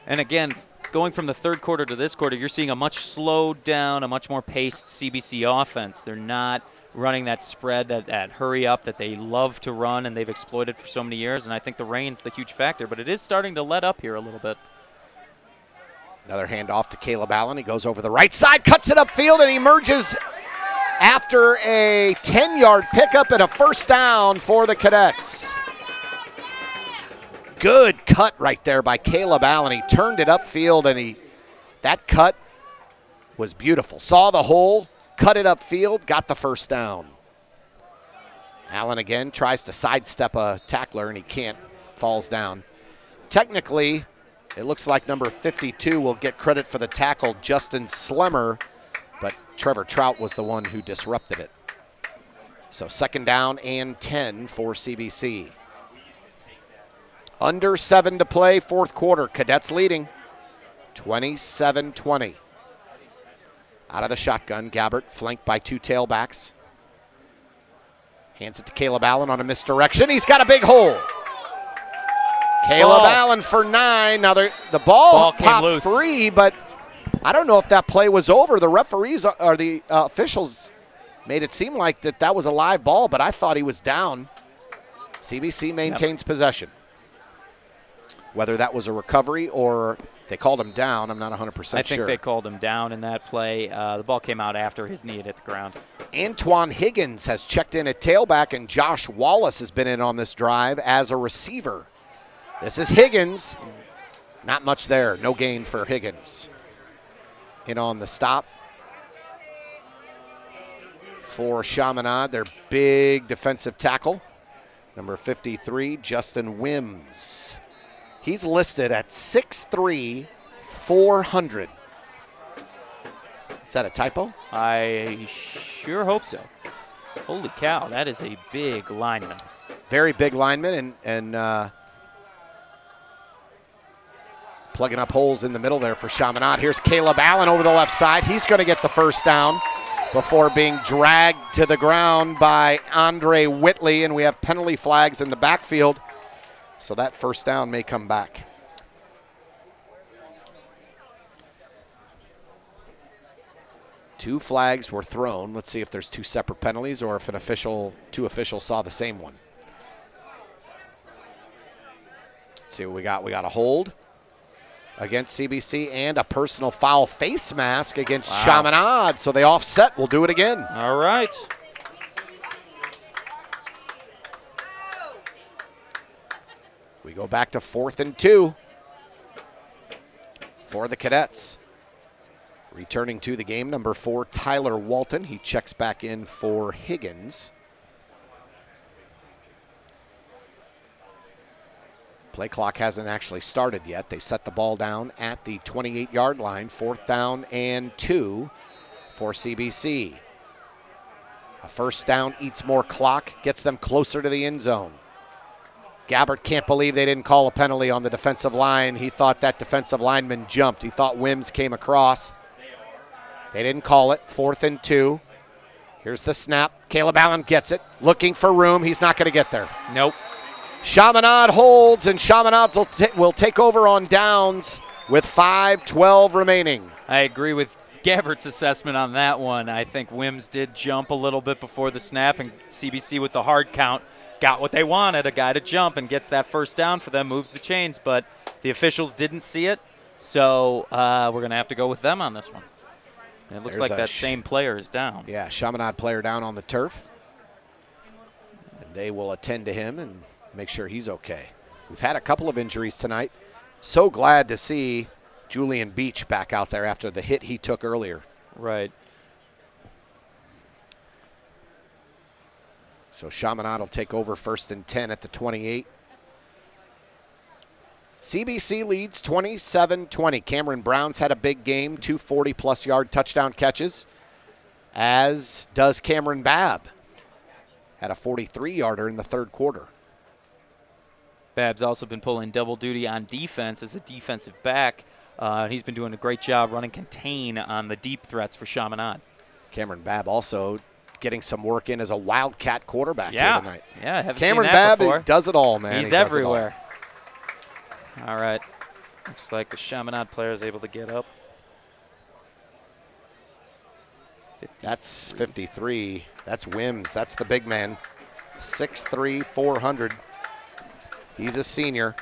And again, going from the third quarter to this quarter, you're seeing a much slowed down, a much more paced CBC offense. They're not running that spread, that hurry up that they love to run and they've exploited for so many years. And I think the rain's the huge factor, but it is starting to let up here a little bit. Another handoff to Caleb Allen. He goes over the right side, cuts it upfield, and emerges after a 10-yard pickup and a first down for the Cadets. Good cut right there by Caleb Allen. He turned it upfield, and that cut was beautiful. Saw the hole, cut it upfield, got the first down. Allen again tries to sidestep a tackler, and he can't, falls down. Technically, it looks like number 52 will get credit for the tackle, Justin Slemmer, but Trevor Trout was the one who disrupted it. So 2nd down and 10 for CBC. Under 7 to play, 4th quarter. Cadets leading 27-20. Out of the shotgun, Gabbert flanked by 2 tailbacks. Hands it to Caleb Allen on a misdirection. He's got a big hole. Caleb Allen for 9. Now the ball popped loose. free, but I don't know if that play was over. The referees or the officials made it seem like that was a live ball, but I thought he was down. CBC maintains possession. Whether that was a recovery or they called him down, I'm not 100% sure. I think they called him down in that play. The ball came out after his knee had hit the ground. Antoine Higgins has checked in at tailback, and Josh Wallace has been in on this drive as a receiver. This is Higgins. Not much there. No gain for Higgins. In on the stop for Chaminade, their big defensive tackle. Number 53, Justin Wims. He's listed at 6'3", 400. Is that a typo? I sure hope so. Holy cow, that is a big lineman. Very big lineman, and plugging up holes in the middle there for Chaminade. Here's Caleb Allen over the left side. He's going to get the first down before being dragged to the ground by Andre Whitley, and we have penalty flags in the backfield, so that first down may come back. Two flags were thrown. Let's see if there's 2 separate penalties or if two officials saw the same one. Let's see what we got. We got a hold against CBC and a personal foul face mask against Chaminade. So they offset. We'll do it again. All right. We go back to 4th and 2 for the Cadets. Returning to the game, number 4, Tyler Walton. He checks back in for Higgins. Play clock hasn't actually started yet. They set the ball down at the 28-yard line. 4th down and 2 for CBC. A first down eats more clock, gets them closer to the end zone. Gabbert can't believe they didn't call a penalty on the defensive line. He thought that defensive lineman jumped. He thought Wims came across. They didn't call it. 4th and 2. Here's the snap. Caleb Allen gets it, looking for room. He's not going to get there. Nope. Chaminade holds, and Chaminade will take over on downs with 5:12 remaining. I agree with Gabbert's assessment on that one. I think Wims did jump a little bit before the snap, and CBC with the hard count got what they wanted, a guy to jump and gets that first down for them, moves the chains, but the officials didn't see it, so we're going to have to go with them on this one. And it looks like that same player is down. Yeah, Chaminade player down on the turf. And they will attend to him and make sure he's okay. We've had a couple of injuries tonight. So glad to see Julian Beach back out there after the hit he took earlier. Right. So Chaminade will take over 1st and 10 at the 28. CBC leads 27-20. Cameron Brown's had a big game, 2 40-plus yard touchdown catches, as does Cameron Babb. Had a 43-yarder in the 3rd quarter. Babb's also been pulling double duty on defense as a defensive back. And he's been doing a great job running contain on the deep threats for Chaminade. Cameron Babb also getting some work in as a Wildcat quarterback here tonight. Yeah, haven't Cameron seen that Babb before. does it all, man. He's everywhere. All right. Looks like the Chaminade player is able to get up. 53. That's 53. That's Wims. That's the big man. 6'3", 400. He's a senior.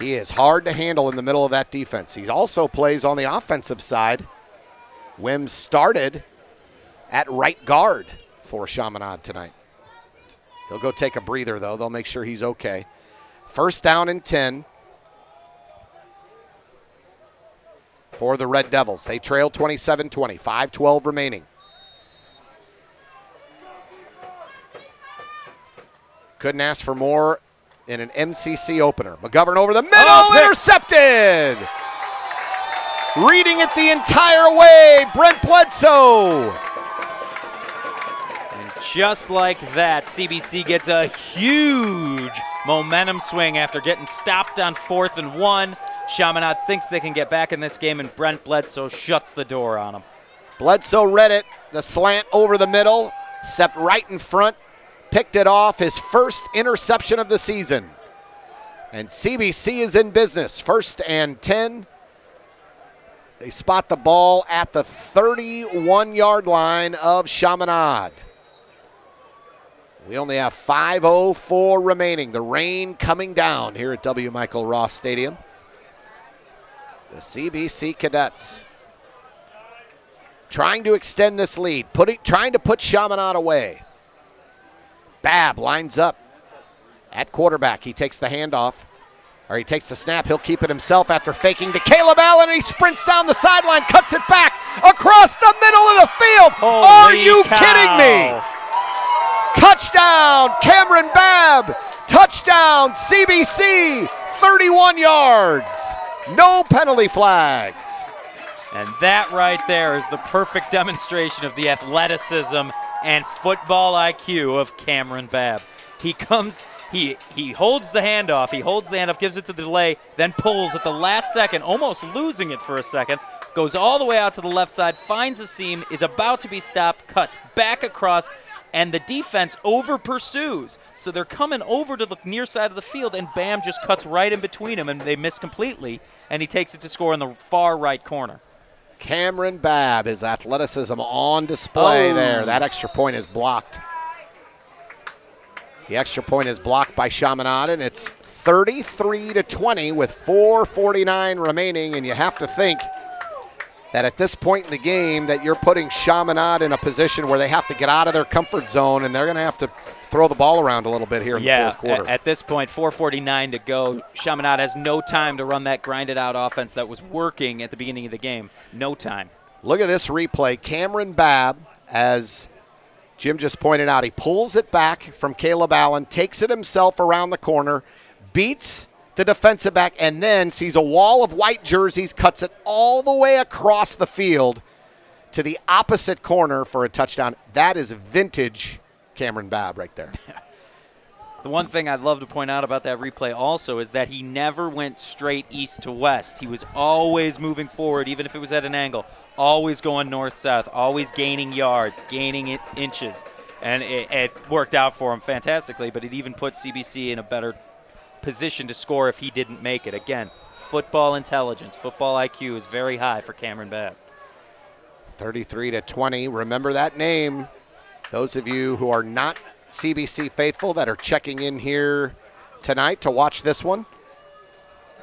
He is hard to handle in the middle of that defense. He also plays on the offensive side. Wims started at right guard for Chaminade tonight. He'll go take a breather, though. They'll make sure he's okay. First down and 10 for the Red Devils. They trail 27-20, 5:12 remaining. Couldn't ask for more in an MCC opener. McGovern over the middle, intercepted! Reading it the entire way, Brent Bledsoe. And just like that, CBC gets a huge momentum swing after getting stopped on 4th and 1. Chaminade thinks they can get back in this game, and Brent Bledsoe shuts the door on them. Bledsoe read it, the slant over the middle, stepped right in front, picked it off, his first interception of the season. And CBC is in business, 1st and 10. They spot the ball at the 31-yard line of Chaminade. We only have 5:04 remaining. The rain coming down here at W. Michael Ross Stadium. The CBC Cadets trying to extend this lead, trying to put Chaminade away. Babb lines up at quarterback. He takes the handoff, or he takes the snap. He'll keep it himself after faking to Caleb Allen, and he sprints down the sideline, cuts it back across the middle of the field. Are you kidding me? Touchdown, Cameron Babb. Touchdown, CBC, 31 yards. No penalty flags. And that right there is the perfect demonstration of the athleticism and football IQ of Cameron Babb. He comes, he holds the handoff, gives it the delay, then pulls at the last second, almost losing it for a second, goes all the way out to the left side, finds a seam, is about to be stopped, cuts back across, and the defense over-pursues. So they're coming over to the near side of the field, and Bam just cuts right in between them, and they miss completely, and he takes it to score in the far right corner. Cameron Babb, his athleticism on display there. That extra point is blocked. The extra point is blocked by Chaminade, and it's 33-20 with 4:49 remaining, and you have to think that at this point in the game that you're putting Chaminade in a position where they have to get out of their comfort zone, and they're going to have to throw the ball around a little bit here in the fourth quarter. At this point, 4:49 to go. Chaminade has no time to run that grinded-out offense that was working at the beginning of the game. No time. Look at this replay. Cameron Babb, as Jim just pointed out, he pulls it back from Caleb Allen, takes it himself around the corner, beats the defensive back, and then sees a wall of white jerseys, cuts it all the way across the field to the opposite corner for a touchdown. That is vintage Cameron Babb right there. The one thing I'd love to point out about that replay also is that he never went straight east to west. He was always moving forward, even if it was at an angle, always going north-south, always gaining yards, gaining inches. And it worked out for him fantastically, but it even put CBC in a better position to score if he didn't make it. Again, football intelligence, football IQ is very high for Cameron Babb. 33-20. Remember that name. Those of you who are not CBC faithful that are checking in here tonight to watch this one,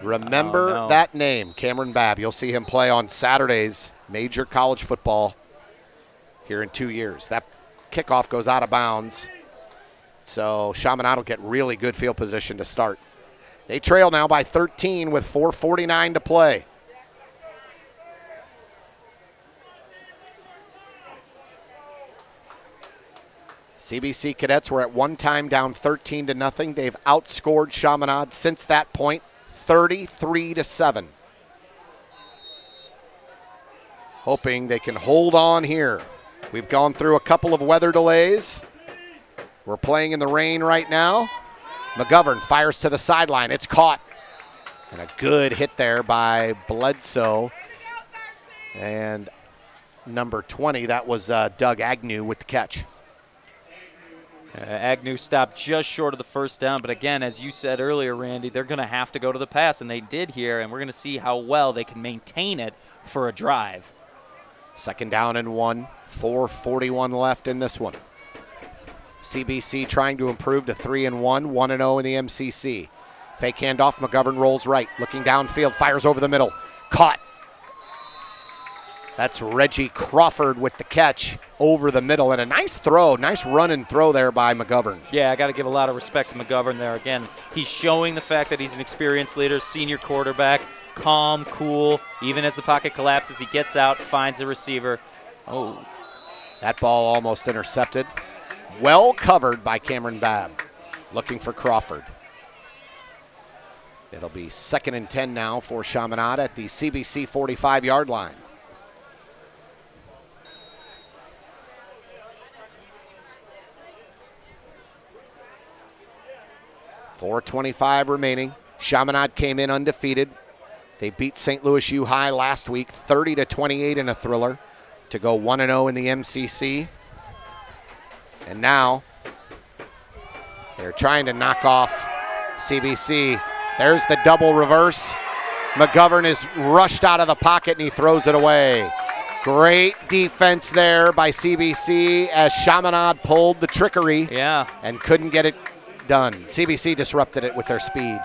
remember that name, Cameron Babb. You'll see him play on Saturday's major college football here in 2 years. That kickoff goes out of bounds, so Chaminade will get really good field position to start. They trail now by 13 with 4:49 to play. CBC Cadets were at one time down 13-0. They've outscored Chaminade since that point, 33-7. Hoping they can hold on here. We've gone through a couple of weather delays. We're playing in the rain right now. McGovern fires to the sideline. It's caught. And a good hit there by Bledsoe. And number 20, that was Doug Agnew with the catch. Agnew stopped just short of the first down, but again, as you said earlier, Randy, they're going to have to go to the pass, and they did here, and we're going to see how well they can maintain it for a drive. 2nd down and 1, 4:41 left in this one. CBC trying to improve to 3-1, 1-0 in the MCC. Fake handoff, McGovern rolls right, looking downfield, fires over the middle, caught. That's Reggie Crawford with the catch over the middle, and a nice throw, nice run and throw there by McGovern. Yeah, I got to give a lot of respect to McGovern there. Again, he's showing the fact that he's an experienced leader, senior quarterback, calm, cool. Even as the pocket collapses, he gets out, finds the receiver. Oh. That ball almost intercepted. Well covered by Cameron Babb, looking for Crawford. It'll be 2nd and 10 now for Chaminade at the CBC 45-yard line. .425 remaining. Chaminade came in undefeated. They beat St. Louis U High last week, 30-28 in a thriller, to go 1-0 in the MCC. And now they're trying to knock off CBC. There's the double reverse. McGovern is rushed out of the pocket and he throws it away. Great defense there by CBC as Chaminade pulled the trickery and couldn't get it done. CBC disrupted it with their speed.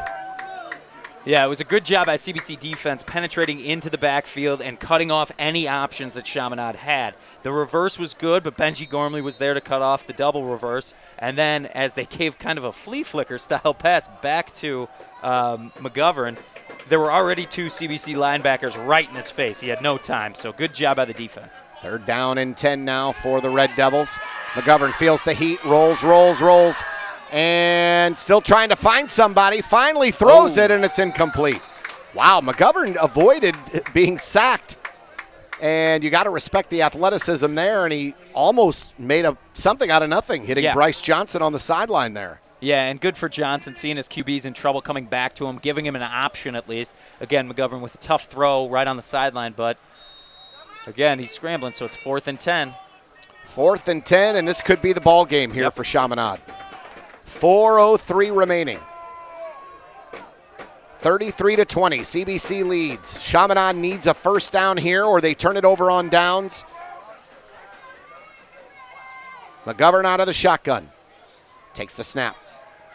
Yeah, it was a good job by CBC defense penetrating into the backfield and cutting off any options that Chaminade had. The reverse was good, but Benji Gormley was there to cut off the double reverse. And then as they gave kind of a flea flicker style pass back to McGovern, there were already 2 CBC linebackers right in his face. He had no time, so good job by the defense. 3rd down and 10 now for the Red Devils. McGovern feels the heat, rolls, and still trying to find somebody. Finally throws it, and it's incomplete. Wow, McGovern avoided being sacked. And you got to respect the athleticism there, and he almost made something out of nothing, hitting Bryce Johnson on the sideline there. Yeah, and good for Johnson, seeing his QB's in trouble, coming back to him, giving him an option at least. Again, McGovern with a tough throw right on the sideline, but again, he's scrambling, so it's 4th and 10. 4th and 10, and this could be the ball game here for Chaminade. 4:03 remaining. 33-20, CBC leads. Chaminade needs a first down here, or they turn it over on downs. McGovern out of the shotgun. Takes the snap.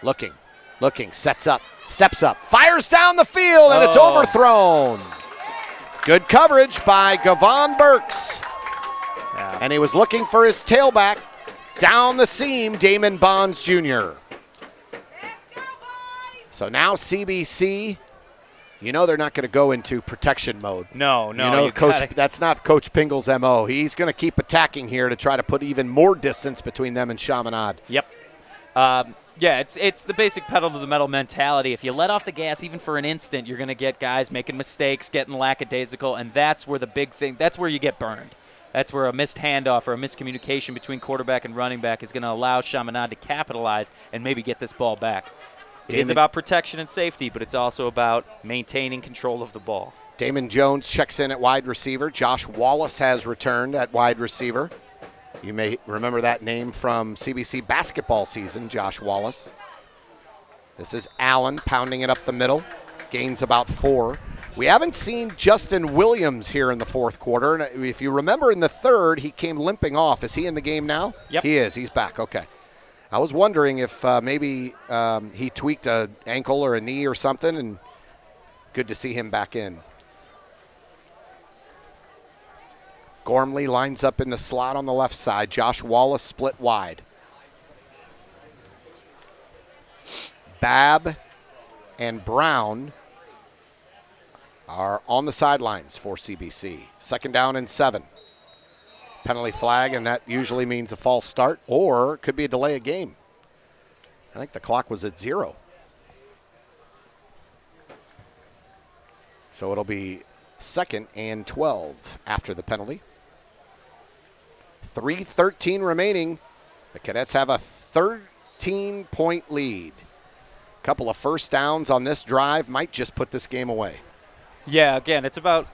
Looking, sets up, steps up, fires down the field, and it's overthrown. Good coverage by Gavon Burks. Yeah. And he was looking for his tailback. Down the seam, Damon Bonds Jr. So now CBC, you know they're not going to go into protection mode. No. You know, that's not Coach Pingle's MO. He's going to keep attacking here to try to put even more distance between them and Chaminade. Yep. It's the basic pedal to the metal mentality. If you let off the gas even for an instant, you're going to get guys making mistakes, getting lackadaisical, and that's where the big thing, that's where you get burned. That's where a missed handoff or a miscommunication between quarterback and running back is going to allow Chaminade to capitalize and maybe get this ball back. It is about protection and safety, but it's also about maintaining control of the ball. Damon Jones checks in at wide receiver. Josh Wallace has returned at wide receiver. You may remember that name from CBC basketball season, Josh Wallace. This is Allen pounding it up the middle. Gains about 4. We haven't seen Justin Williams here in the 4th quarter. And if you remember in the 3rd, he came limping off. Is he in the game now? Yep. He is. He's back. Okay. I was wondering if maybe he tweaked an ankle or a knee or something, and good to see him back in. Gormley lines up in the slot on the left side. Josh Wallace split wide. Babb and Brown are on the sidelines for CBC. 2nd down and 7. Penalty flag, and that usually means a false start, or it could be a delay of game. I think the clock was at 0. So it'll be 2nd and 12 after the penalty. 3:13 remaining. The Cadets have a 13-point lead. Couple of first downs on this drive might just put this game away. Yeah, again, it's about,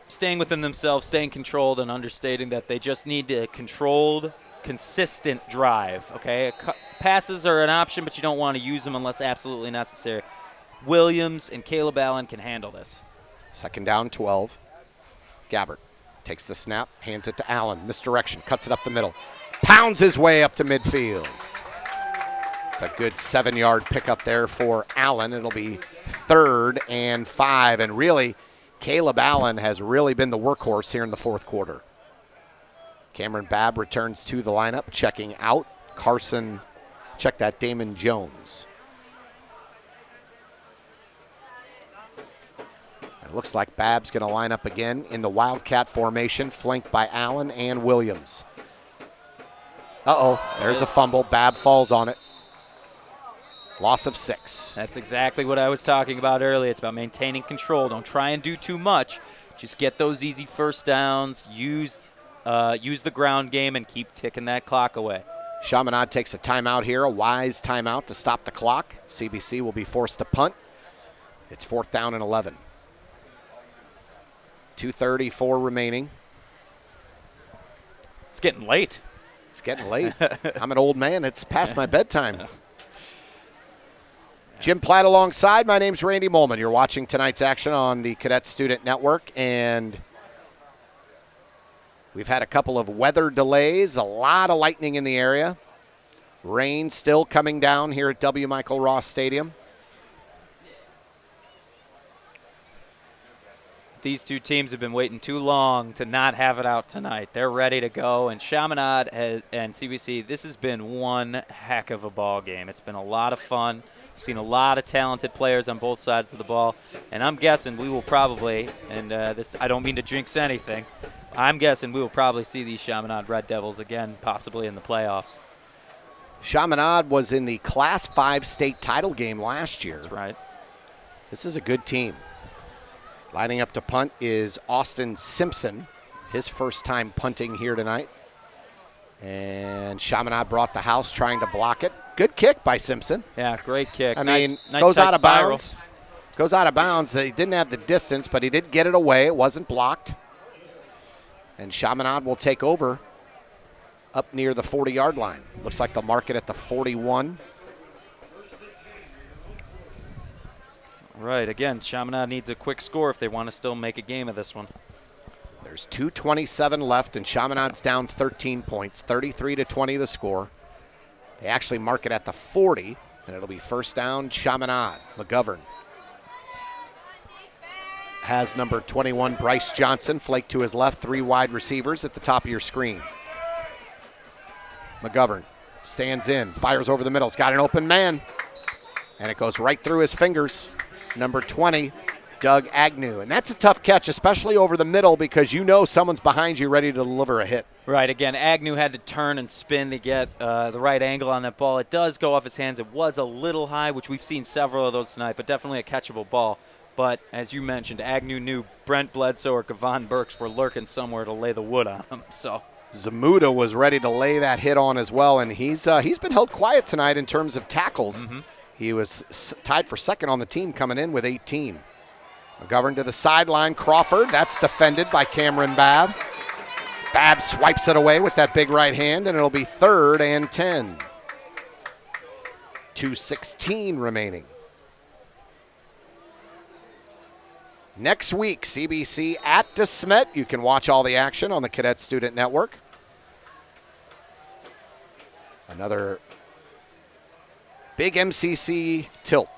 staying within themselves, staying controlled, and understating that they just need a controlled, consistent drive, okay? Passes are an option, but you don't want to use them unless absolutely necessary. Williams and Caleb Allen can handle this. Second down, 12. Gabbert takes the snap, hands it to Allen. Misdirection, cuts it up the middle. Pounds his way up to midfield. It's a good 7-yard pickup there for Allen. It'll be 3rd and 5. And really, Caleb Allen has really been the workhorse here in the fourth quarter. Cameron Babb returns to the lineup, checking out. Carson, check that, Damon Jones. And it looks like Babb's going to line up again in the Wildcat formation, flanked by Allen and Williams. There's a fumble. Babb falls on it. Loss of 6. That's exactly what I was talking about earlier. It's about maintaining control. Don't try and do too much. Just get those easy first downs. Use the ground game and keep ticking that clock away. Chaminade takes a timeout here, a wise timeout to stop the clock. CBC will be forced to punt. It's 4th down and 11. 2:34 remaining. It's getting late. It's getting late. I'm an old man. It's past my bedtime. Jim Platt alongside. My name's Randy Moehlman. You're watching tonight's action on the Cadet Student Network, and we've had a couple of weather delays, a lot of lightning in the area. Rain still coming down here at W. Michael Ross Stadium. These two teams have been waiting too long to not have it out tonight. They're ready to go, and Chaminade and CBC, this has been one heck of a ball game. It's been a lot of fun. Seen a lot of talented players on both sides of the ball, and I'm guessing we will probably, and this I don't mean to jinx anything, I'm guessing we will probably see these Chaminade Red Devils again, possibly in the playoffs. Chaminade was in the Class 5 state title game last year. That's right. This is a good team. Lining up to punt is Austin Simpson, his first time punting here tonight. And Chaminade brought the house trying to block it. Good kick by Simpson. Yeah, great kick. I nice, mean, nice goes tight out of spiral. bounds. Goes out of bounds. They didn't have the distance, but he did get it away. It wasn't blocked. And Chaminade will take over up near the 40-yard line. Looks like they'll mark it at the 41. Right, again, Chaminade needs a quick score if they want to still make a game of this one. There's 2:27 left, and Chaminade's down 13 points, 33-20 the score. They actually mark it at the 40, and it'll be first down, Chaminade. McGovern has number 21, Bryce Johnson, flaked to his left, 3 wide receivers at the top of your screen. McGovern stands in, fires over the middle, he's got an open man, and it goes right through his fingers. Number 20, Doug Agnew. And that's a tough catch, especially over the middle, because you know someone's behind you ready to deliver a hit. Right, again, Agnew had to turn and spin to get the right angle on that ball. It does go off his hands. It was a little high, which we've seen several of those tonight, but definitely a catchable ball. But as you mentioned, Agnew knew Brent Bledsoe or Kevon Burks were lurking somewhere to lay the wood on him. So Zamuda was ready to lay that hit on as well, and he's been held quiet tonight in terms of tackles. Mm-hmm. He was tied for second on the team coming in with 18. McGovern to the sideline. Crawford, that's defended by Cameron Babb. Babb swipes it away with that big right hand, and it'll be 3rd and 10. 2:16 remaining. Next week, CBC at DeSmet. You can watch all the action on the Cadet Student Network. Another big MCC tilt.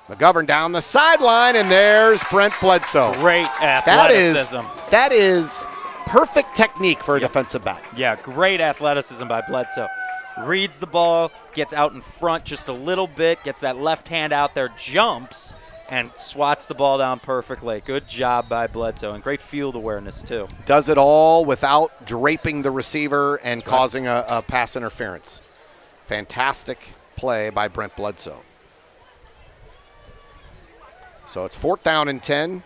McGovern down the sideline, and there's Brent Bledsoe. great athleticism. That is perfect technique for a defensive back. Yeah, great athleticism by Bledsoe. Reads the ball, gets out in front just a little bit, gets that left hand out there, jumps, and swats the ball down perfectly. Good job by Bledsoe, and great field awareness, too. Does it all without draping the receiver and causing a pass interference. Fantastic play by Brent Bledsoe. So it's 4th down and 10.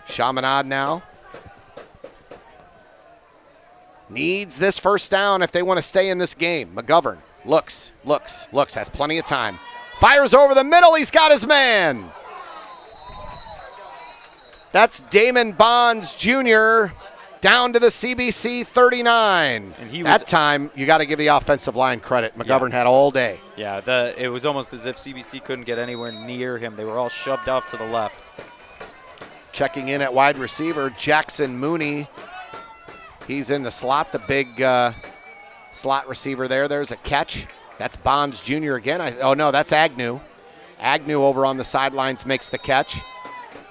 Chaminade now needs this first down if they want to stay in this game. McGovern Looks, has plenty of time. Fires over the middle, he's got his man. That's Damon Bonds Jr. down to the CBC 39. And that time, you got to give the offensive line credit. McGovern had all day. Yeah, it was almost as if CBC couldn't get anywhere near him. They were all shoved off to the left. Checking in at wide receiver, Jackson Mooney. He's in the slot, the big slot receiver there. There's a catch. That's Bonds Jr. again. That's Agnew. Agnew over on the sidelines makes the catch.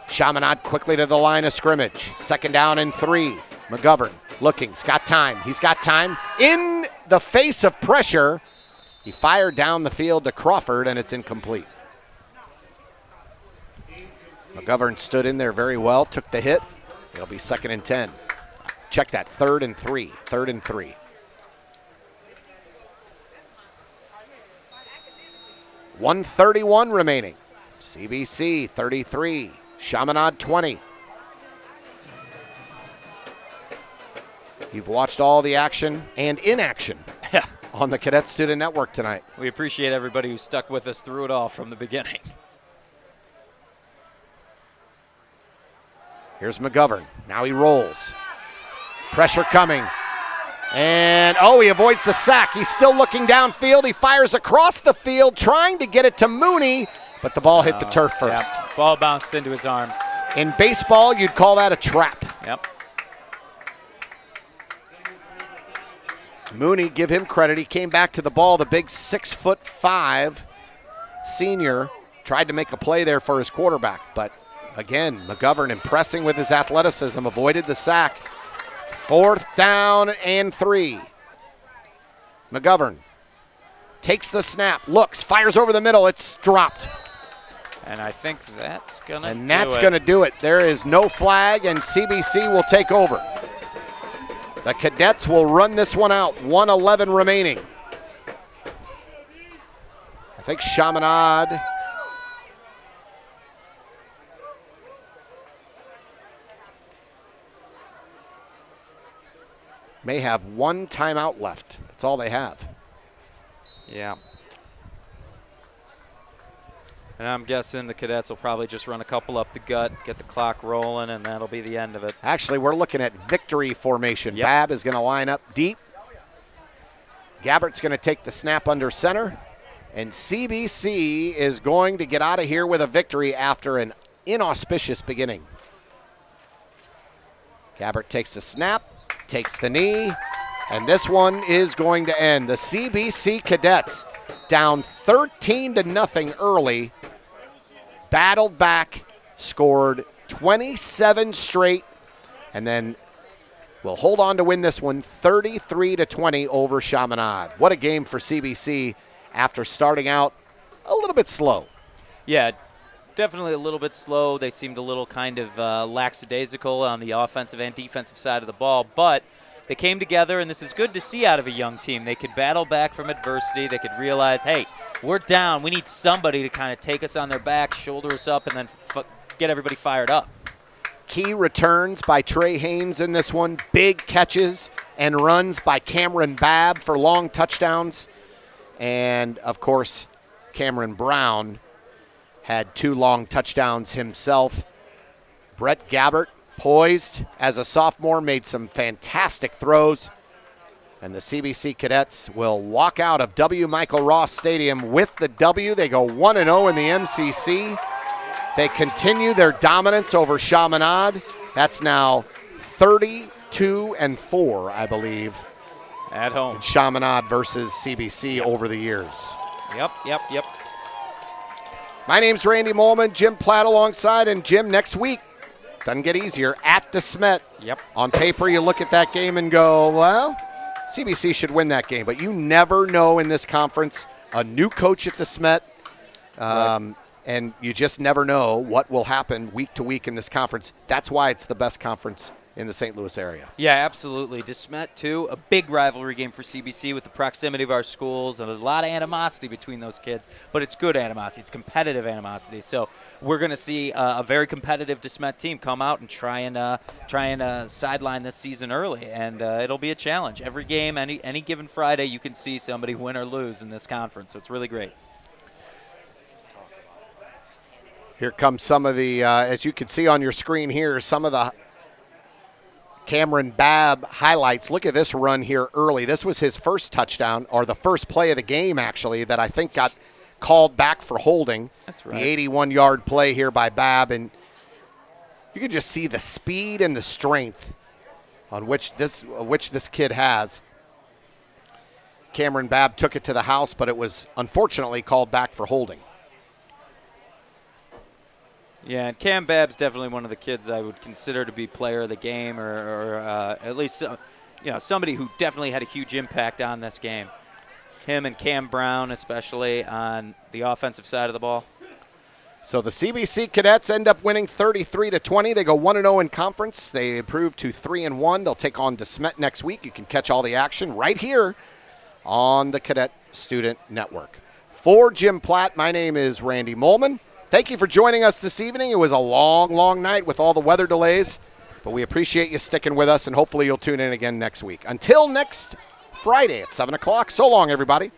Chaminade quickly to the line of scrimmage. 2nd down and 3. McGovern looking. He's got time. In the face of pressure, he fired down the field to Crawford, and it's incomplete. McGovern stood in there very well, took the hit. It'll be 2nd and 10. Check that, 3rd and 3. 3rd and 3. .131 remaining. CBC 33. Chaminade 20. You've watched all the action and inaction on the Cadet Student Network tonight. We appreciate everybody who stuck with us through it all from the beginning. Here's McGovern. Now he rolls. Pressure coming. And, he avoids the sack. He's still looking downfield. He fires across the field, trying to get it to Mooney, but the ball hit the turf first. Yep. Ball bounced into his arms. In baseball, you'd call that a trap. Yep. Mooney, give him credit. He came back to the ball. The big 6'5" senior tried to make a play there for his quarterback, but again, McGovern impressing with his athleticism, avoided the sack. 4th down and 3. McGovern takes the snap, looks, fires over the middle. It's dropped. And I think that's going to do it. And that's going to do it. There is no flag, and CBC will take over. The Cadets will run this one out. 1:11 remaining. I think Chaminade may have one timeout left. That's all they have. Yeah. And I'm guessing the Cadets will probably just run a couple up the gut, get the clock rolling, and that'll be the end of it. Actually, we're looking at victory formation. Yep. Babb is going to line up deep. Gabbert's going to take the snap under center. And CBC is going to get out of here with a victory after an inauspicious beginning. Gabbert takes the snap, takes the knee, and this one is going to end. The CBC Cadets down 13-0 early, battled back, scored 27 straight, and then will hold on to win this one 33-20 over Chaminade. What a game for CBC after starting out a little bit slow. Yeah, definitely a little bit slow. They seemed a little kind of lackadaisical on the offensive and defensive side of the ball, but they came together, and this is good to see out of a young team. They could battle back from adversity. They could realize, hey, we're down. We need somebody to kind of take us on their back, shoulder us up, and then get everybody fired up. Key returns by Trey Haynes in this one. Big catches and runs by Cameron Babb for long touchdowns. And, of course, Cameron Brown had 2 long touchdowns himself. Brett Gabbert, poised as a sophomore, made some fantastic throws. And the CBC Cadets will walk out of W. Michael Ross Stadium with the W. They go 1-0 in the MCC. They continue their dominance over Chaminade. That's now 32-4, I believe. At home. Chaminade versus CBC over the years. Yep. My name's Randy Moehlman, Jim Platt alongside, and Jim, next week, doesn't get easier, at the Smet. Yep. On paper, you look at that game and go, well, CBC should win that game. But you never know in this conference. A new coach at the Smet, right. And you just never know what will happen week to week in this conference. That's why it's the best conference in the St. Louis area. Yeah, absolutely. DeSmet, too, a big rivalry game for CBC with the proximity of our schools and a lot of animosity between those kids, but it's good animosity. It's competitive animosity. So we're going to see a very competitive DeSmet team come out and try and sideline this season early, and it'll be a challenge. Every game, any given Friday, you can see somebody win or lose in this conference, so it's really great. Here comes some of the, as you can see on your screen here, some of the Cameron Babb highlights. Look at this run here early. This was his first touchdown, or the first play of the game, actually, that I think got called back for holding. That's right. The 81-yard play here by Babb, and you can just see the speed and the strength on which this kid has. Cameron Babb took it to the house, but it was unfortunately called back for holding. Yeah, and Cam Babb's definitely one of the kids I would consider to be player of the game, or at least somebody who definitely had a huge impact on this game. Him and Cam Brown, especially on the offensive side of the ball. So the CBC Cadets end up winning 33-20. They go 1-0 in conference. They improve to 3-1. They'll take on DeSmet next week. You can catch all the action right here on the Cadet Student Network. For Jim Platt, my name is Randy Moehlman. Thank you for joining us this evening. It was a long, long night with all the weather delays, but we appreciate you sticking with us, and hopefully you'll tune in again next week. Until next Friday at 7 o'clock, so long, everybody.